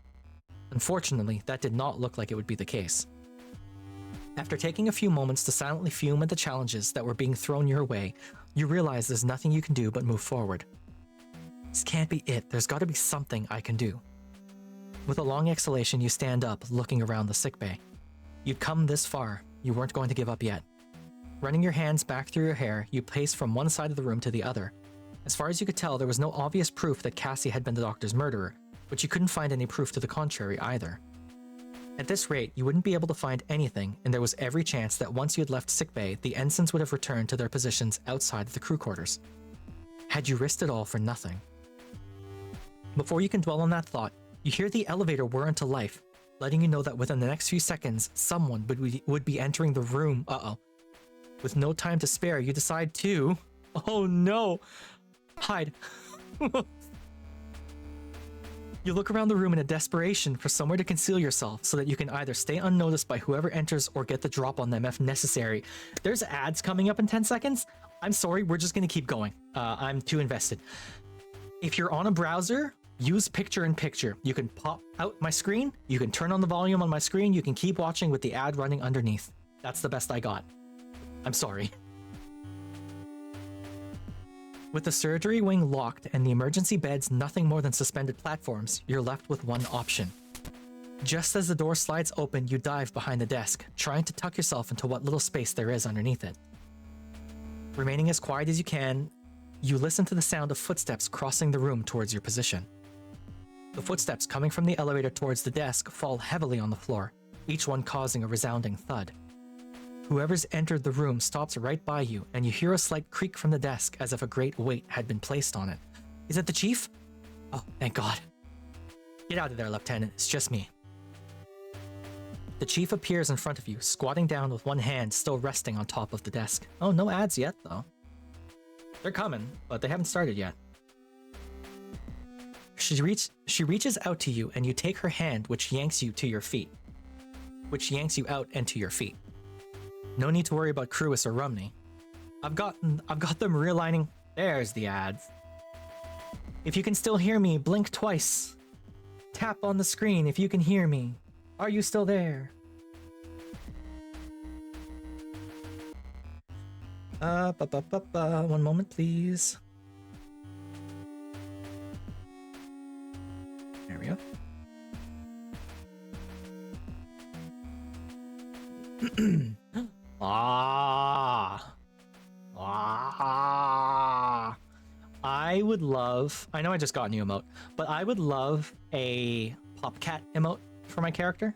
Unfortunately, that did not look like it would be the case. After taking a few moments to silently fume at the challenges that were being thrown your way, you realize there's nothing you can do but move forward. This can't be it. There's got to be something I can do. With a long exhalation, you stand up, looking around the sickbay. You'd come this far. You weren't going to give up yet. Running your hands back through your hair, you pace from one side of the room to the other. As far as you could tell, there was no obvious proof that Cassie had been the doctor's murderer, but you couldn't find any proof to the contrary either. At this rate, you wouldn't be able to find anything, and there was every chance that once you had left sickbay, the ensigns would have returned to their positions outside of the crew quarters. Had you risked it all for nothing? Before you can dwell on that thought, you hear the elevator whir into life, letting you know that within the next few seconds, someone would be entering the room. Uh-oh. With no time to spare, you decide to... Oh no! Hide. You look around the room in a desperation for somewhere to conceal yourself so that you can either stay unnoticed by whoever enters or get the drop on them if necessary. There's ads coming up in 10 seconds. I'm sorry, we're just gonna keep going. I'm too invested. If you're on a browser, use picture-in-picture. You can pop out my screen, you can turn on the volume on my screen, you can keep watching with the ad running underneath. That's the best I got. I'm sorry. With the surgery wing locked and the emergency beds nothing more than suspended platforms, you're left with one option. Just as the door slides open, you dive behind the desk, trying to tuck yourself into what little space there is underneath it. Remaining as quiet as you can, you listen to the sound of footsteps crossing the room towards your position. The footsteps coming from the elevator towards the desk fall heavily on the floor, each one causing a resounding thud. Whoever's entered the room stops right by you, and you hear a slight creak from the desk as if a great weight had been placed on it. Is it the chief? Oh, thank God. Get out of there, Lieutenant. It's just me. The chief appears in front of you, squatting down with one hand still resting on top of the desk. Oh, no ads yet, though. They're coming, but they haven't started yet. She reaches out to you, and you take her hand, which yanks you to your feet. Which yanks you out and to your feet. No need to worry about Cruis or Rumney. I've got them realigning. There's the ads. If you can still hear me, blink twice. Tap on the screen if you can hear me. Are you still there? One moment, please. There we go. I would love, I know I just got a new emote, but I would love a Popcat emote for my character.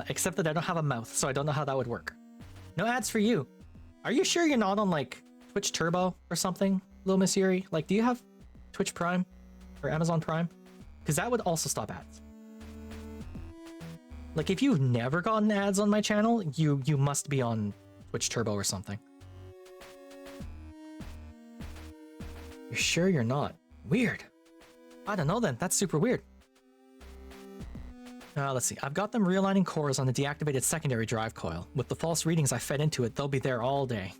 Except that I don't have a mouth, so I don't know how that would work. No ads for you. Are you sure you're not on like Twitch Turbo or something, Lil Miss Yuri? Like, do you have Twitch Prime or Amazon Prime? Because that would also stop ads. Like, if you've never gotten ads on my channel, you must be on Twitch Turbo or something. You're sure you're not? Weird. I don't know then. That's super weird. Let's see. I've got them realigning cores on the deactivated secondary drive coil. With the false readings I fed into it, they'll be there all day.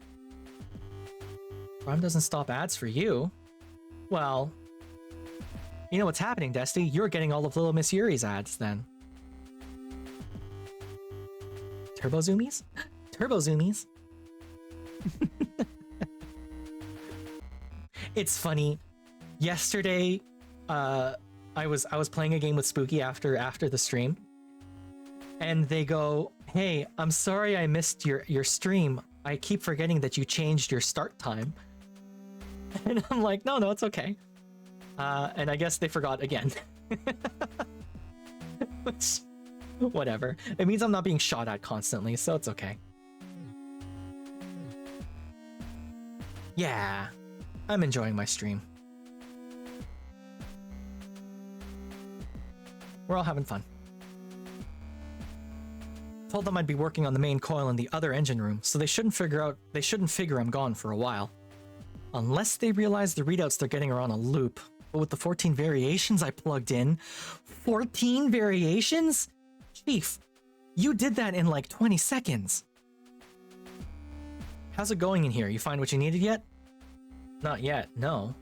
Prime doesn't stop ads for you. Well, you know what's happening, Dusty? You're getting all of Little Miss Yuri's ads then. Turbo Zoomies? Turbo Zoomies. It's funny. Yesterday, I was playing a game with Spooky after the stream, and they go, "Hey, I'm sorry I missed your stream. I keep forgetting that you changed your start time." And I'm like, no, it's okay. And I guess they forgot again. Which, whatever. It means I'm not being shot at constantly, so it's okay. Yeah, I'm enjoying my stream. We're all having fun. Told them I'd be working on the main coil in the other engine room, so they shouldn't figure I'm gone for a while. Unless they realize the readouts they're getting are on a loop. But with the 14 variations I plugged in... 14 variations? Chief, you did that in like 20 seconds. How's it going in here? You find what you needed yet? Not yet, no.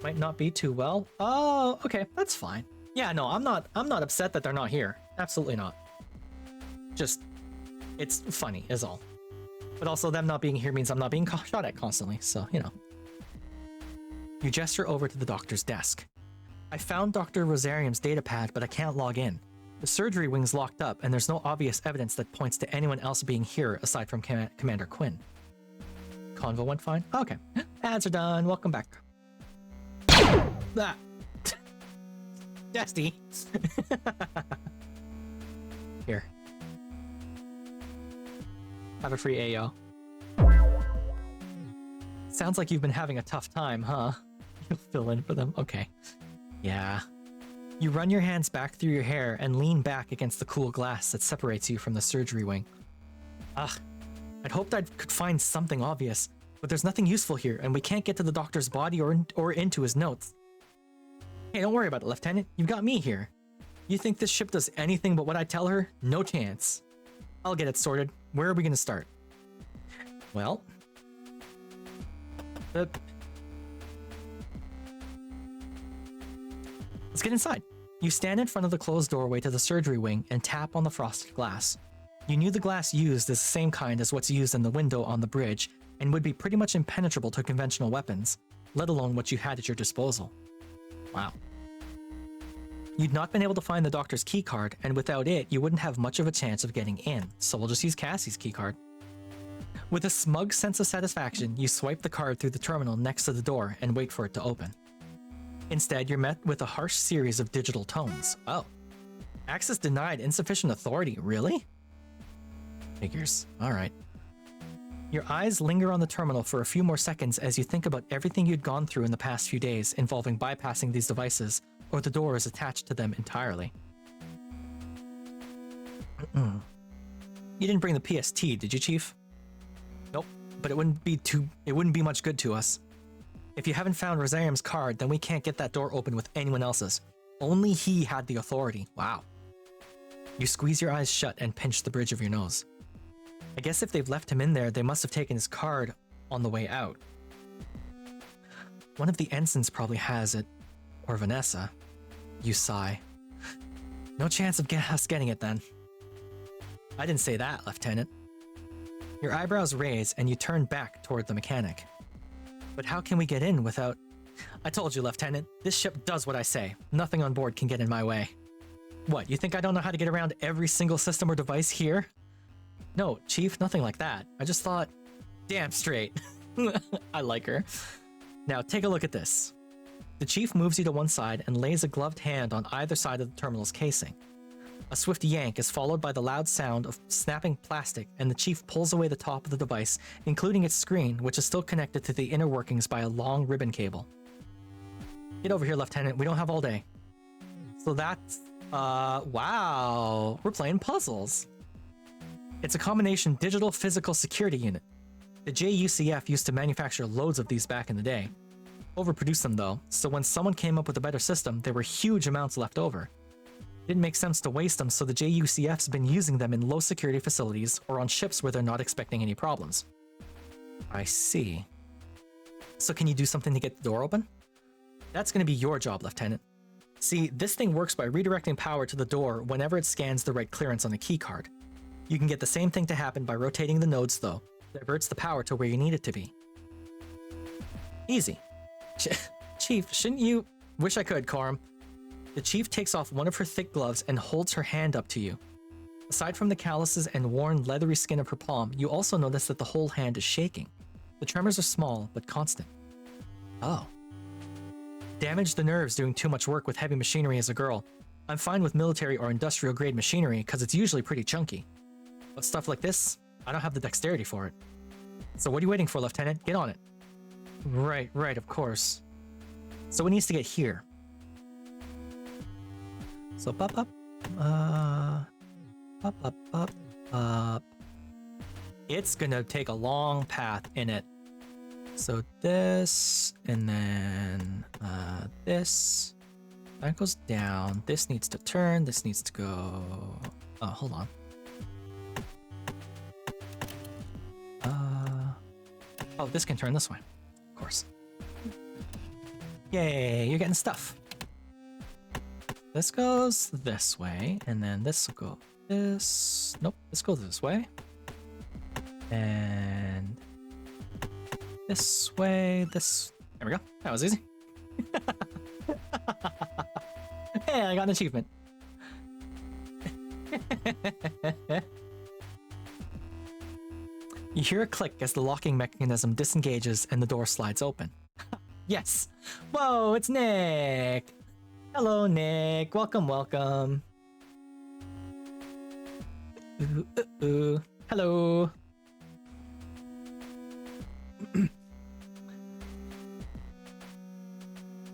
Might not be too well. Oh, okay, that's fine. Yeah, no, I'm not upset that they're not here. Absolutely not. Just, it's funny, is all. But also, them not being here means I'm not being shot at constantly, so, you know. You gesture over to the doctor's desk. I found Dr. Rosarium's datapad, but I can't log in. The surgery wing's locked up, and there's no obvious evidence that points to anyone else being here aside from Commander Quinn. Convo went fine? Okay. Ads are done. Welcome back. Ah. Dusty. Here. Have a free AO. Sounds like you've been having a tough time, huh? You'll fill in for them. Okay. Yeah. You run your hands back through your hair and lean back against the cool glass that separates you from the surgery wing. Ugh. I'd hoped I could find something obvious, but there's nothing useful here, and we can't get to the doctor's body or into his notes. Hey, don't worry about it, Lieutenant. You've got me here. You think this ship does anything but what I tell her? No chance. I'll get it sorted. Where are we going to start? Well... Let's get inside. You stand in front of the closed doorway to the surgery wing and tap on the frosted glass. You knew the glass used is the same kind as what's used in the window on the bridge and would be pretty much impenetrable to conventional weapons, let alone what you had at your disposal. Wow. You'd not been able to find the doctor's keycard, and without it, you wouldn't have much of a chance of getting in, so we'll just use Cassie's keycard. With a smug sense of satisfaction, you swipe the card through the terminal next to the door and wait for it to open. Instead, you're met with a harsh series of digital tones. Oh. Access denied, insufficient authority, really? Figures. Alright. Your eyes linger on the terminal for a few more seconds as you think about everything you'd gone through in the past few days involving bypassing these devices, or the doors attached to them entirely. You didn't bring the PST, did you, Chief? Nope, but it wouldn't be much good to us. If you haven't found Rosarium's card, then we can't get that door open with anyone else's. Only he had the authority. Wow. You squeeze your eyes shut and pinch the bridge of your nose. I guess if they've left him in there, they must have taken his card on the way out. One of the ensigns probably has it. Or Vanessa. You sigh. No chance of us getting it then. I didn't say that, Lieutenant. Your eyebrows raise and you turn back toward the mechanic. But how can we get in without... I told you, Lieutenant. This ship does what I say. Nothing on board can get in my way. What, you think I don't know how to get around every single system or device here? No, Chief, nothing like that. I just thought... Damn straight. I like her. Now, take a look at this. The Chief moves you to one side and lays a gloved hand on either side of the terminal's casing. A swift yank is followed by the loud sound of snapping plastic, and the Chief pulls away the top of the device, including its screen, which is still connected to the inner workings by a long ribbon cable. Get over here, Lieutenant. We don't have all day. So that's... wow. We're playing puzzles. It's a combination digital-physical security unit. The JUCF used to manufacture loads of these back in the day. Overproduced them though, so when someone came up with a better system, there were huge amounts left over. Didn't make sense to waste them, so the JUCF's been using them in low-security facilities or on ships where they're not expecting any problems. I see. So can you do something to get the door open? That's going to be your job, Lieutenant. See, this thing works by redirecting power to the door whenever it scans the right clearance on the keycard. You can get the same thing to happen by rotating the nodes, though. Diverts the power to where you need it to be. Easy. Chief, shouldn't you... Wish I could, Coram. The Chief takes off one of her thick gloves and holds her hand up to you. Aside from the calluses and worn, leathery skin of her palm, you also notice that the whole hand is shaking. The tremors are small, but constant. Oh. Damaged the nerves doing too much work with heavy machinery as a girl. I'm fine with military or industrial-grade machinery because it's usually pretty chunky. But stuff like this, I don't have the dexterity for it. So what are you waiting for, Lieutenant? Get on it. Right, of course. So it needs to get here. So up. It's gonna take a long path in it. So this, and then this. That goes down. This needs to turn. This needs to go... Oh, hold on. Oh, this can turn this way. Of course. Yay, you're getting stuff. This goes this way, and then this will go this... Nope, this goes this way. And... this way, this... There we go. That was easy. Hey, I got an achievement. You hear a click as the locking mechanism disengages and the door slides open. Yes. Whoa, it's Nick. Hello, Nick. Welcome, welcome. Ooh. Hello.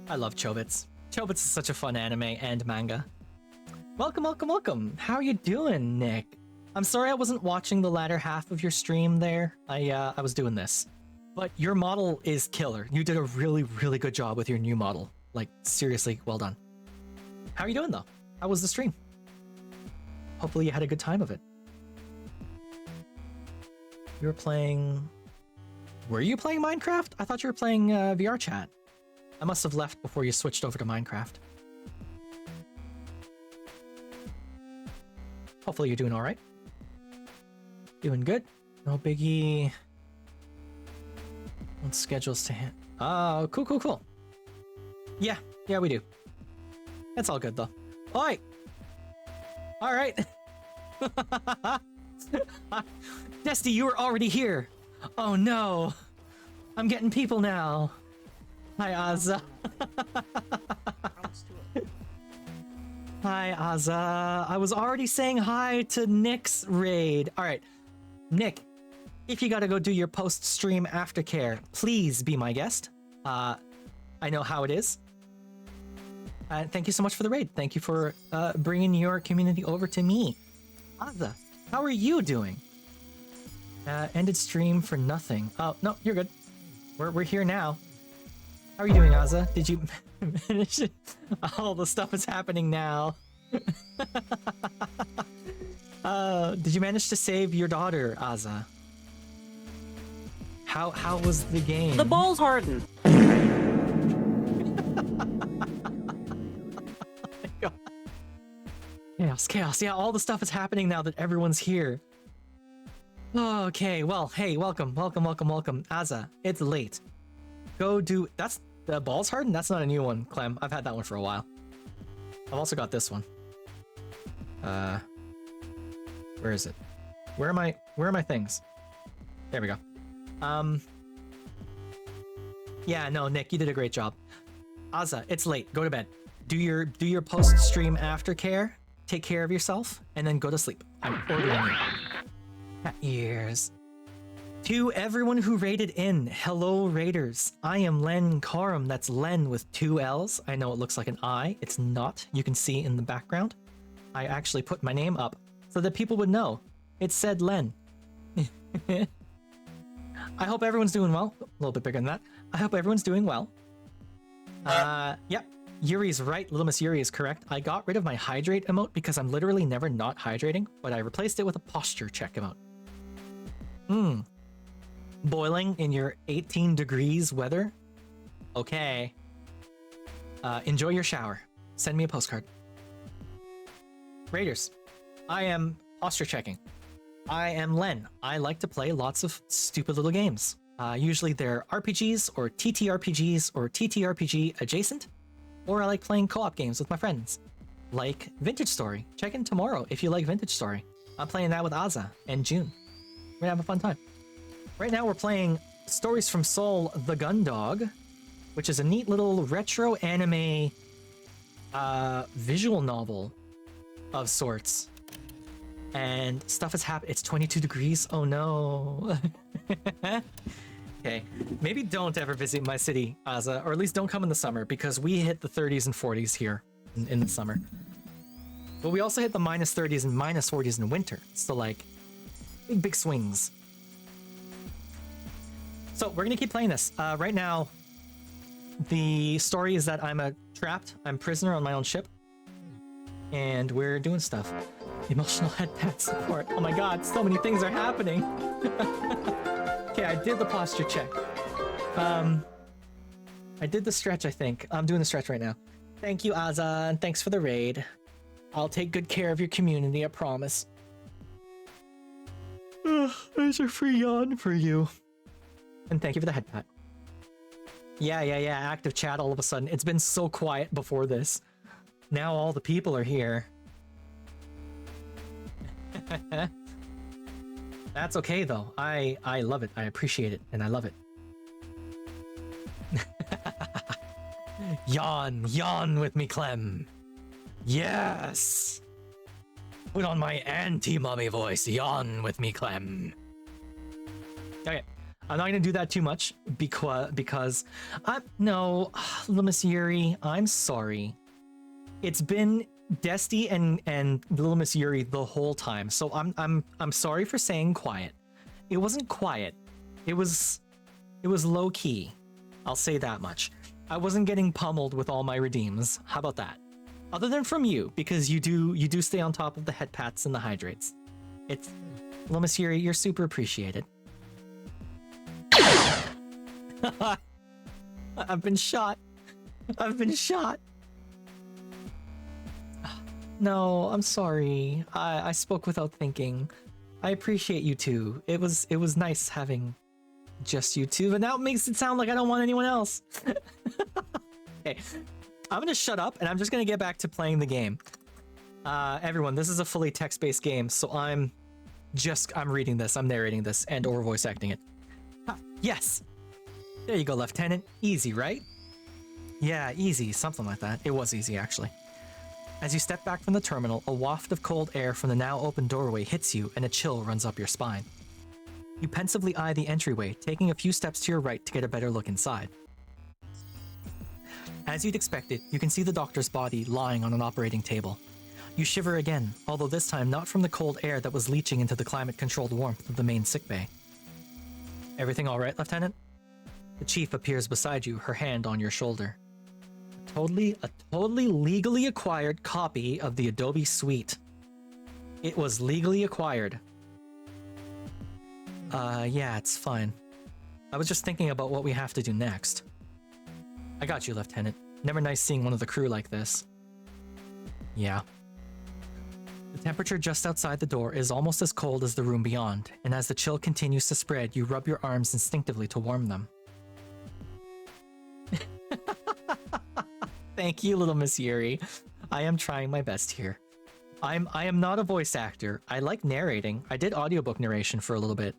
I love Chobits. Chobits is such a fun anime and manga. Welcome, welcome, welcome. How are you doing, Nick? I'm sorry I wasn't watching the latter half of your stream there. I was doing this. But your model is killer. You did a really, really good job with your new model. Like, seriously, well done. How are you doing, though? How was the stream? Hopefully you had a good time of it. You were playing... Were you playing Minecraft? I thought you were playing VR chat. I must have left before you switched over to Minecraft. Hopefully you're doing all right. Doing good. No biggie. What schedules to hit? Oh, cool, cool, cool. Yeah, we do. That's all good, though. Oi! All right. Desty, you were already here. Oh, no. I'm getting people now. Hi, Azza. Hi, Azza. I was already saying hi to Nick's raid. All right, Nick, if you gotta go do your post-stream aftercare, please be my guest. I know how it is. Thank you so much for the raid. Thank you for bringing your community over to me. Azza, how are you doing? Ended stream for nothing. Oh, no, you're good. We're here now. How are you doing, Azza? Did you manage it? All the stuff is happening now. Did you manage to save your daughter, Azza? How was the game? The ball's hardened. Chaos. Yeah, all the stuff is happening now that everyone's here. Okay, well, hey, welcome. Azza, it's late. Go do... That's... The ball's hardened? That's not a new one, Clem. I've had that one for a while. I've also got this one. Where is it? Where are my things? There we go. Yeah, no, Nick, you did a great job. Azza, it's late. Go to bed. Do your post-stream aftercare. Take care of yourself, and then go to sleep. I'm ordering you. Cat ears. To everyone who raided in, hello raiders. I am Len Karam. That's Len with 2 L's. I know it looks like an I. It's not. You can see in the background. I actually put my name up so that people would know. It said Len. I hope everyone's doing well. A little bit bigger than that. I hope everyone's doing well. Yep. Yuri's right. Little Miss Yuri is correct. I got rid of my hydrate emote because I'm literally never not hydrating, but I replaced it with a posture check emote. Boiling in your 18 degrees weather? Okay. Enjoy your shower. Send me a postcard. Raiders, I am posture checking. I am Len. I like to play lots of stupid little games. Usually they're RPGs or TTRPGs or TTRPG adjacent, or I like playing co-op games with my friends, like Vintage Story. Check in tomorrow if you like Vintage Story. I'm playing that with Azza and June. We're gonna have a fun time. Right now we're playing Stories from Seoul, The Gun Dog, which is a neat little retro anime visual novel of sorts. And stuff is happening. It's 22 degrees. Oh no. Okay, maybe don't ever visit my city, Azza, or at least don't come in the summer, because we hit the 30s and 40s here in the summer. But we also hit the minus 30s and minus 40s in winter. So like, big swings. So we're gonna keep playing this. Right now, the story is that I'm I'm prisoner on my own ship, and we're doing stuff. Emotional head pet support. Oh my god, so many things are happening. Okay, I did the posture check. I did the stretch, I think. I'm doing the stretch right now. Thank you, Azza, and thanks for the raid. I'll take good care of your community, I promise. There's a free yawn for you. And thank you for the head pat. Yeah, active chat all of a sudden. It's been so quiet before this. Now all the people are here. That's okay though. I love it. I appreciate it and I love it. Yawn with me, Clem. Yes. Put on my anti-mummy voice. Yawn with me, Clem. Okay. I'm not gonna do that too much because no, little Miss Yuri, I'm sorry. It's been Desti and little Miss Yuri the whole time, so I'm sorry for saying quiet. It wasn't quiet. It was low key. I'll say that much. I wasn't getting pummeled with all my redeems. How about that? Other than from you, because you do stay on top of the head pats and the hydrates. It's little Miss Yuri, you're super appreciated. I've been shot. I've been shot. No, I'm sorry. I spoke without thinking. I appreciate you two. It was nice having just you two, but now it makes it sound like I don't want anyone else. Okay, I'm gonna shut up and I'm just gonna get back to playing the game. Everyone, this is a fully text-based game, so I'm reading this, I'm narrating this, and or voice acting it. Yes! There you go, Lieutenant. Easy, right? Yeah, easy, something like that. It was easy, actually. As you step back from the terminal, a waft of cold air from the now open doorway hits you and a chill runs up your spine. You pensively eye the entryway, taking a few steps to your right to get a better look inside. As you'd expected, you can see the doctor's body lying on an operating table. You shiver again, although this time not from the cold air that was leaching into the climate-controlled warmth of the main sickbay. Everything all right, Lieutenant? The chief appears beside you, her hand on your shoulder. A totally legally acquired copy of the Adobe Suite. It was legally acquired. Yeah, it's fine. I was just thinking about what we have to do next. I got you, Lieutenant. Never nice seeing one of the crew like this. Yeah. The temperature just outside the door is almost as cold as the room beyond, and as the chill continues to spread, you rub your arms instinctively to warm them. Thank you, little Miss Yuri. I am trying my best here. I am not a voice actor. I like narrating. I did audiobook narration for a little bit,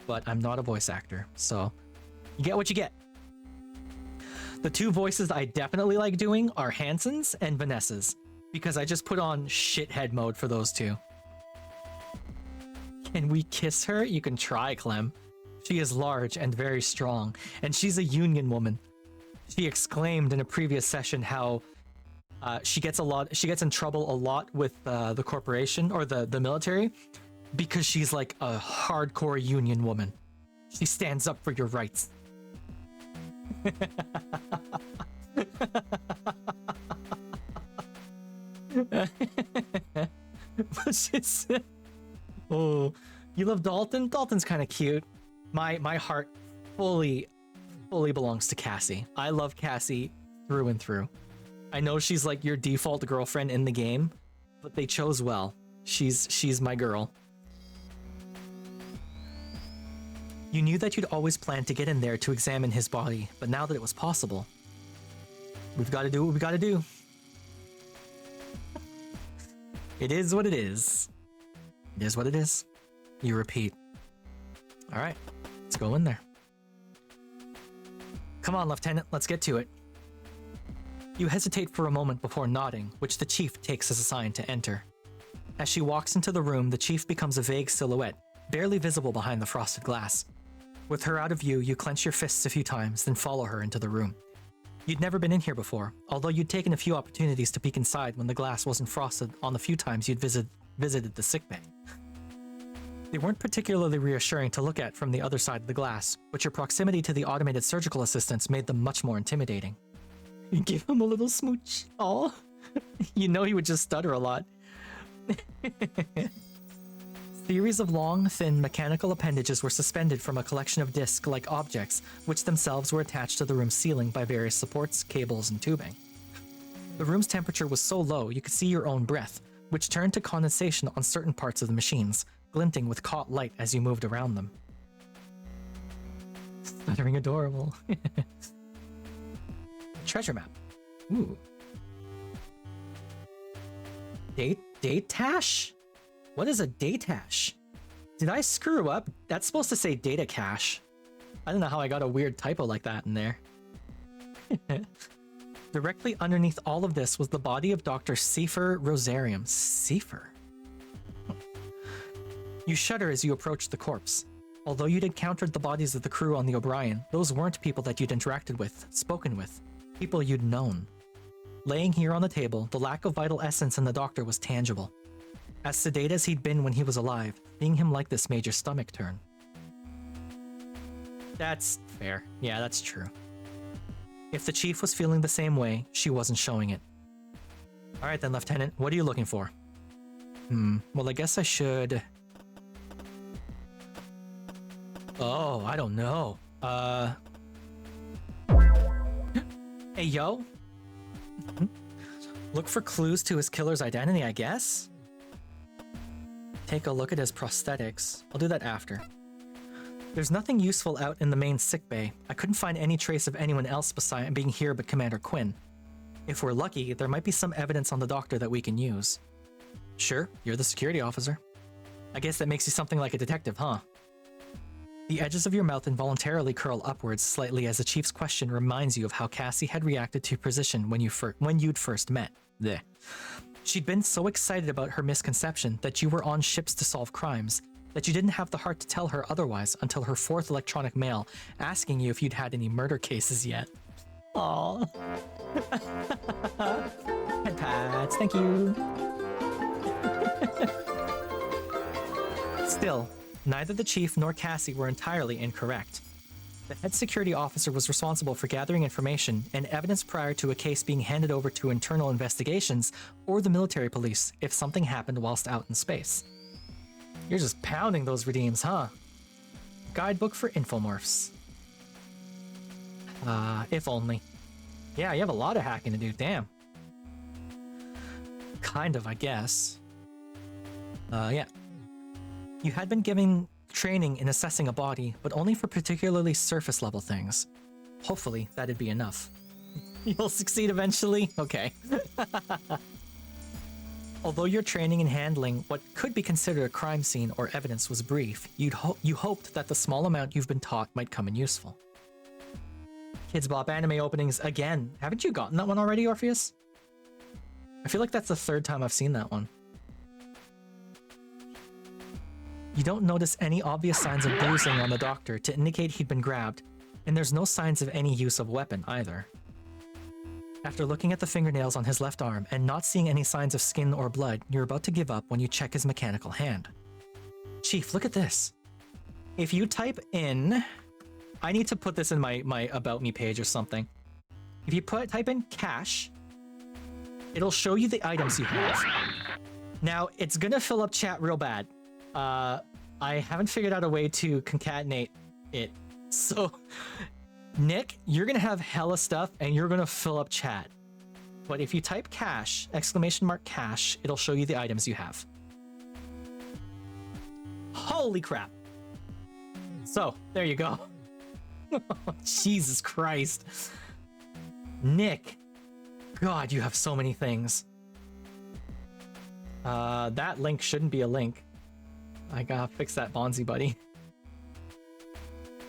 but I'm not a voice actor, so you get what you get. The two voices I definitely like doing are Hanson's and Vanessa's, because I just put on shithead mode for those two. Can we kiss her? You can try, Clem. She is large and very strong, and she's a union woman. She exclaimed in a previous session how she gets in trouble a lot with the corporation or the military because she's like a hardcore union woman. She stands up for your rights. Oh, you love Dalton? Dalton's kind of cute. My heart fully belongs to Cassie. I love Cassie through and through. I know she's like your default girlfriend in the game, but they chose well. She's my girl. You knew that you'd always planned to get in there to examine his body, but now that it was possible, we've got to do what we got to do. It is what it is. It is what it is. You repeat. All right, let's go in there. Come on, Lieutenant, let's get to it. You hesitate for a moment before nodding, which the chief takes as a sign to enter. As she walks into the room, the chief becomes a vague silhouette, barely visible behind the frosted glass. With her out of view, you clench your fists a few times, then follow her into the room. You'd never been in here before, although you'd taken a few opportunities to peek inside when the glass wasn't frosted on the few times you'd visited the sickbay. They weren't particularly reassuring to look at from the other side of the glass, but your proximity to the automated surgical assistants made them much more intimidating. You give him a little smooch. Aw. You know he would just stutter a lot. Series of long, thin mechanical appendages were suspended from a collection of disc-like objects, which themselves were attached to the room's ceiling by various supports, cables, and tubing. The room's temperature was so low you could see your own breath, which turned to condensation on certain parts of the machines, glinting with caught light as you moved around them. Stuttering adorable. Treasure map. Ooh. Date cache? What is a datash? Did I screw up? That's supposed to say data cache. I don't know how I got a weird typo like that in there. Directly underneath all of this was the body of Dr. Seifer Rosarium. Seifer? You shudder as you approach the corpse. Although you'd encountered the bodies of the crew on the O'Brien, those weren't people that you'd interacted with, spoken with, people you'd known. Laying here on the table, the lack of vital essence in the doctor was tangible. As sedate as he'd been when he was alive, seeing him like this made your stomach turn. That's fair. Yeah, that's true. If the chief was feeling the same way, she wasn't showing it. Alright then, Lieutenant, what are you looking for? Well, I guess I should... Oh, I don't know. Hey, yo? Look for clues to his killer's identity, I guess? Take a look at his prosthetics. I'll do that after. There's nothing useful out in the main sickbay. I couldn't find any trace of anyone else beside being here but Commander Quinn. If we're lucky, there might be some evidence on the doctor that we can use. Sure, you're the security officer. I guess that makes you something like a detective, huh? The edges of your mouth involuntarily curl upwards slightly as the chief's question reminds you of how Cassie had reacted to your position when you'd first met. Blech. She'd been so excited about her misconception that you were on ships to solve crimes, that you didn't have the heart to tell her otherwise until her fourth electronic mail asking you if you'd had any murder cases yet. Aww. Head pats, thank you. Still, neither the chief nor Cassie were entirely incorrect. The head security officer was responsible for gathering information and evidence prior to a case being handed over to internal investigations or the military police if something happened whilst out in space. You're just pounding those redeems, huh? Guidebook for infomorphs. If only. Yeah, you have a lot of hacking to do, damn. Kind of, I guess. Yeah. You had been given training in assessing a body, but only for particularly surface level things. Hopefully, that'd be enough. You'll succeed eventually? Okay. Although your training in handling what could be considered a crime scene or evidence was brief, you hoped that the small amount you've been taught might come in useful. Kids Bop anime openings again. Haven't you gotten that one already, Orpheus? I feel like that's the third time I've seen that one. You don't notice any obvious signs of bruising on the doctor to indicate he'd been grabbed, and there's no signs of any use of weapon either. After looking at the fingernails on his left arm and not seeing any signs of skin or blood, you're about to give up when you check his mechanical hand. Chief, look at this. If you type in... I need to put this in my About Me page or something. If you type in cash, it'll show you the items you have. Now, it's gonna fill up chat real bad. I haven't figured out a way to concatenate it. So, Nick, you're gonna have hella stuff and you're gonna fill up chat. But if you type cash, !cash, it'll show you the items you have. Holy crap. So, there you go. Jesus Christ. Nick. God, you have so many things. That link shouldn't be a link. I gotta fix that Bonzi buddy.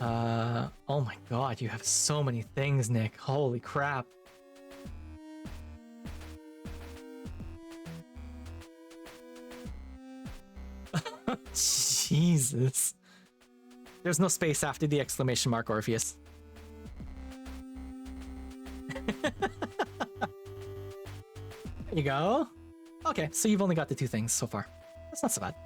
Oh my god, you have so many things, Nick. Holy crap. Jesus. There's no space after the exclamation mark, Orpheus. There you go. Okay, so you've only got the two things so far. That's not so bad.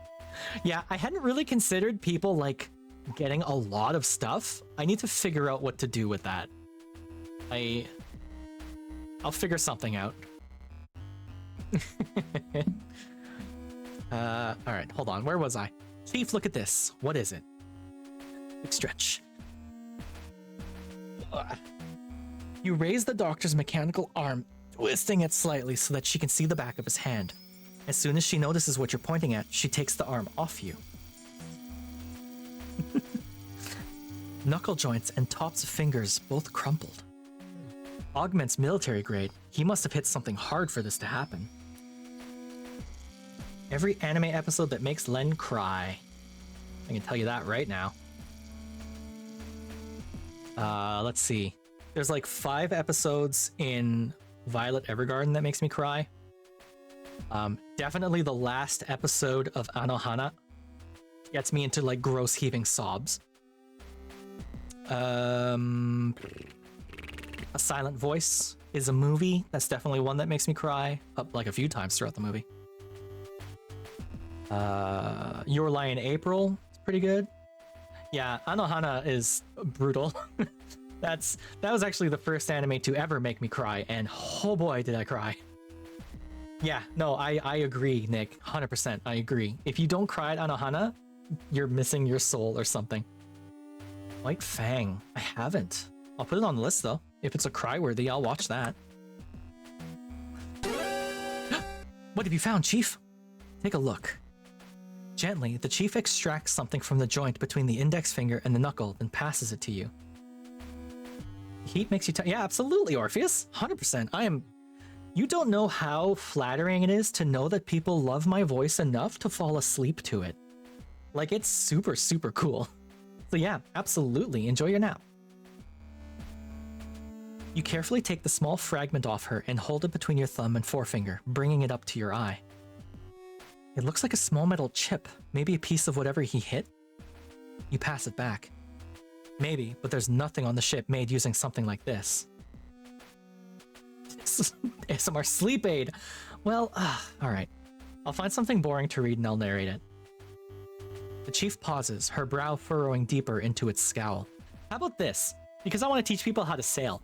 Yeah, I hadn't really considered people, like, getting a lot of stuff. I need to figure out what to do with that. I'll figure something out. Alright, hold on. Where was I? Chief, look at this. What is it? Big stretch. You raise the doctor's mechanical arm, twisting it slightly so that she can see the back of his hand. As soon as she notices what you're pointing at, she takes the arm off you. Knuckle joints and tops of fingers both crumpled. Augment's military grade. He must have hit something hard for this to happen. Every anime episode that makes Len cry. I can tell you that right now. Let's see. There's like 5 episodes in Violet Evergarden that makes me cry. Definitely the last episode of Anohana gets me into like gross heaving sobs. A Silent Voice is a movie. That's definitely one that makes me cry like a few times throughout the movie. Your Lie in April is pretty good. Yeah, Anohana is brutal. That was actually the first anime to ever make me cry, and oh boy did I cry. Yeah, no, I agree, Nick. 100%, I agree. If you don't cry at Anohana, you're missing your soul or something. White Fang, I haven't. I'll put it on the list though. If it's a cry-worthy, I'll watch that. What have you found, Chief? Take a look. Gently, the Chief extracts something from the joint between the index finger and the knuckle, then passes it to you. Heat makes you yeah, absolutely, Orpheus. 100%. You don't know how flattering it is to know that people love my voice enough to fall asleep to it. Like, it's super, super cool. So yeah, absolutely, enjoy your nap. You carefully take the small fragment off her and hold it between your thumb and forefinger, bringing it up to your eye. It looks like a small metal chip, maybe a piece of whatever he hit. You pass it back. Maybe, but there's nothing on the ship made using something like this. ASMR sleep aid. Well, alright. I'll find something boring to read and I'll narrate it. The Chief pauses, her brow furrowing deeper into its scowl. How about this? Because I want to teach people how to sail.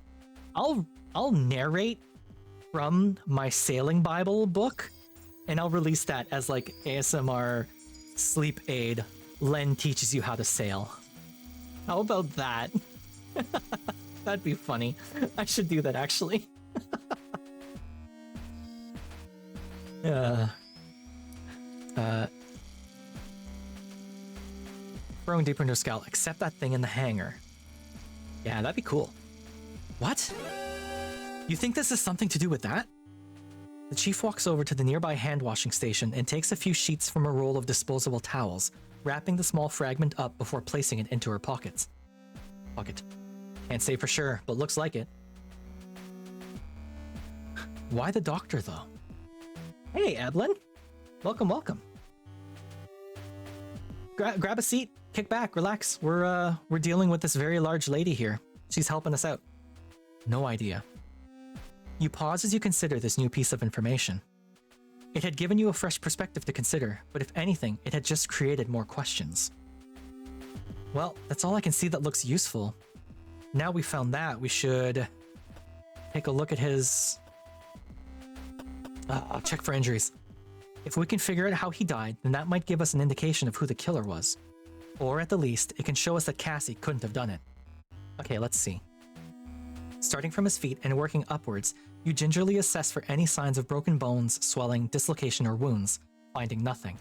I'll narrate from my sailing Bible book, and I'll release that as like ASMR sleep aid. Len teaches you how to sail. How about that? That'd be funny. I should do that actually. Throwing deeper into her scowl. Accept that thing in the hangar. Yeah, that'd be cool. What? You think this has something to do with that? The Chief walks over to the nearby hand-washing station and takes a few sheets from a roll of disposable towels, wrapping the small fragment up before placing it into her pocket. Can't say for sure, but looks like it. Why the doctor, though? Hey, Evelyn. Welcome, welcome. Grab a seat, kick back, relax. We're dealing with this very large lady here. She's helping us out. No idea. You pause as you consider this new piece of information. It had given you a fresh perspective to consider, but if anything, it had just created more questions. Well, that's all I can see that looks useful. Now we found that, we should take a look at his... I'll check for injuries. If we can figure out how he died, then that might give us an indication of who the killer was. Or at the least, it can show us that Cassie couldn't have done it. Okay, let's see. Starting from his feet and working upwards, you gingerly assess for any signs of broken bones, swelling, dislocation, or wounds, finding nothing.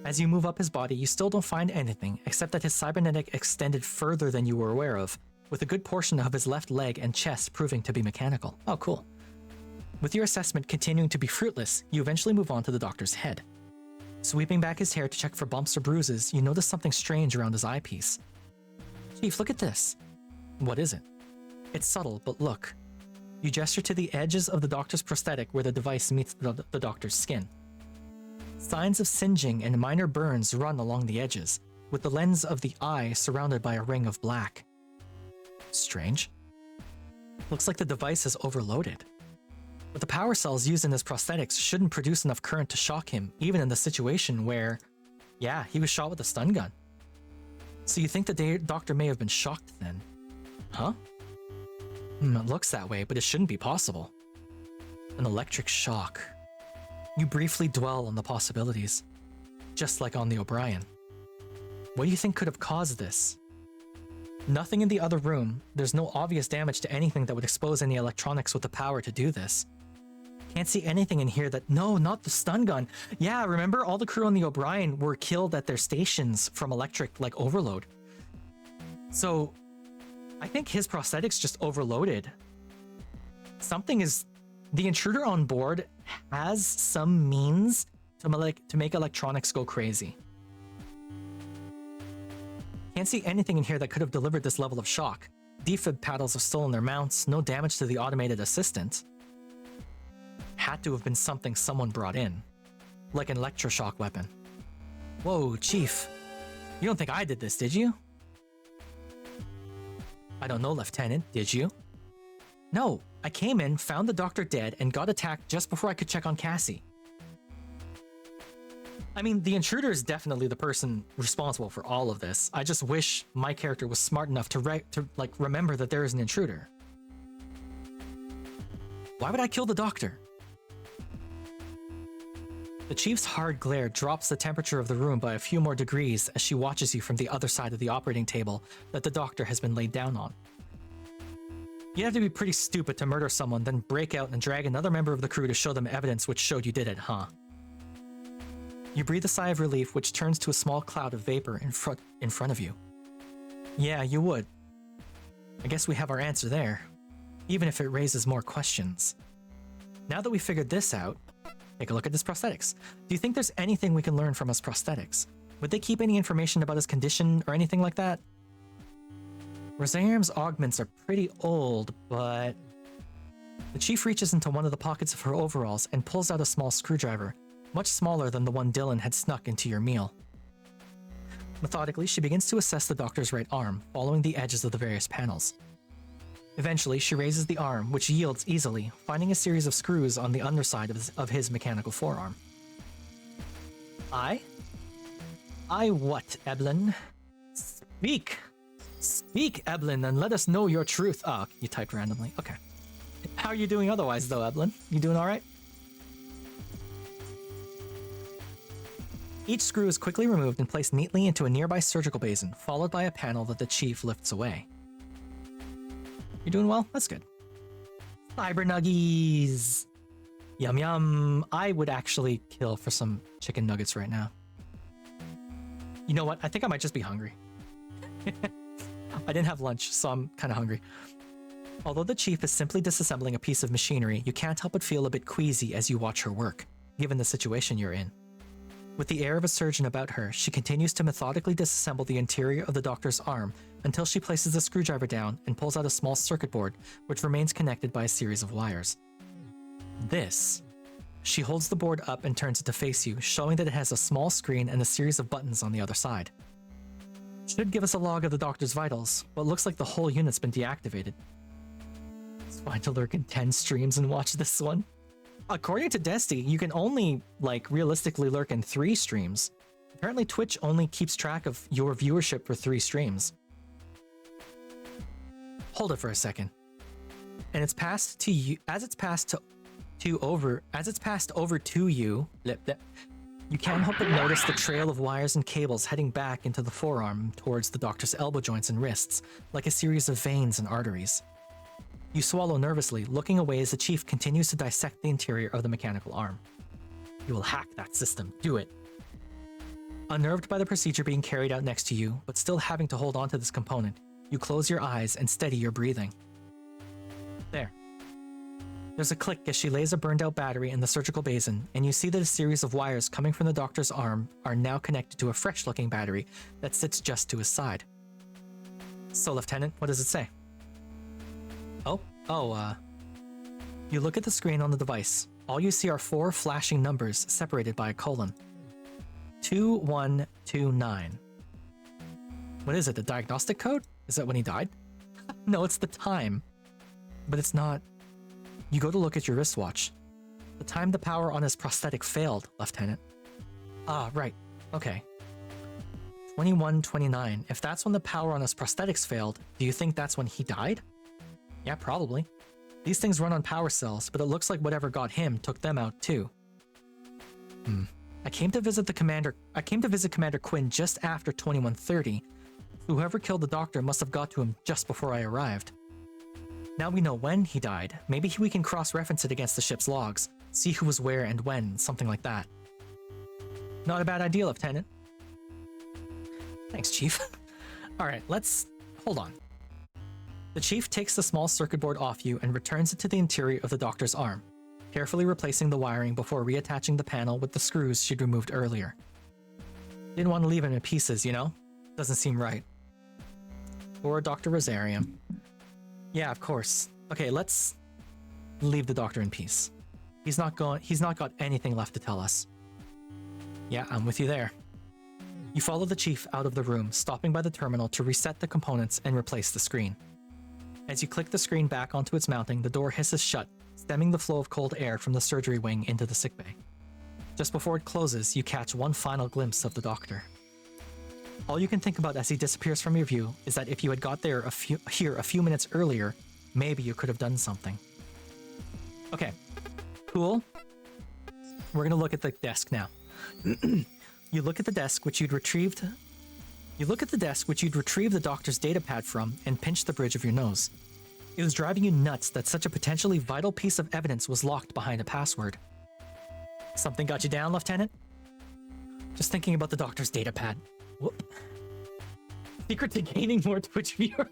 As you move up his body, you still don't find anything, except that his cybernetic extended further than you were aware of, with a good portion of his left leg and chest proving to be mechanical. Oh, cool. With your assessment continuing to be fruitless, you eventually move on to the doctor's head. Sweeping back his hair to check for bumps or bruises, you notice something strange around his eyepiece. Chief, look at this. What is it? It's subtle, but look. You gesture to the edges of the doctor's prosthetic where the device meets the doctor's skin. Signs of singeing and minor burns run along the edges, with the lens of the eye surrounded by a ring of black. Strange. Looks like the device is overloaded. But the power cells used in his prosthetics shouldn't produce enough current to shock him, even in the situation where, yeah, he was shot with a stun gun. So you think the doctor may have been shocked then? Huh? It looks that way, but it shouldn't be possible. An electric shock. You briefly dwell on the possibilities, just like on the O'Brien. What do you think could have caused this? Nothing in the other room. There's no obvious damage to anything that would expose any electronics with the power to do this. Can't see anything in here that... No, not the stun gun. Yeah, remember all the crew on the O'Brien were killed at their stations from electric, overload. So, I think his prosthetics just overloaded. something is... The intruder on board has some means to make electronics go crazy. Can't see anything in here that could have delivered this level of shock. Defib paddles are still in their mounts, no damage to the automated assistant. Had to have been something someone brought in. Like an electroshock weapon. Whoa, Chief. You don't think I did this, did you? I don't know, Lieutenant, did you? No, I came in, found the doctor dead, and got attacked just before I could check on Cassie. I mean, the intruder is definitely the person responsible for all of this. I just wish my character was smart enough to remember that there is an intruder. Why would I kill the doctor? The Chief's hard glare drops the temperature of the room by a few more degrees as she watches you from the other side of the operating table that the doctor has been laid down on. You'd have to be pretty stupid to murder someone, then break out and drag another member of the crew to show them evidence which showed you did it, huh? You breathe a sigh of relief, which turns to a small cloud of vapor in front of you. Yeah, you would. I guess we have our answer there, even if it raises more questions. Now that we figured this out, take a look at his prosthetics. Do you think there's anything we can learn from his prosthetics? Would they keep any information about his condition or anything like that? Rosarium's augments are pretty old, but... The Chief reaches into one of the pockets of her overalls and pulls out a small screwdriver, much smaller than the one Dylan had snuck into your meal. Methodically, she begins to assess the doctor's right arm, following the edges of the various panels. Eventually, she raises the arm, which yields easily, finding a series of screws on the underside of his mechanical forearm. I what, Eblin? Speak! Speak, Eblin, and let us know your truth. Oh, you typed randomly. Okay. How are you doing otherwise, though, Eblin? You doing alright? Each screw is quickly removed and placed neatly into a nearby surgical basin, followed by a panel that the Chief lifts away. You're doing well? That's good. Fiber nuggies! Yum yum. I would actually kill for some chicken nuggets right now. You know what? I think I might just be hungry. I didn't have lunch, so I'm kind of hungry. Although the Chief is simply disassembling a piece of machinery, you can't help but feel a bit queasy as you watch her work, given the situation you're in. With the air of a surgeon about her, she continues to methodically disassemble the interior of the doctor's arm until she places the screwdriver down and pulls out a small circuit board, which remains connected by a series of wires. This. She holds the board up and turns it to face you, showing that it has a small screen and a series of buttons on the other side. Should give us a log of the doctor's vitals, but looks like the whole unit's been deactivated. It's fine to lurk in 10 streams and watch this one. According to Desti, you can only, realistically lurk in 3 streams. Apparently Twitch only keeps track of your viewership for 3 streams. Hold it for a second. And it's passed to you, as it's passed over to you, you can't help but notice the trail of wires and cables heading back into the forearm towards the doctor's elbow joints and wrists, like a series of veins and arteries. You swallow nervously, looking away as the Chief continues to dissect the interior of the mechanical arm. You will hack that system. Do it. Unnerved by the procedure being carried out next to you, but still having to hold on to this component, you close your eyes and steady your breathing. There. There's a click as she lays a burned-out battery in the surgical basin, and you see that a series of wires coming from the doctor's arm are now connected to a fresh-looking battery that sits just to his side. So, Lieutenant, what does it say? You look at the screen on the device. All you see are 4 flashing numbers separated by a colon. 2129. What is it, the diagnostic code? Is that when he died? No, it's the time. But it's not. You go to look at your wristwatch. The time the power on his prosthetic failed, Lieutenant. Ah, right. Okay. 2129. If that's when the power on his prosthetics failed, do you think that's when he died? Yeah, probably. These things run on power cells, but it looks like whatever got him took them out too. I came to visit Commander Quinn just after 2130. Whoever killed the doctor must have got to him just before I arrived. Now we know when he died. Maybe we can cross-reference it against the ship's logs, see who was where and when, something like that. Not a bad idea, Lieutenant. Thanks, Chief. Alright, hold on. The chief takes the small circuit board off you and returns it to the interior of the doctor's arm, carefully replacing the wiring before reattaching the panel with the screws she'd removed earlier. Didn't want to leave him in pieces, you know? Doesn't seem right. Or Dr. Rosarium. Yeah, of course. Okay, let's leave the doctor in peace. He's not got anything left to tell us. Yeah, I'm with you there. You follow the chief out of the room, stopping by the terminal to reset the components and replace the screen. As you click the screen back onto its mounting, the door hisses shut, stemming the flow of cold air from the surgery wing into the sickbay. Just before it closes, you catch one final glimpse of the doctor. All you can think about as he disappears from your view is that if you had got there a few minutes earlier, maybe you could have done something. Okay, cool. We're gonna look at the desk now. You look at the desk which you'd retrieved the doctor's data pad from and pinch the bridge of your nose. It was driving you nuts that such a potentially vital piece of evidence was locked behind a password. Something got you down, Lieutenant? Just thinking about the doctor's data pad. Whoop. Secret to gaining more Twitch viewers.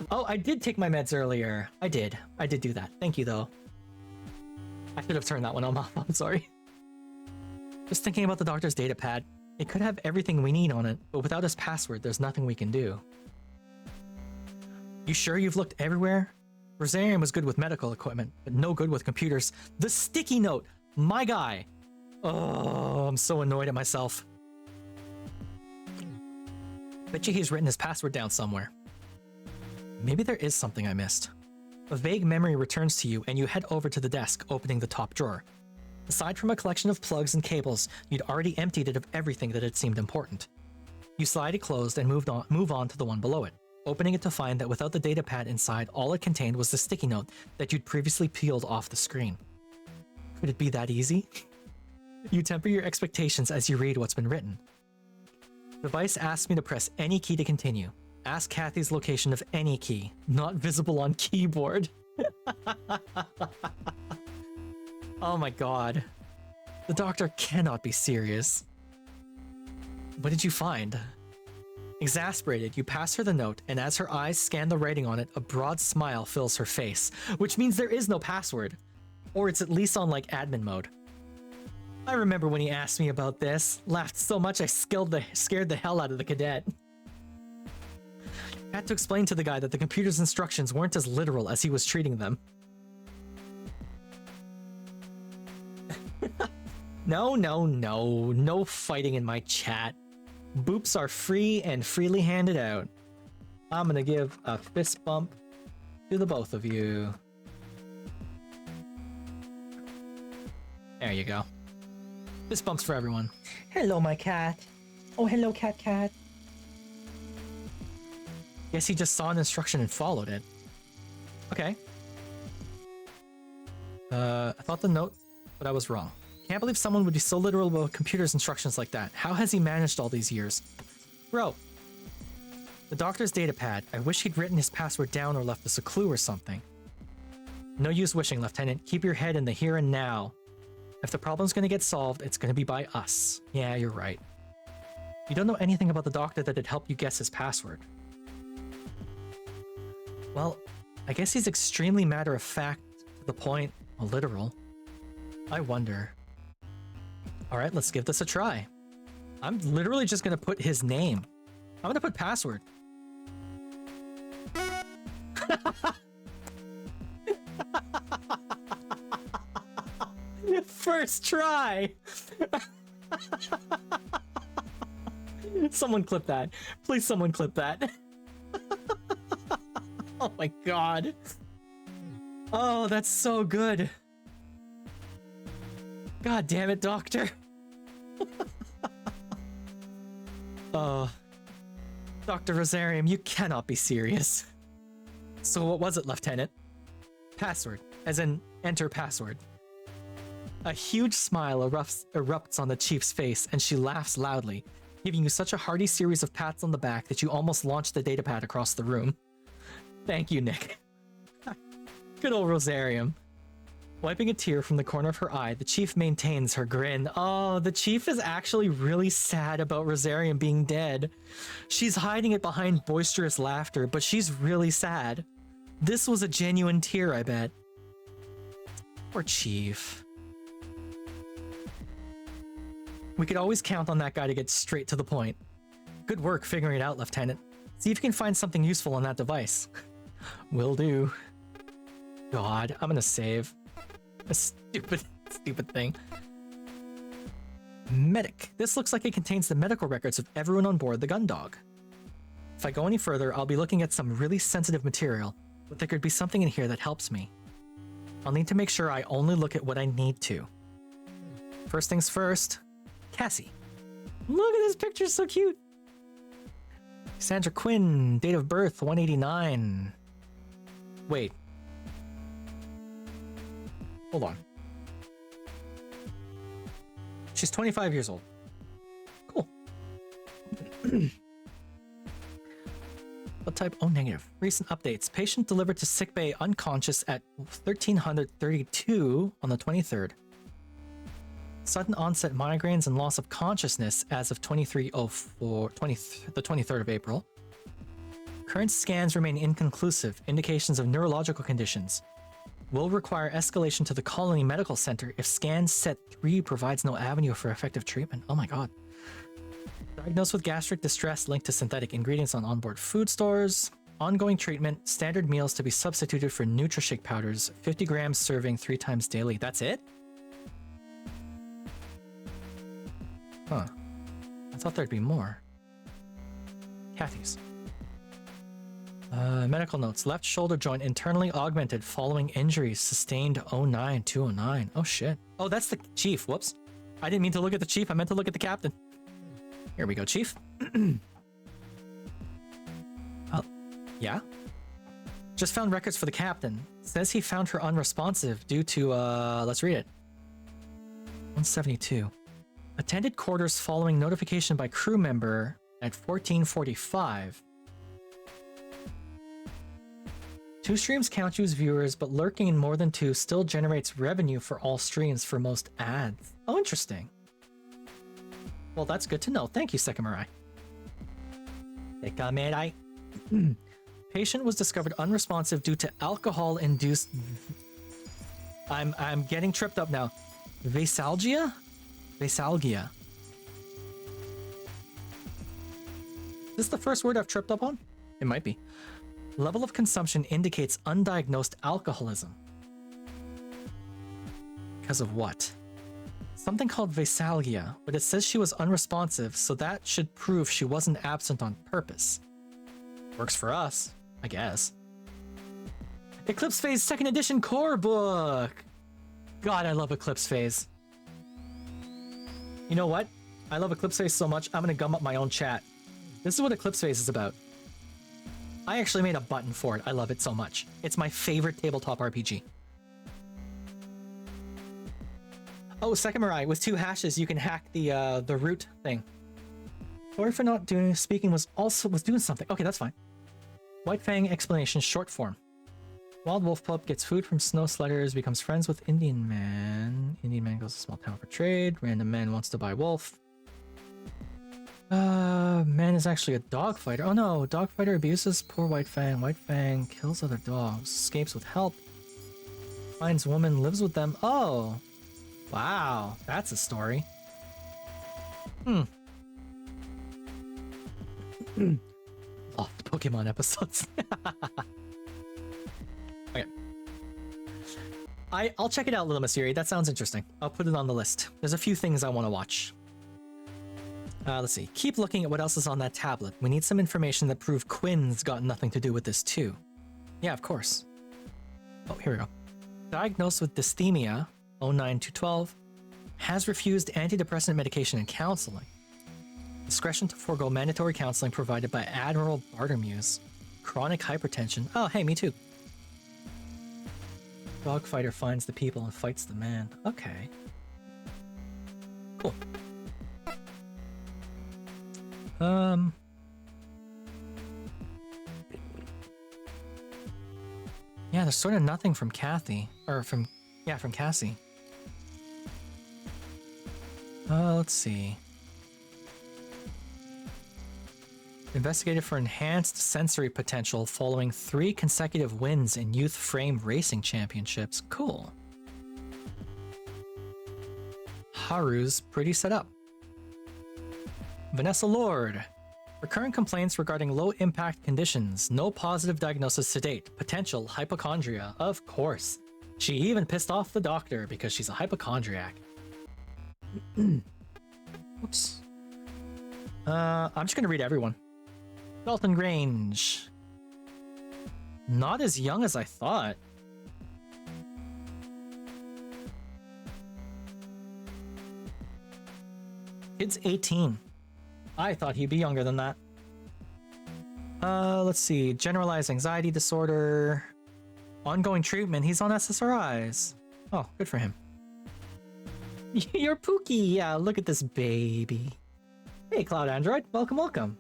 Oh, I did take my meds earlier. I did do that. Thank you, though. I should have turned that one off. I'm sorry. Just thinking about the doctor's data pad. It could have everything we need on it, but without his password, there's nothing we can do. You sure you've looked everywhere? Rosarium was good with medical equipment, but no good with computers. The sticky note! My guy! Oh, I'm so annoyed at myself. Bet you he's written his password down somewhere. Maybe there is something I missed. A vague memory returns to you and you head over to the desk, opening the top drawer. Aside from a collection of plugs and cables, you'd already emptied it of everything that had seemed important. You slide it closed and move on to the one below it, opening it to find that without the data pad inside, all it contained was the sticky note that you'd previously peeled off the screen. Could it be that easy? You temper your expectations as you read what's been written. The device asks me to press any key to continue. Ask Kathy's location of any key, not visible on keyboard. Oh my god. The doctor cannot be serious. What did you find? Exasperated, you pass her the note, and as her eyes scan the writing on it, a broad smile fills her face, which means there is no password. Or it's at least on like admin mode. I remember when he asked me about this, laughed so much I scared the hell out of the cadet. Had to explain to the guy that the computer's instructions weren't as literal as he was treating them. No fighting in my chat. Boops are free and freely handed out. I'm gonna give a fist bump to the both of you. There you go. Fist bumps for everyone. Hello, my cat. Oh, hello, cat. Guess he just saw an instruction and followed it. Okay. I thought the note, but I was wrong. Can't believe someone would be so literal about computer's instructions like that. How has he managed all these years? Bro. The doctor's data pad. I wish he'd written his password down or left us a clue or something. No use wishing, Lieutenant. Keep your head in the here and now. If the problem's gonna get solved, it's gonna be by us. Yeah, you're right. You don't know anything about the doctor that'd help you guess his password. Well, I guess he's extremely matter-of-fact, to the point, literal. I wonder. Alright, let's give this a try. I'm literally just gonna put his name. I'm gonna put password. First try! Someone clip that. Please someone clip that. Oh my god. Oh, that's so good. God damn it, Doctor. Oh. Dr. Rosarium, you cannot be serious. So what was it, Lieutenant? Password, as in enter password. A huge smile erupts on the chief's face and she laughs loudly, giving you such a hearty series of pats on the back that you almost launch the datapad across the room. Thank you, Nick. Good old Rosarium. Wiping a tear from the corner of her eye, the chief maintains her grin. Oh, the chief is actually really sad about Rosarian being dead. She's hiding it behind boisterous laughter, but she's really sad. This was a genuine tear, I bet. Poor chief. We could always count on that guy to get straight to the point. Good work figuring it out, Lieutenant. See if you can find something useful on that device. Will do. God, I'm gonna save. A stupid thing. Medic. This looks like it contains the medical records of everyone on board the Gundog. If I go any further, I'll be looking at some really sensitive material, but there could be something in here that helps me. I'll need to make sure I only look at what I need to. First things first, Cassie. Look at this picture, so cute. Sandra Quinn, date of birth 189. Wait. Hold on. She's 25 years old. Cool. What type? Oh, negative. Recent updates. Patient delivered to sickbay unconscious at 1332 on the 23rd. Sudden onset migraines and loss of consciousness as of the 23rd of April. Current scans remain inconclusive, indications of neurological conditions. Will require escalation to the Colony Medical Center if scan set 3 provides no avenue for effective treatment. Oh my god. Diagnosed with gastric distress linked to synthetic ingredients on onboard food stores. Ongoing treatment, standard meals to be substituted for Nutrishake powders, 50 grams serving 3 times daily. That's it? Huh. I thought there'd be more. Kathy's. Medical notes. Left shoulder joint internally augmented following injuries sustained 09-209. Oh shit. Oh, that's the chief. Whoops. I didn't mean to look at the chief. I meant to look at the captain. Here we go, chief. Oh, yeah? Just found records for the captain. Says he found her unresponsive due to, let's read it. 172. Attended quarters following notification by crew member at 1445. 2 streams count you as viewers, but lurking in more than 2 still generates revenue for all streams for most ads. Oh, interesting. Well, that's good to know. Thank you, Sekamarai. Sekamarai. Patient was discovered unresponsive due to alcohol-induced... I'm getting tripped up now. Vasalgia? Vasalgia. Is this the first word I've tripped up on? It might be. Level of consumption indicates undiagnosed alcoholism. Because of what? Something called Vasalgia, but it says she was unresponsive, so that should prove she wasn't absent on purpose. Works for us, I guess. Eclipse Phase 2nd Edition Core Book! God, I love Eclipse Phase. You know what? I love Eclipse Phase so much, I'm gonna gum up my own chat. This is what Eclipse Phase is about. I actually made a button for it. I love it so much. It's my favorite tabletop RPG. Oh, Sekamarai, with 2 hashes, you can hack the root thing. Sorry for not doing speaking was doing something. Okay, that's fine. White Fang explanation short form. Wild Wolf Pup gets food from snow sledders, becomes friends with Indian Man. Indian Man goes to small town for trade. Random man wants to buy wolf. Man is actually a dog fighter. Oh no, dog fighter abuses poor White Fang. White Fang kills other dogs, escapes with help, finds woman, lives with them. Oh, wow, that's a story. Lost Pokemon episodes. Okay. I'll check it out, Little Miss Yuri. That sounds interesting. I'll put it on the list. There's a few things I want to watch. Let's see. Keep looking at what else is on that tablet. We need some information that prove Quinn's got nothing to do with this too. Yeah, of course. Oh, here we go. Diagnosed with dysthymia, 09-12, has refused antidepressant medication and counseling. Discretion to forego mandatory counseling provided by Admiral Bartermuse. Chronic hypertension. Oh, hey, me too. Dogfighter finds the people and fights the man. Okay. Cool. Yeah, there's sort of nothing from Kathy, or from Yeah, from Cassie. Let's see. Investigated for enhanced sensory potential following 3 consecutive wins in Youth Frame Racing Championships. Cool. Haru's pretty set up. Vanessa Lord. Recurrent complaints regarding low impact conditions. No positive diagnosis to date. Potential hypochondria. Of course. She even pissed off the doctor because she's a hypochondriac. Oops. I'm just gonna read everyone. Dalton Grange. Not as young as I thought. Kid's 18. I thought he'd be younger than that. Let's see. Generalized anxiety disorder. Ongoing treatment. He's on SSRIs. Oh, good for him. You're Pookie. Yeah, look at this baby. Hey, Cloud Android. Welcome, welcome.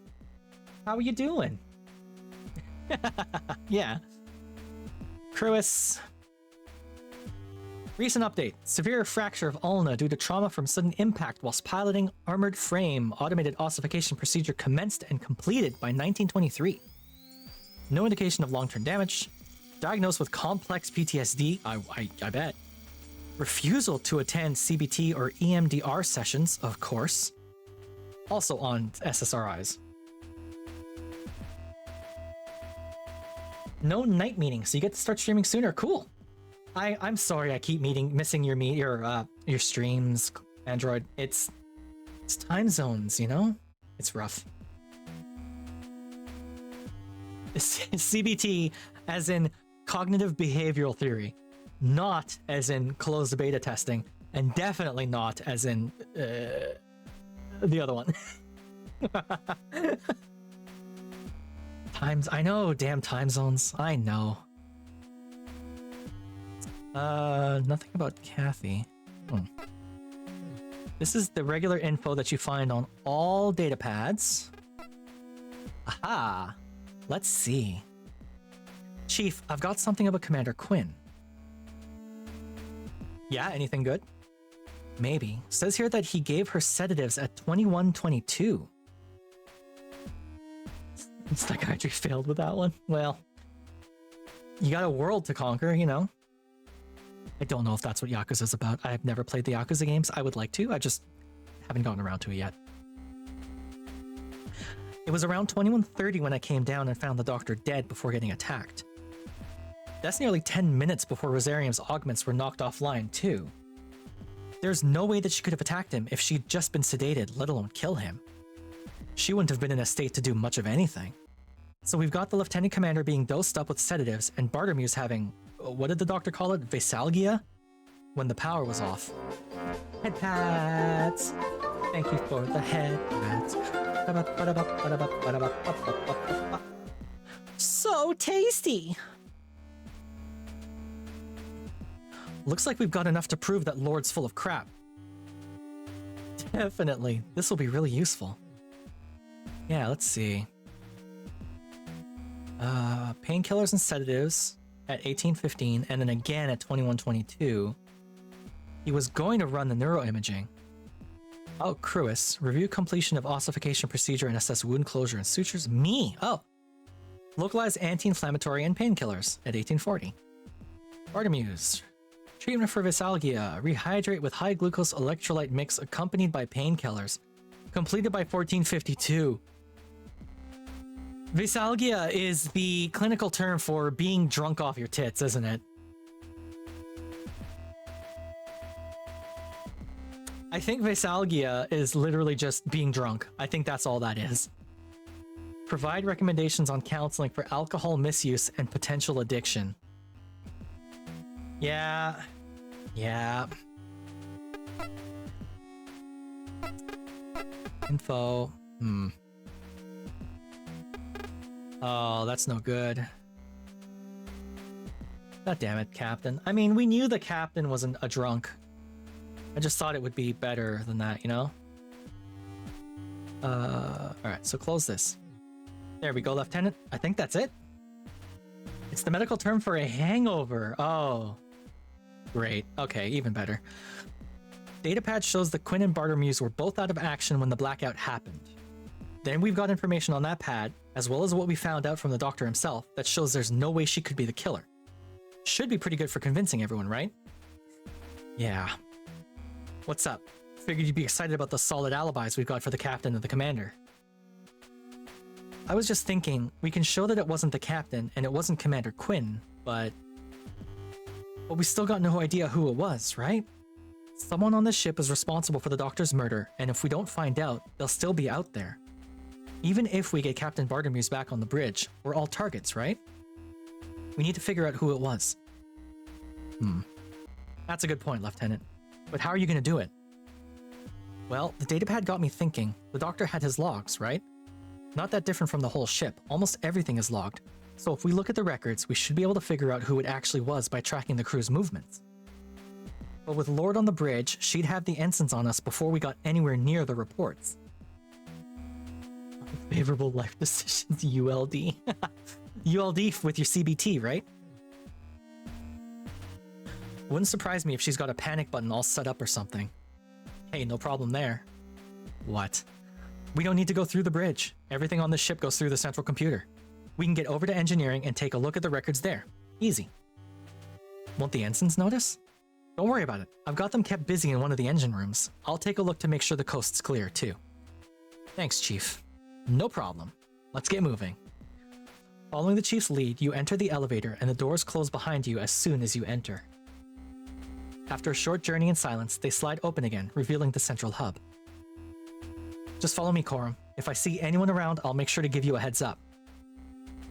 How are you doing? Yeah. Cruis. Recent update. Severe fracture of ulna due to trauma from sudden impact whilst piloting armored frame. Automated ossification procedure commenced and completed by 1923. No indication of long-term damage. Diagnosed with complex PTSD. I bet. Refusal to attend CBT or EMDR sessions, of course. Also on SSRIs. No night meeting, so you get to start streaming sooner. Cool. I'm sorry I keep missing your streams, Android. It's time zones, you know? It's rough. CBT as in cognitive behavioral theory, not as in closed beta testing, and definitely not as in the other one. I know, damn time zones. I know. Nothing about Kathy. This is the regular info that you find on all data pads. Aha! Let's see. Chief, I've got something about Commander Quinn. Yeah, anything good? Maybe. Says here that he gave her sedatives at 21:22. Psychiatry failed with that one. Well, you got a world to conquer, you know. I don't know if that's what Yakuza's about. I've never played the Yakuza games. I would like to. I just haven't gotten around to it yet. It was around 21:30 when I came down and found the doctor dead before getting attacked. That's nearly 10 minutes before Rosarium's augments were knocked offline, too. There's no way that she could have attacked him if she'd just been sedated, let alone kill him. She wouldn't have been in a state to do much of anything. So we've got the Lieutenant Commander being dosed up with sedatives and Bartomeu's having, what did the doctor call it? Vesalgia? When the power was off. Head pats! Thank you for the head pats. So tasty! Looks like we've got enough to prove that Lord's full of crap. Definitely. This will be really useful. Yeah, let's see. Painkillers and sedatives at 18:15 and then again at 21:22. He was going to run the neuroimaging. Oh, Cruis. Review completion of ossification procedure and assess wound closure and sutures. Me! Oh! Localized anti-inflammatory and painkillers at 18:40. Bartomeu's. Treatment for Vesalgia. Rehydrate with high glucose electrolyte mix accompanied by painkillers. Completed by 14:52. Vesalgia is the clinical term for being drunk off your tits, isn't it? I think Vesalgia is literally just being drunk. I think that's all that is. Provide recommendations on counseling for alcohol misuse and potential addiction. Yeah. Info. Oh, that's no good. God damn it, Captain. I mean, we knew the Captain wasn't a drunk. I just thought it would be better than that, you know? Alright, so close this. There we go, Lieutenant. I think that's it. It's the medical term for a hangover. Oh. Great. Okay, even better. Datapad shows that Quinn and Bartermuse were both out of action when the blackout happened. Then we've got information on that pad, as well as what we found out from the doctor himself, that shows there's no way she could be the killer. Should be pretty good for convincing everyone, right? Yeah. What's up? Figured you'd be excited about the solid alibis we've got for the captain and the commander. I was just thinking, we can show that it wasn't the captain and it wasn't Commander Quinn, but we still got no idea who it was, right? Someone on this ship is responsible for the doctor's murder, and if we don't find out, they'll still be out there. Even if we get Captain Bartermuse back on the bridge, we're all targets, right? We need to figure out who it was. That's a good point, Lieutenant. But how are you going to do it? Well, the datapad got me thinking. The doctor had his logs, right? Not that different from the whole ship. Almost everything is logged. So if we look at the records, we should be able to figure out who it actually was by tracking the crew's movements. But with Lord on the bridge, she'd have the ensigns on us before we got anywhere near the reports. Favorable life decisions, ULD. ULD with your CBT, right? Wouldn't surprise me if she's got a panic button all set up or something. Hey, no problem there. What? We don't need to go through the bridge. Everything on the ship goes through the central computer. We can get over to engineering and take a look at the records there. Easy. Won't the ensigns notice? Don't worry about it. I've got them kept busy in one of the engine rooms. I'll take a look to make sure the coast's clear, too. Thanks, Chief. No problem. Let's get moving. Following the Chief's lead, you enter the elevator and the doors close behind you as soon as you enter. After a short journey in silence, they slide open again, revealing the central hub. Just follow me, Corum. If I see anyone around, I'll make sure to give you a heads up.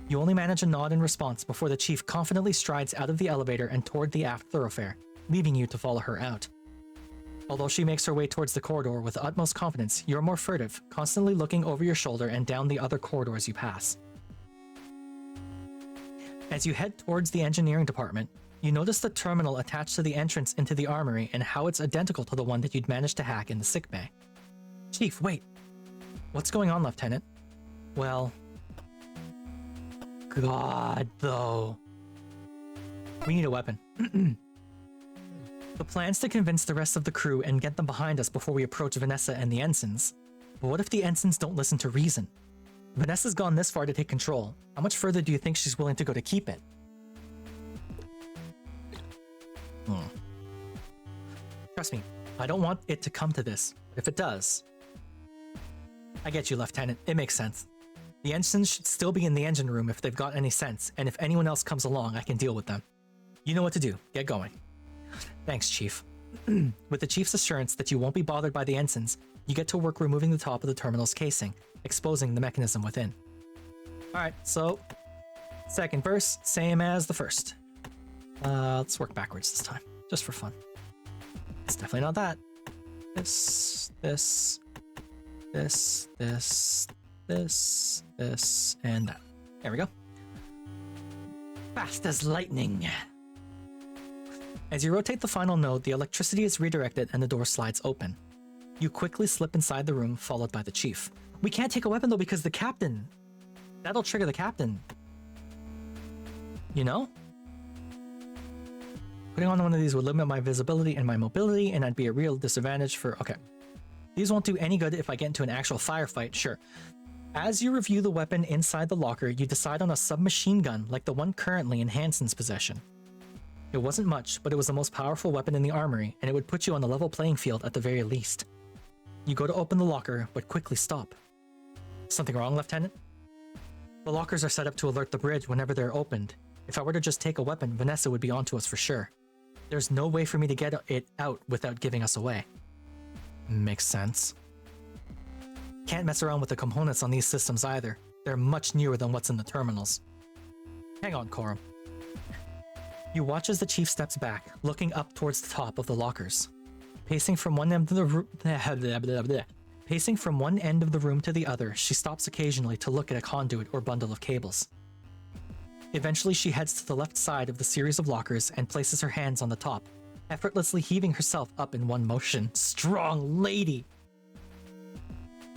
You only manage a nod in response before the Chief confidently strides out of the elevator and toward the aft thoroughfare, leaving you to follow her out. Although she makes her way towards the corridor with utmost confidence, you're more furtive, constantly looking over your shoulder and down the other corridors you pass. As you head towards the engineering department, you notice the terminal attached to the entrance into the armory and how it's identical to the one that you'd managed to hack in the sickbay. Chief, wait. What's going on, Lieutenant? Well... God, though. We need a weapon. The plan's to convince the rest of the crew and get them behind us before we approach Vanessa and the ensigns. But what if the ensigns don't listen to reason? Vanessa's gone this far to take control. How much further do you think she's willing to go to keep it? Trust me, I don't want it to come to this. But if it does... I get you, Lieutenant. It makes sense. The ensigns should still be in the engine room if they've got any sense, and if anyone else comes along, I can deal with them. You know what to do. Get going. Thanks, Chief. With the Chief's assurance that you won't be bothered by the ensigns, you get to work removing the top of the terminal's casing, exposing the mechanism within. Alright, so... second verse, same as the first. Let's work backwards this time, just for fun. It's definitely not that. This, and that. There we go. Fast as lightning. As you rotate the final node, the electricity is redirected and the door slides open. You quickly slip inside the room, followed by the Chief. We can't take a weapon though because the captain... That'll trigger the captain. You know? Putting on one of these would limit my visibility and my mobility, and I'd be a real disadvantage for... Okay. These won't do any good if I get into an actual firefight, sure. As you review the weapon inside the locker, you decide on a submachine gun like the one currently in Hansen's possession. It wasn't much, but it was the most powerful weapon in the armory, and it would put you on a level playing field at the very least. You go to open the locker, but quickly stop. Something wrong, Lieutenant? The lockers are set up to alert the bridge whenever they're opened. If I were to just take a weapon, Vanessa would be onto us for sure. There's no way for me to get it out without giving us away. Makes sense. Can't mess around with the components on these systems either. They're much newer than what's in the terminals. Hang on, Corum. You watch as the Chief steps back, looking up towards the top of the lockers. Pacing from one end of the room to the other, she stops occasionally to look at a conduit or bundle of cables. Eventually, she heads to the left side of the series of lockers and places her hands on the top, effortlessly heaving herself up in one motion. Strong lady!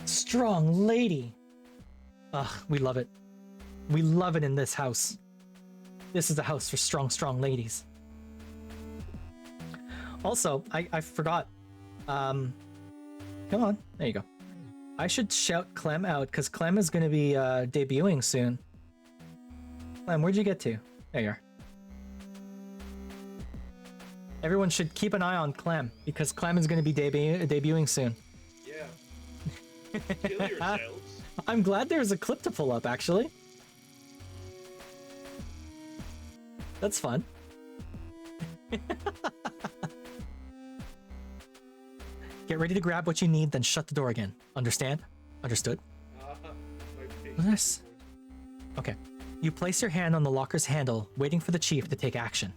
Strong lady! Ugh, we love it. We love it in this house. This is a house for strong, strong ladies. Also, I forgot. Come on, there you go. I should shout Clem out because Clem is going to be debuting soon. Clem, where'd you get to? There you are. Everyone should keep an eye on Clem because Clem is going to be debuting soon. Yeah. Kill yourselves. I'm glad there's a clip to pull up, actually. That's fun. Get ready to grab what you need, then shut the door again. Understand? Understood? My face. Yes. Okay. You place your hand on the locker's handle, waiting for the chief to take action.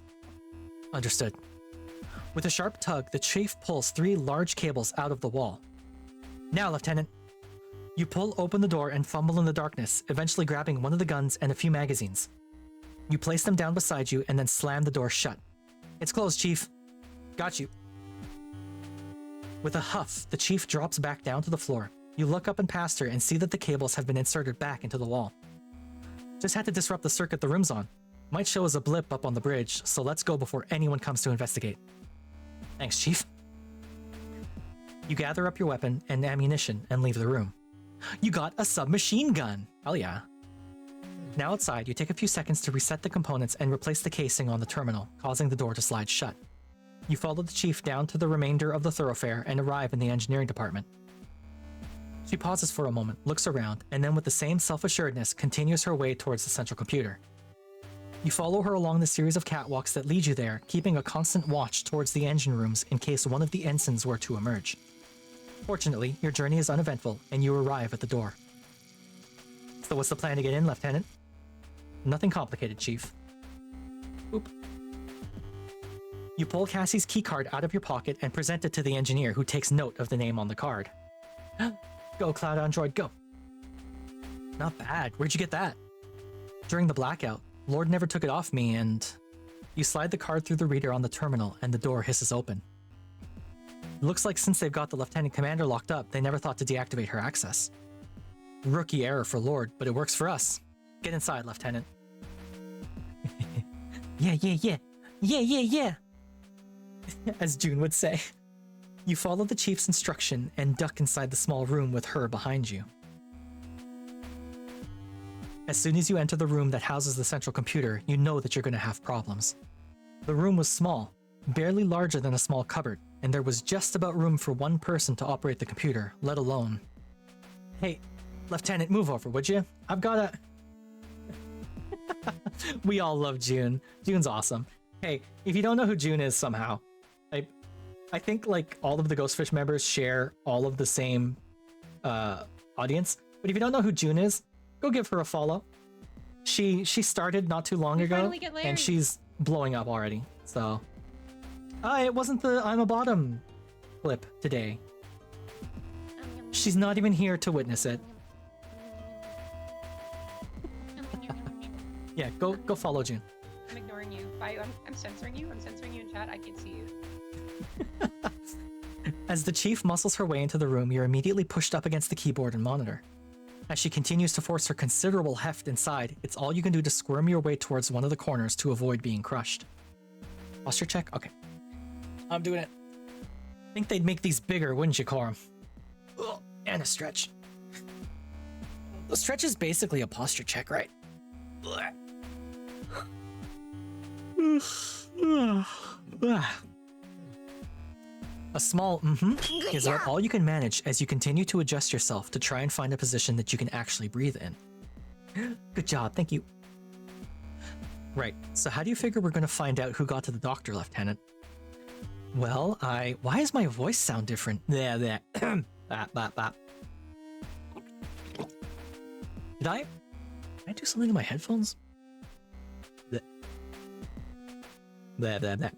Understood. With a sharp tug, the chief pulls 3 large cables out of the wall. Now, Lieutenant. You pull open the door and fumble in the darkness, eventually grabbing one of the guns and a few magazines. You place them down beside you and then slam the door shut. It's closed, Chief. Got you. With a huff, the chief drops back down to the floor. You look up and past her and see that the cables have been inserted back into the wall. Just had to disrupt the circuit the room's on. Might show as a blip up on the bridge, so let's go before anyone comes to investigate. Thanks, Chief. You gather up your weapon and ammunition and leave the room. You got a submachine gun! Hell yeah. Now outside, you take a few seconds to reset the components and replace the casing on the terminal, causing the door to slide shut. You follow the chief down to the remainder of the thoroughfare and arrive in the engineering department. She pauses for a moment, looks around, and then with the same self-assuredness continues her way towards the central computer. You follow her along the series of catwalks that lead you there, keeping a constant watch towards the engine rooms in case one of the ensigns were to emerge. Fortunately, your journey is uneventful, and you arrive at the door. So what's the plan to get in, Lieutenant? Nothing complicated, Chief. Oop. You pull Cassie's keycard out of your pocket and present it to the engineer, who takes note of the name on the card. Go, Cloud Android, go. Not bad. Where'd you get that? During the blackout, Lord never took it off me, and... You slide the card through the reader on the terminal, and the door hisses open. It looks like since they've got the Lieutenant Commander locked up, they never thought to deactivate her access. Rookie error for Lord, but it works for us. Get inside, Lieutenant. Yeah. As June would say. You follow the chief's instruction and duck inside the small room with her behind you. As soon as you enter the room that houses the central computer, you know that you're going to have problems. The room was small, barely larger than a small cupboard, and there was just about room for one person to operate the computer, let alone... Hey, Lieutenant, move over, would you? I've got a... We all love June. June's awesome. Hey, if you don't know who June is somehow, I think like all of the Ghostfish members share all of the same audience, but if you don't know who June is, go give her a follow. She started not too long ago, and she's blowing up already. So, it wasn't the I'm a bottom clip today. She's not even here to witness it. Yeah, go follow June. I'm ignoring you. I'm censoring you. I'm censoring you in chat. I can't see you. As the chief muscles her way into the room, you're immediately pushed up against the keyboard and monitor. As she continues to force her considerable heft inside, it's all you can do to squirm your way towards one of the corners to avoid being crushed. Posture check? Okay. I'm doing it. Think they'd make these bigger, wouldn't you, Corum? Ugh, and a stretch. The stretch is basically a posture check, right? A small is about all you can manage as you continue to adjust yourself to try and find a position that you can actually breathe in. Good job, thank you. Right, so how do you figure we're going to find out who got to the doctor, Lieutenant? Well, why does my voice sound different? There. Bap. Did I do something to my headphones? There.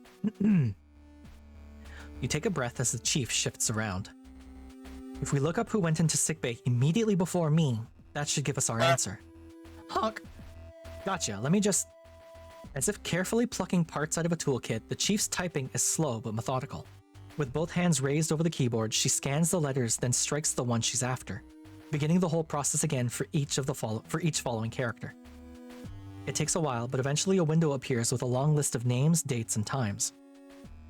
You take a breath as the chief shifts around. If we look up who went into sickbay immediately before me, that should give us our answer. Honk! Gotcha, let me just... As if carefully plucking parts out of a toolkit, the chief's typing is slow but methodical. With both hands raised over the keyboard, she scans the letters, then strikes the one she's after, beginning the whole process again for each following character. It takes a while, but eventually a window appears with a long list of names, dates, and times.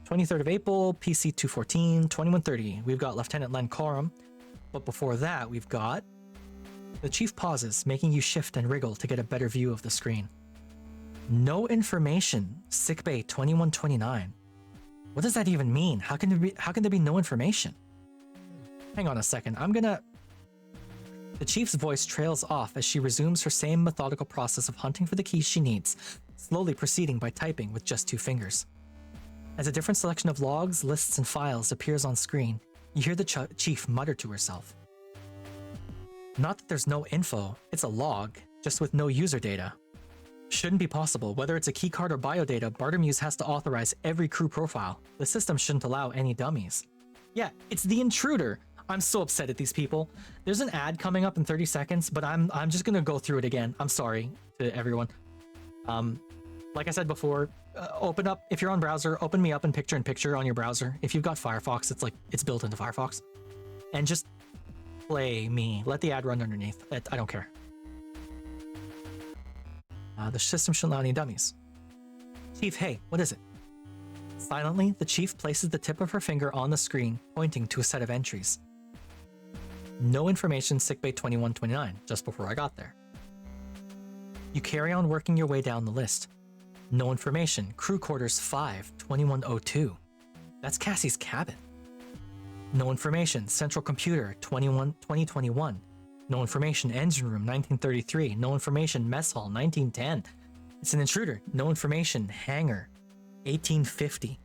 23rd of April, PC 214, 2130. We've got Lieutenant Len Corum. But before that, we've got... The chief pauses, making you shift and wriggle to get a better view of the screen. No information. Sickbay 2129. What does that even mean? How can there be no information? Hang on a second. The chief's voice trails off as she resumes her same methodical process of hunting for the keys she needs, slowly proceeding by typing with just 2 fingers. As a different selection of logs, lists, and files appears on screen, you hear the chief mutter to herself. Not that there's no info, it's a log, just with no user data. Shouldn't be possible. Whether it's a keycard or biodata, Bartermuse has to authorize every crew profile. The system shouldn't allow any dummies. Yeah, it's the intruder. I'm so upset at these people. There's an ad coming up in 30 seconds, but I'm just gonna go through it again. I'm sorry to everyone. Like I said before, open up, if you're on browser, open me up in picture-in-picture on your browser. If you've got Firefox, it's built into Firefox. And just play me. Let the ad run underneath. I don't care. The system shouldn't allow any dummies. Chief, hey, what is it? Silently, the chief places the tip of her finger on the screen, pointing to a set of entries. No information, sickbay 2129, just before I got there. You carry on working your way down the list. No information, crew quarters 5, 2102. That's Cassie's cabin. No information, central computer 2021. No information, engine room 1933. No information, mess hall 1910. It's an intruder. No information, hangar 1850.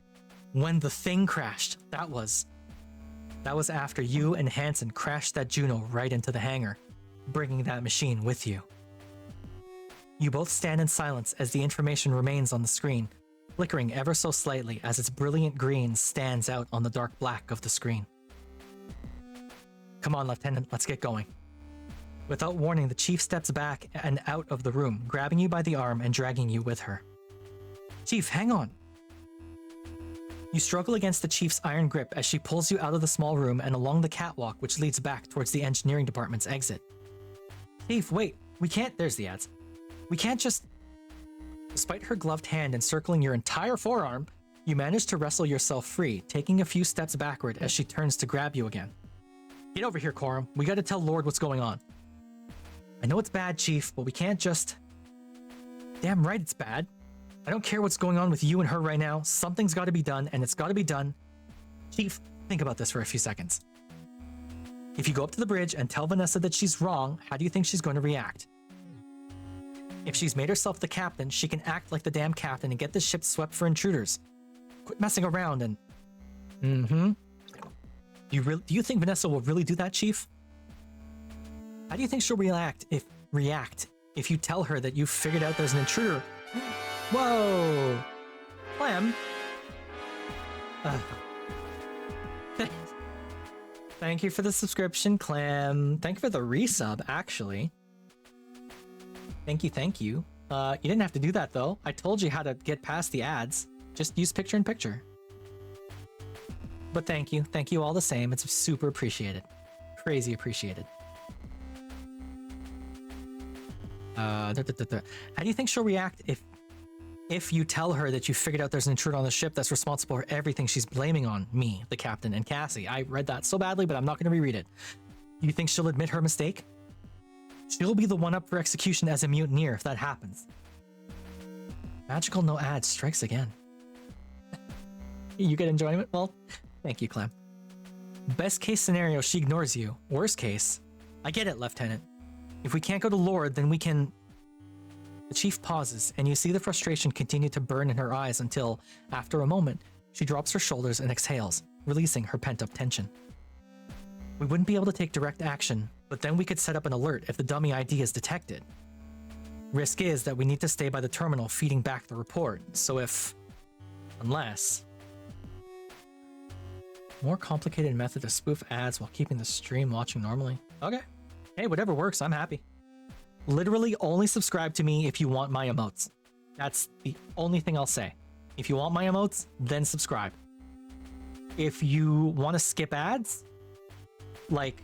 When the thing crashed, that was after you and Hansen crashed that Juno right into the hangar, bringing that machine with you. You both stand in silence as the information remains on the screen, flickering ever so slightly as its brilliant green stands out on the dark black of the screen. Come on, Lieutenant, let's get going. Without warning, the chief steps back and out of the room, grabbing you by the arm and dragging you with her. Chief, hang on. You struggle against the chief's iron grip as she pulls you out of the small room and along the catwalk which leads back towards the engineering department's exit. Chief, wait, we can't— there's the ads. We can't just— Despite her gloved hand encircling your entire forearm, you manage to wrestle yourself free, taking a few steps backward as she turns to grab you again. Get over here, Corum. We gotta tell Lord what's going on. I know it's bad, Chief, but we can't just— Damn right it's bad. I don't care what's going on with you and her right now. Something's gotta be done, and it's gotta be done. Chief, think about this for a few seconds. If you go up to the bridge and tell Vanessa that she's wrong, how do you think she's going to react? If she's made herself the captain, she can act like the damn captain and get this ship swept for intruders. Quit messing around and... Do you think Vanessa will really do that, Chief? How do you think she'll react if you tell her that you figured out there's an intruder? Whoa! Clem? Thank you for the subscription, Clem. Thank you for the resub, actually. Thank you. You didn't have to do that, though. I told you how to get past the ads. Just use picture-in-picture. But thank you all the same. It's super appreciated. Crazy appreciated. How do you think she'll react if you tell her that you figured out there's an intruder on the ship that's responsible for everything she's blaming on me, the captain, and Cassie? I read that so badly, but I'm not going to reread it. Do you think she'll admit her mistake? She'll be the one up for execution as a mutineer if that happens. Magical no ads strikes again. You get enjoyment? Well, thank you, Clem. Best case scenario, she ignores you. Worst case, I get it, Lieutenant. If we can't go to Lord, then we can... The chief pauses, and you see the frustration continue to burn in her eyes until, after a moment, she drops her shoulders and exhales, releasing her pent-up tension. We wouldn't be able to take direct action, but then we could set up an alert if the dummy ID is detected. Risk is that we need to stay by the terminal feeding back the report, so if... Unless... More complicated method to spoof ads while keeping the stream watching normally. Okay. Hey, whatever works, I'm happy. Literally only subscribe to me if you want my emotes. That's the only thing I'll say. If you want my emotes, then subscribe. If you want to skip ads, like,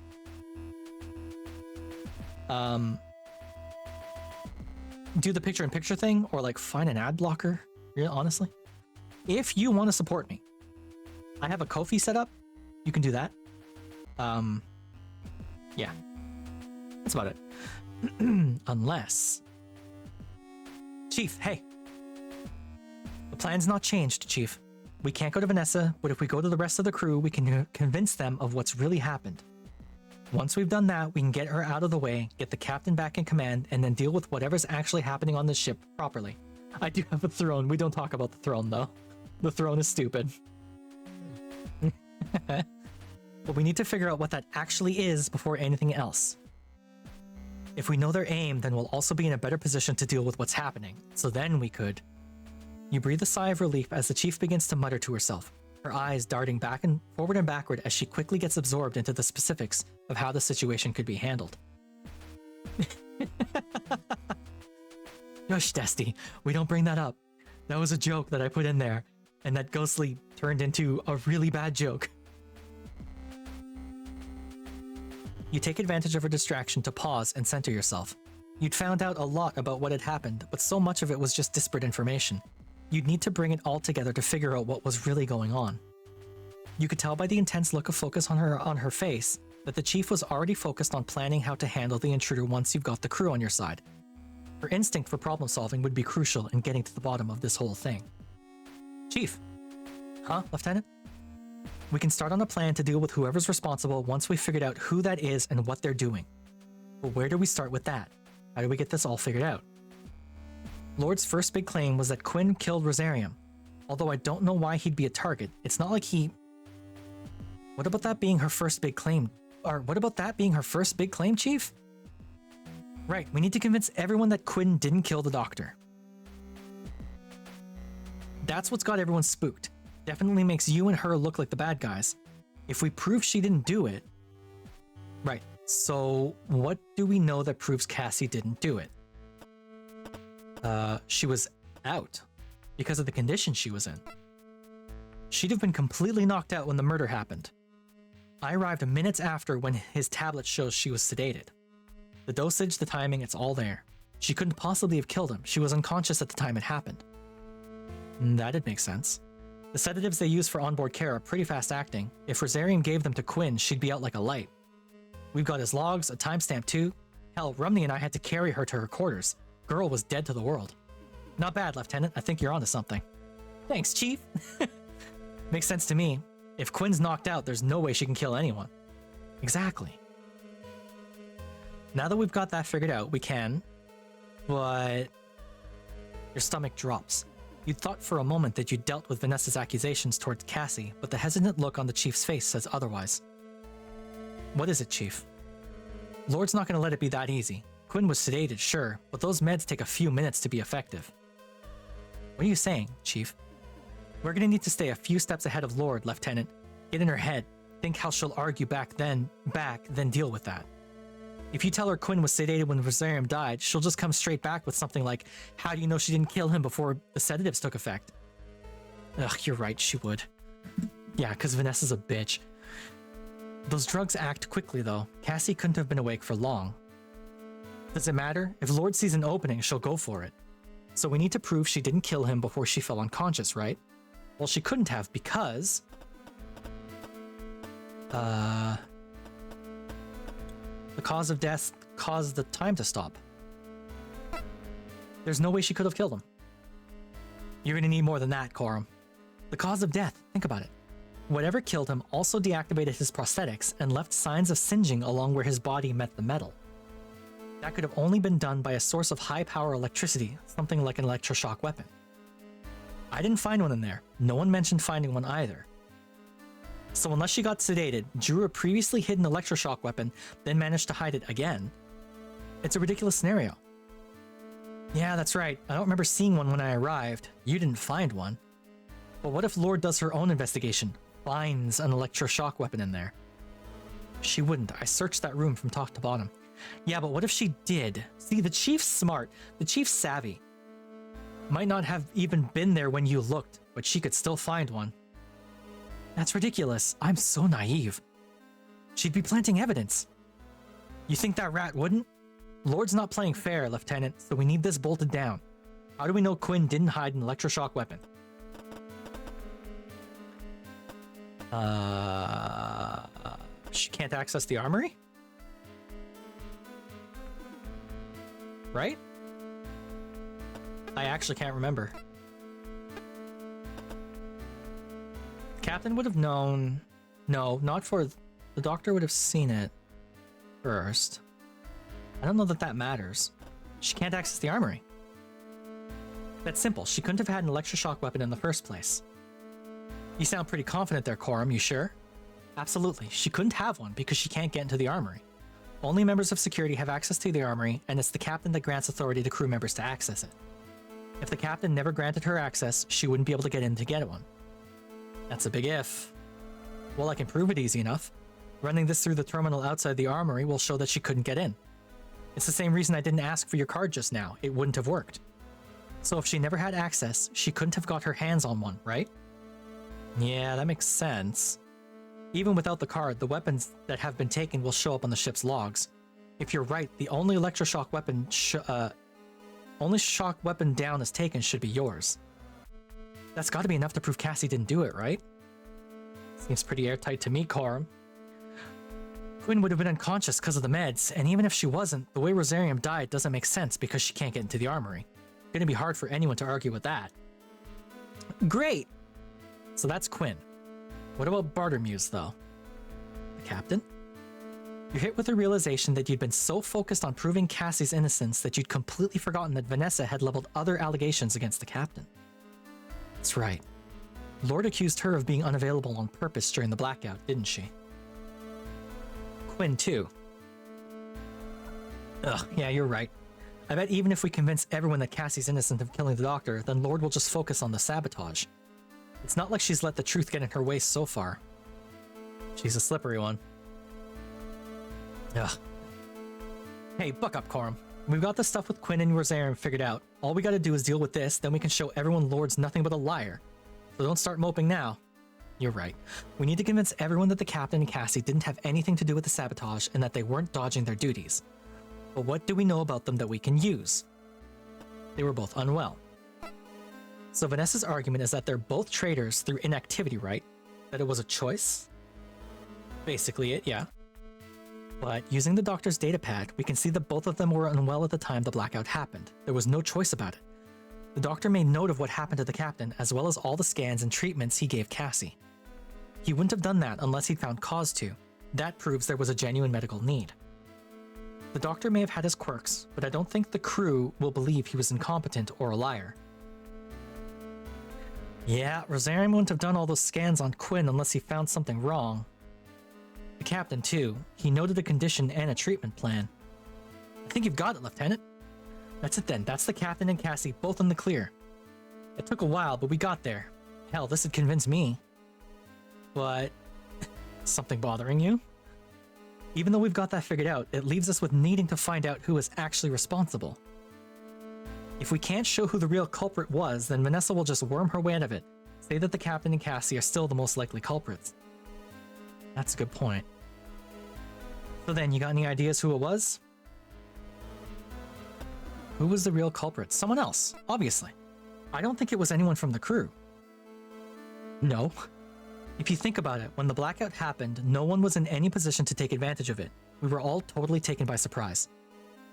do the picture-in-picture thing, or like find an ad blocker, honestly. If you want to support me, I have a Ko-fi set up. You can do that. Yeah. That's about it. Unless... Chief, hey. The plan's not changed, Chief. We can't go to Vanessa, but if we go to the rest of the crew, we can convince them of what's really happened. Once we've done that, we can get her out of the way, get the captain back in command, and then deal with whatever's actually happening on this ship properly. I do have a throne. We don't talk about the throne, though. The throne is stupid. But we need to figure out what that actually is before anything else. If we know their aim, then we'll also be in a better position to deal with what's happening. So then we could... You breathe a sigh of relief as the chief begins to mutter to herself, her eyes darting back and forward and backward as she quickly gets absorbed into the specifics of how the situation could be handled. Shush, Dusty, we don't bring that up. That was a joke that I put in there, and that ghostly turned into a really bad joke. You take advantage of her distraction to pause and center yourself. You'd found out a lot about what had happened, but so much of it was just disparate information. You'd need to bring it all together to figure out what was really going on. You could tell by the intense look of focus on her face that the chief was already focused on planning how to handle the intruder once you've got the crew on your side. Her instinct for problem solving would be crucial in getting to the bottom of this whole thing. Chief. Huh, Lieutenant? We can start on a plan to deal with whoever's responsible once we've figured out who that is and what they're doing. But where do we start with that? How do we get this all figured out? Lord's first big claim was that Quinn killed Rosarium. Although I don't know why he'd be a target. It's not like he... What about that being her first big claim? Or what about that being her first big claim, Chief? Right, we need to convince everyone that Quinn didn't kill the doctor. That's what's got everyone spooked. Definitely makes you and her look like the bad guys. If we prove she didn't do it... Right, so what do we know that proves Cassie didn't do it? She was out because of the condition she was in. She'd have been completely knocked out when the murder happened. I arrived minutes after when his tablet shows she was sedated. The dosage, the timing, it's all there. She couldn't possibly have killed him. She was unconscious at the time it happened. That'd make sense. The sedatives they use for onboard care are pretty fast acting. If Rosarium gave them to Quinn, she'd be out like a light. We've got his logs, a timestamp too. Hell, Rumney and I had to carry her to her quarters. Girl was dead to the world. Not bad, Lieutenant. I think you're onto something. Thanks, Chief. Makes sense to me. If Quinn's knocked out, there's no way she can kill anyone. Exactly. Now that we've got that figured out, we can... But... Your stomach drops. You'd thought for a moment that you'd dealt with Vanessa's accusations towards Cassie, but the hesitant look on the Chief's face says otherwise. What is it, Chief? Lord's not going to let it be that easy. Quinn was sedated, sure, but those meds take a few minutes to be effective. What are you saying, Chief? We're gonna need to stay a few steps ahead of Lord, Lieutenant. Get in her head, think how she'll argue back, then deal with that. If you tell her Quinn was sedated when Rosarium died, she'll just come straight back with something like, how do you know she didn't kill him before the sedatives took effect? Ugh, you're right, she would. Yeah, because Vanessa's a bitch. Those drugs act quickly, though. Cassie couldn't have been awake for long. Does it matter? If Lord sees an opening, she'll go for it. So we need to prove she didn't kill him before she fell unconscious, right? Well, she couldn't have because... The cause of death caused the time to stop. There's no way she could have killed him. You're gonna need more than that, Coram. The cause of death, think about it. Whatever killed him also deactivated his prosthetics and left signs of singeing along where his body met the metal. That could have only been done by a source of high-power electricity, something like an electroshock weapon. I didn't find one in there. No one mentioned finding one either. So unless she got sedated, drew a previously hidden electroshock weapon, then managed to hide it again, it's a ridiculous scenario. Yeah, that's right. I don't remember seeing one when I arrived. You didn't find one. But what if Lord does her own investigation, finds an electroshock weapon in there? She wouldn't. I searched that room from top to bottom. Yeah, but what if she did? See, the Chief's smart. The Chief's savvy. Might not have even been there when you looked, but she could still find one. That's ridiculous. I'm so naive. She'd be planting evidence. You think that rat wouldn't? Lord's not playing fair, Lieutenant, so we need this bolted down. How do we know Quinn didn't hide an electroshock weapon? She can't access the armory? Right? I actually can't remember. Captain would have known. No, not for. The doctor would have seen it first. I don't know that that matters. She can't access the armory. That's simple. She couldn't have had an electroshock weapon in the first place. You sound pretty confident there, Corum. You sure? Absolutely. She couldn't have one because she can't get into the armory. Only members of security have access to the armory, and it's the captain that grants authority to crew members to access it. If the captain never granted her access, she wouldn't be able to get in to get one. That's a big if. Well, I can prove it easy enough. Running this through the terminal outside the armory will show that she couldn't get in. It's the same reason I didn't ask for your card just now. It wouldn't have worked. So if she never had access, she couldn't have got her hands on one, right? Yeah, that makes sense. Even without the card, the weapons that have been taken will show up on the ship's logs. If you're right, the only electroshock weapon only shock weapon down is taken should be yours. That's gotta be enough to prove Cassie didn't do it, right? Seems pretty airtight to me, Corum. Quinn would have been unconscious because of the meds, and even if she wasn't, the way Rosarium died doesn't make sense because she can't get into the armory. Gonna be hard for anyone to argue with that. Great! So that's Quinn. What about Bartermuse, though? The captain? You're hit with the realization that you'd been so focused on proving Cassie's innocence that you'd completely forgotten that Vanessa had leveled other allegations against the captain. That's right. Lord accused her of being unavailable on purpose during the blackout, didn't she? Quinn, too. Ugh, yeah, you're right. I bet even if we convince everyone that Cassie's innocent of killing the doctor, then Lord will just focus on the sabotage. It's not like she's let the truth get in her way so far. She's a slippery one. Ugh. Hey, buck up, Corum. We've got the stuff with Quinn and Rosarium figured out. All we gotta do is deal with this, then we can show everyone Lord's nothing but a liar. So don't start moping now. You're right. We need to convince everyone that the captain and Cassie didn't have anything to do with the sabotage and that they weren't dodging their duties. But what do we know about them that we can use? They were both unwell. So Vanessa's argument is that they're both traitors through inactivity, right? That it was a choice? Basically it, yeah. But using the doctor's datapad, we can see that both of them were unwell at the time the blackout happened. There was no choice about it. The doctor made note of what happened to the captain, as well as all the scans and treatments he gave Cassie. He wouldn't have done that unless he'd found cause to. That proves there was a genuine medical need. The doctor may have had his quirks, but I don't think the crew will believe he was incompetent or a liar. Yeah, Rosarium wouldn't have done all those scans on Quinn unless he found something wrong. The captain, too. He noted a condition and a treatment plan. I think you've got it, Lieutenant. That's it then. That's the captain and Cassie, both in the clear. It took a while, but we got there. Hell, this had convinced me. But... something bothering you? Even though we've got that figured out, it leaves us with needing to find out who is actually responsible. If we can't show who the real culprit was, then Vanessa will just worm her way out of it. Say that the captain and Cassie are still the most likely culprits. That's a good point. So then, you got any ideas who it was? Who was the real culprit? Someone else, obviously. I don't think it was anyone from the crew. No. If you think about it, when the blackout happened, no one was in any position to take advantage of it. We were all totally taken by surprise.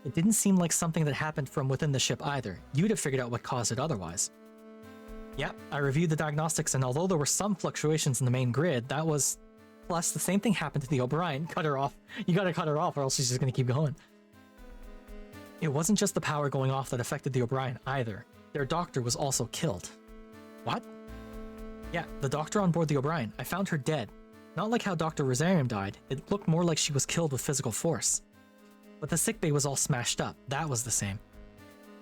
It didn't seem like something that happened from within the ship either. You'd have figured out what caused it otherwise. Yep, I reviewed the diagnostics, and although there were some fluctuations in the main grid, that was... Plus, the same thing happened to the O'Brien. Cut her off. You gotta cut her off or else she's just gonna keep going. It wasn't just the power going off that affected the O'Brien either. Their doctor was also killed. What? Yeah, the doctor on board the O'Brien. I found her dead. Not like how Dr. Rosarium died. It looked more like she was killed with physical force. But the sickbay was all smashed up. That was the same.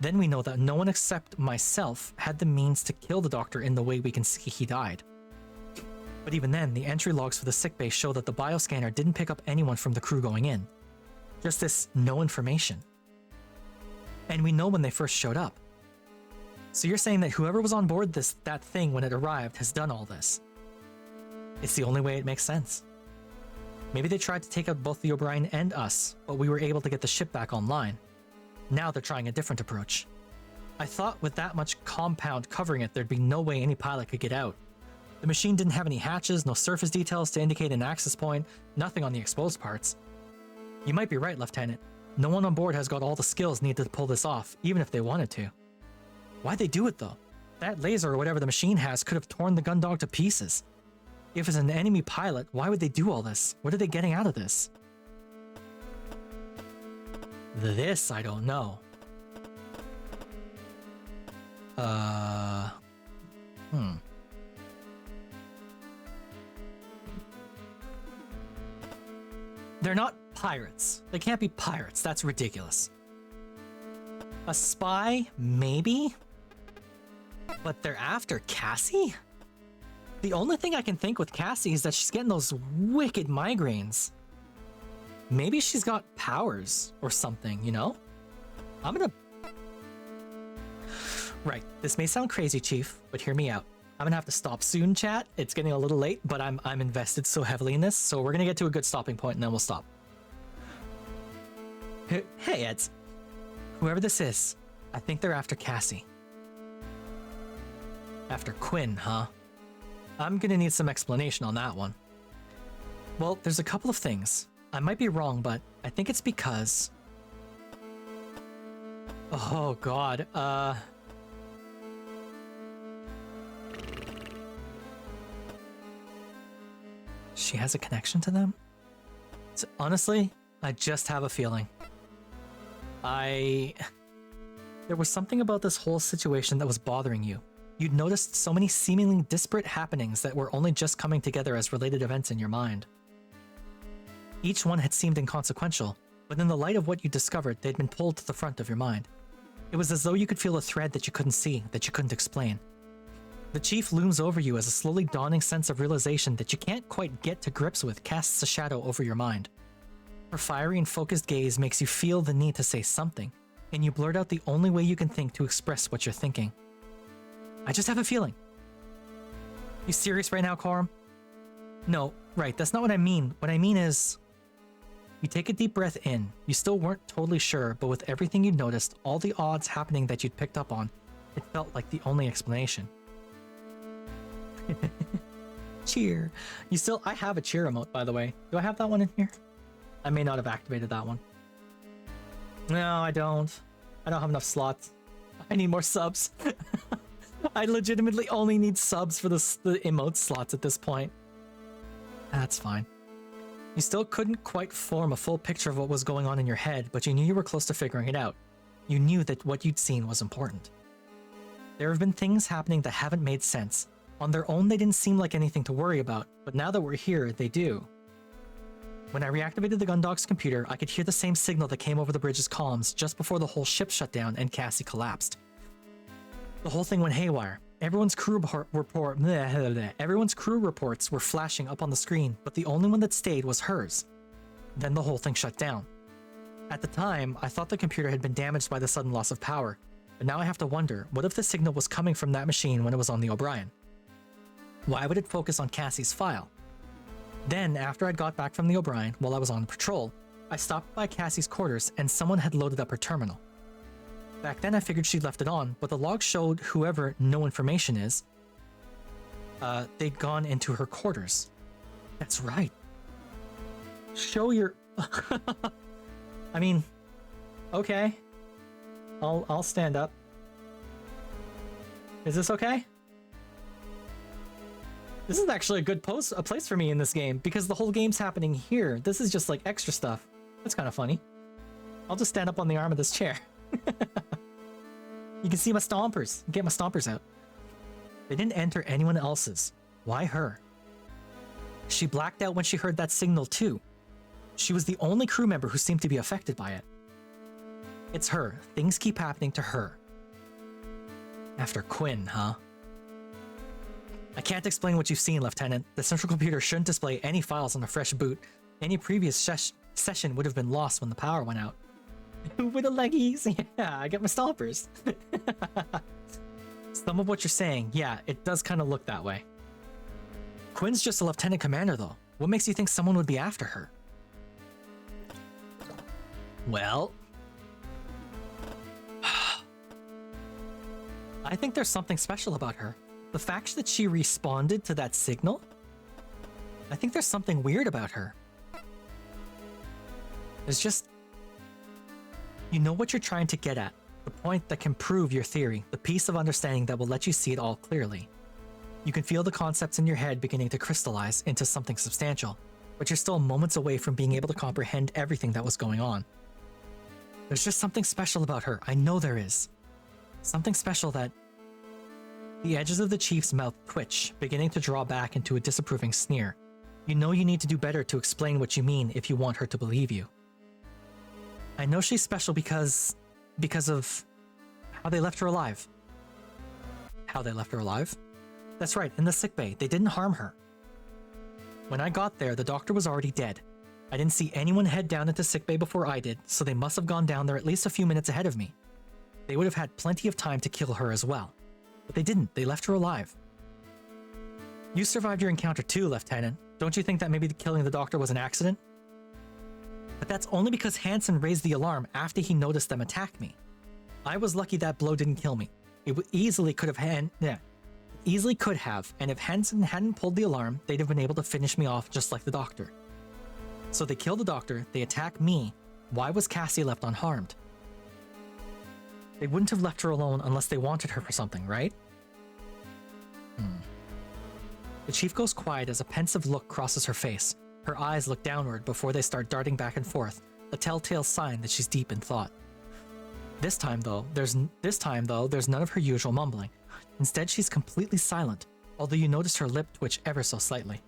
Then we know that no one except myself had the means to kill the doctor in the way we can see he died. But even then, the entry logs for the sickbay show that the bioscanner didn't pick up anyone from the crew going in. Just this no information. And we know when they first showed up. So you're saying that whoever was on board that thing when it arrived has done all this. It's the only way it makes sense. Maybe they tried to take out both the O'Brien and us, but we were able to get the ship back online. Now they're trying a different approach. I thought with that much compound covering it, there'd be no way any pilot could get out. The machine didn't have any hatches, no surface details to indicate an access point, nothing on the exposed parts. You might be right, Lieutenant. No one on board has got all the skills needed to pull this off, even if they wanted to. Why'd they do it though? That laser or whatever the machine has could have torn the Gundog to pieces. If it's an enemy pilot, why would they do all this? What are they getting out of this? This I don't know. They're not pirates. They can't be pirates. That's ridiculous. A spy? Maybe? But they're after Cassie? The only thing I can think with Cassie is that she's getting those wicked migraines. Maybe she's got powers or something, you know? I'm gonna... Right, this may sound crazy, Chief, but hear me out. I'm gonna have to stop soon, chat. It's getting a little late, but I'm invested so heavily in this, so we're gonna get to a good stopping point and then we'll stop. Hey, Eds. Whoever this is, I think they're after Cassie. After Quinn, huh? I'm gonna need some explanation on that one. Well, there's a couple of things. I might be wrong, but I think it's because... Oh god, she has a connection to them? So, honestly, I just have a feeling. There was something about this whole situation that was bothering you. You'd noticed so many seemingly disparate happenings that were only just coming together as related events in your mind. Each one had seemed inconsequential, but in the light of what you discovered, they'd been pulled to the front of your mind. It was as though you could feel a thread that you couldn't see, that you couldn't explain. The Chief looms over you as a slowly dawning sense of realization that you can't quite get to grips with casts a shadow over your mind. Her fiery and focused gaze makes you feel the need to say something, and you blurt out the only way you can think to express what you're thinking. I just have a feeling. You serious right now, Corum? No, right, that's not what I mean. What I mean is... You take a deep breath in. You still weren't totally sure, but with everything you'd noticed, all the odds happening that you'd picked up on, it felt like the only explanation. Cheer. I have a cheer emote, by the way. Do I have that one in here? I may not have activated that one. No, I don't. I don't have enough slots. I need more subs. I legitimately only need subs for the emote slots at this point. That's fine. You still couldn't quite form a full picture of what was going on in your head, but you knew you were close to figuring it out. You knew that what you'd seen was important. There have been things happening that haven't made sense. On their own, they didn't seem like anything to worry about, but now that we're here, they do. When I reactivated the Gundog's computer, I could hear the same signal that came over the bridge's comms just before the whole ship shut down and Cassie collapsed. The whole thing went haywire. Everyone's crew reports were flashing up on the screen, but the only one that stayed was hers. Then the whole thing shut down. At the time, I thought the computer had been damaged by the sudden loss of power, but now I have to wonder, what if the signal was coming from that machine when it was on the O'Brien? Why would it focus on Cassie's file? Then, after I'd got back from the O'Brien while I was on patrol, I stopped by Cassie's quarters and someone had loaded up her terminal. Back then I figured she'd left it on, but the log showed whoever no information is, they'd gone into her quarters. That's right. Show your... I mean, okay. I'll stand up. Is this okay? This is actually a good place for me in this game, because the whole game's happening here. This is just like extra stuff. That's kind of funny. I'll just stand up on the arm of this chair. You can see my stompers. Get my stompers out. They didn't enter anyone else's. Why her? She blacked out when she heard that signal too. She was the only crew member who seemed to be affected by it. It's her. Things keep happening to her. After Quinn, huh? I can't explain what you've seen, Lieutenant. The central computer shouldn't display any files on a fresh boot. Any previous session would have been lost when the power went out. With the leggies? Yeah, I got my stompers. Some of what you're saying, yeah, it does kind of look that way. Quinn's just a lieutenant commander, though. What makes you think someone would be after her? Well... I think there's something special about her. the fact that she responded to that signal, I think there's something weird about her. There's just... You know what you're trying to get at. The point that can prove your theory. The piece of understanding that will let you see it all clearly. You can feel the concepts in your head beginning to crystallize into something substantial, but you're still moments away from being able to comprehend everything that was going on. There's just something special about her. I know there is. Something special that... The edges of the chief's mouth twitch, beginning to draw back into a disapproving sneer. You know you need to do better to explain what you mean if you want her to believe you. I know she's special because of how they left her alive. How they left her alive? That's right, in the sickbay. They didn't harm her. When I got there, the doctor was already dead. I didn't see anyone head down into sickbay before I did, so they must have gone down there at least a few minutes ahead of me. They would have had plenty of time to kill her as well. But they didn't. They left her alive. You survived your encounter too, Lieutenant. Don't you think that maybe killing the doctor was an accident? But that's only because Hansen raised the alarm after he noticed them attack me. I was lucky that blow didn't kill me. It easily could have, easily could have, and if Hansen hadn't pulled the alarm, they'd have been able to finish me off just like the doctor. So they kill the doctor, they attack me. Why was Cassie left unharmed? They wouldn't have left her alone unless they wanted her for something, right? The chief goes quiet as a pensive look crosses her face. Her eyes look downward before they start darting back and forth, a telltale sign that she's deep in thought. This time though, there's none of her usual mumbling. Instead, she's completely silent, although you notice her lip twitch ever so slightly.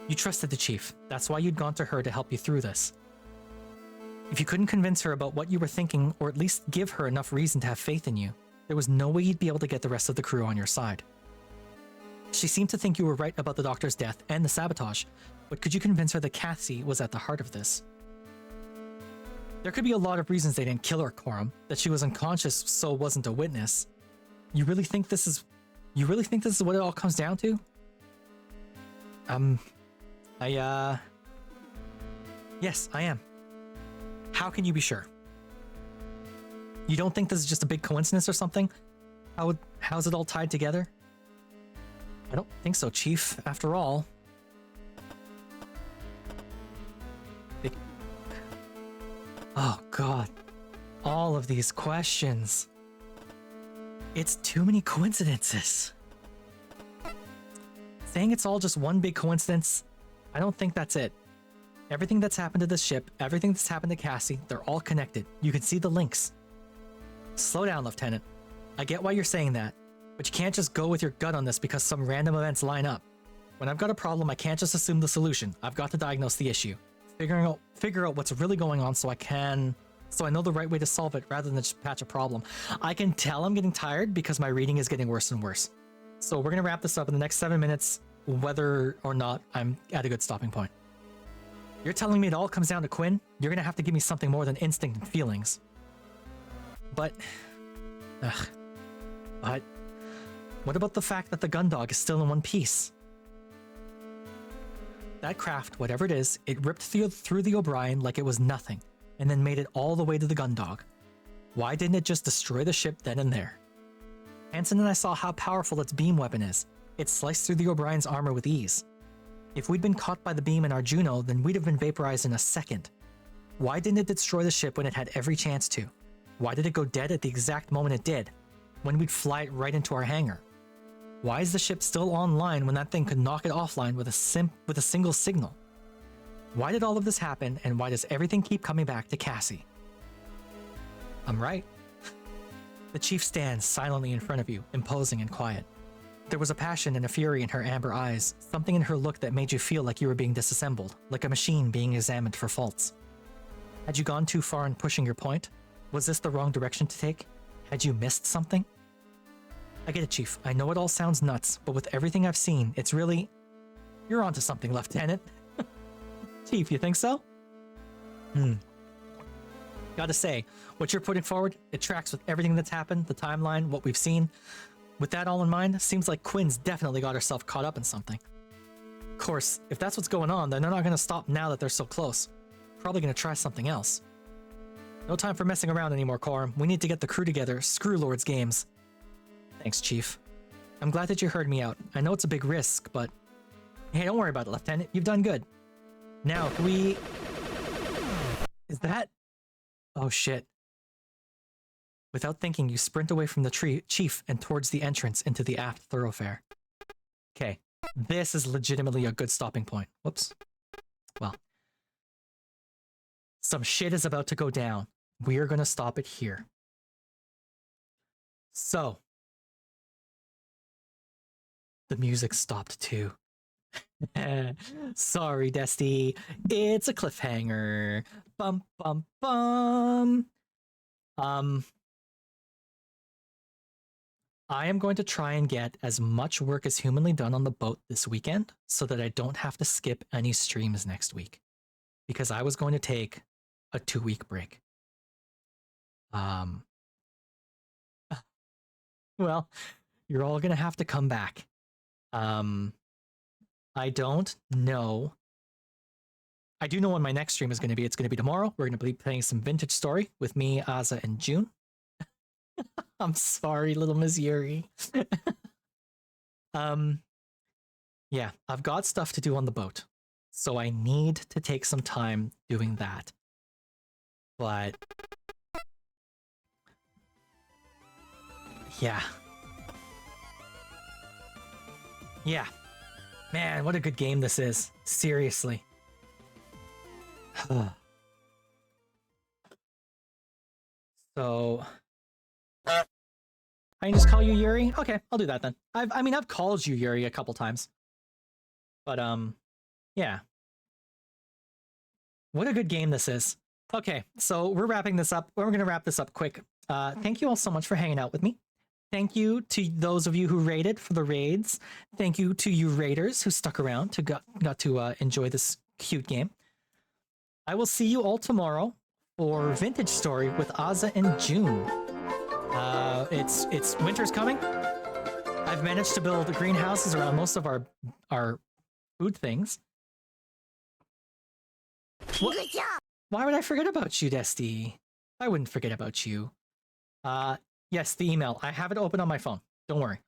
You trusted the chief. That's why you'd gone to her to help you through this. If you couldn't convince her about what you were thinking, or at least give her enough reason to have faith in you, there was no way you'd be able to get the rest of the crew on your side. She seemed to think you were right about the doctor's death and the sabotage, but could you convince her that Cassie was at the heart of this? There could be a lot of reasons they didn't kill her, Coram, that she was unconscious so wasn't a witness. You really think this is what it all comes down to? Yes, I am. How can you be sure? You don't think this is just a big coincidence or something? How's it all tied together? I don't think so, Chief. After all... Oh, God. All of these questions. It's too many coincidences. Saying it's all just one big coincidence, I don't think that's it. Everything that's happened to this ship, everything that's happened to Cassie, they're all connected. You can see the links. Slow down, Lieutenant. I get why you're saying that, but you can't just go with your gut on this because some random events line up. When I've got a problem, I can't just assume the solution. I've got to diagnose the issue. Figure out what's really going on so I know the right way to solve it rather than just patch a problem. I can tell I'm getting tired because my reading is getting worse and worse. So we're gonna wrap this up in the next 7 minutes, whether or not I'm at a good stopping point. You're telling me it all comes down to Quinn? You're gonna have to give me something more than instinct and feelings. But what about the fact that the Gundog is still in one piece? That craft, whatever it is, it ripped through the O'Brien like it was nothing, and then made it all the way to the Gundog. Why didn't it just destroy the ship then and there? Hansen and I saw how powerful its beam weapon is. It sliced through the O'Brien's armor with ease. If we'd been caught by the beam in our Juno, then we'd have been vaporized in a second. Why didn't it destroy the ship when it had every chance to? Why did it go dead at the exact moment it did, when we'd fly it right into our hangar? Why is the ship still online when that thing could knock it offline with a single signal? Why did all of this happen, and why does everything keep coming back to Cassie? I'm right. The chief stands silently in front of you, imposing and quiet. There was a passion and a fury in her amber eyes, something in her look that made you feel like you were being disassembled, like a machine being examined for faults. Had you gone too far in pushing your point? Was this the wrong direction to take? Had you missed something? I get it, Chief. I know it all sounds nuts, but with everything I've seen, it's really... You're onto something, Lieutenant. Chief, you think so? Gotta say, what you're putting forward, it tracks with everything that's happened, the timeline, what we've seen. With that all in mind, seems like Quinn's definitely got herself caught up in something. Of course, if that's what's going on, then they're not gonna stop now that they're so close. Probably gonna try something else. No time for messing around anymore, Coram. We need to get the crew together. Screw Lord's games. Thanks, Chief. I'm glad that you heard me out. I know it's a big risk, but hey, don't worry about it, Lieutenant. You've done good. Now, can we... Is that... Oh, shit. Without thinking, you sprint away from the chief and towards the entrance into the aft thoroughfare. Okay, this is legitimately a good stopping point. Whoops. Well. Some shit is about to go down. We are going to stop it here. So. The music stopped too. Sorry, Desty. It's a cliffhanger. Bum, bum, bum. I am going to try and get as much work as humanly done on the boat this weekend so that I don't have to skip any streams next week. Because I was going to take a 2-week break. Well, you're all going to have to come back. I don't know. I do know when my next stream is going to be. It's going to be tomorrow. We're going to be playing some Vintage Story with me, Aza, and June. I'm sorry, little Miss Yuri. Yeah, I've got stuff to do on the boat. So I need to take some time doing that. But... yeah. Yeah. Man, what a good game this is. Seriously. So... I can just call you Yuri? Okay, I'll do that then. I've called you Yuri a couple times. But, yeah. What a good game this is. Okay, so we're wrapping this up. We're going to wrap this up quick. Thank you all so much for hanging out with me. Thank you to those of you who raided for the raids. Thank you to you raiders who stuck around to got to enjoy this cute game. I will see you all tomorrow for Vintage Story with Aza and June. It's winter's coming. I've managed to build greenhouses around most of our food things. What? Why would I forget about you, Desty? I wouldn't forget about you. Yes, the email. I have it open on my phone. Don't worry.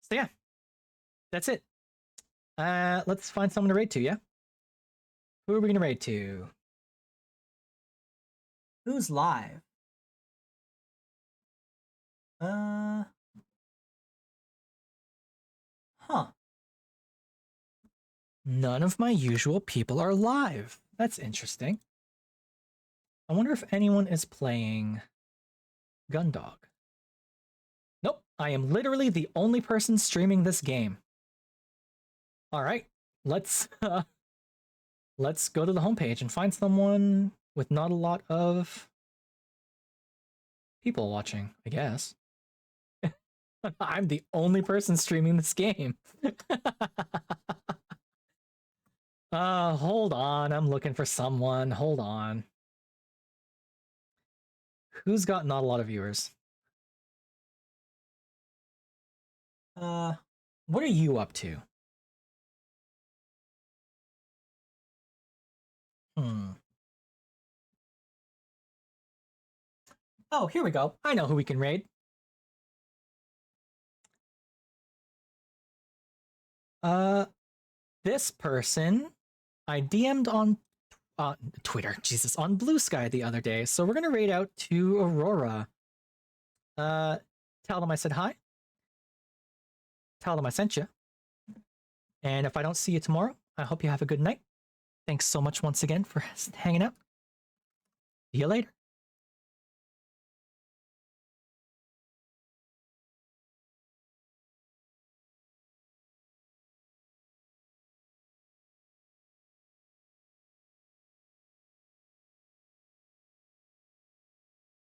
So yeah, that's it. Let's find someone to raid to, yeah? Who are we gonna raid to? Who's live? Huh. None of my usual people are live. That's interesting. I wonder if anyone is playing Gundog. Nope, I am literally the only person streaming this game. All right, let's go to the homepage and find someone with not a lot of people watching, I guess. I'm the only person streaming this game. Hold on, I'm looking for someone. Hold on. Who's got not a lot of viewers? What are you up to? Oh, here we go. I know who we can raid. This person I DM'd on Twitter, Jesus, on Blue Sky the other day. So we're gonna raid out to Aurora. Tell them I said hi. Tell them I sent you. And if I don't see you tomorrow, I hope you have a good night. Thanks so much once again for hanging out. See you later.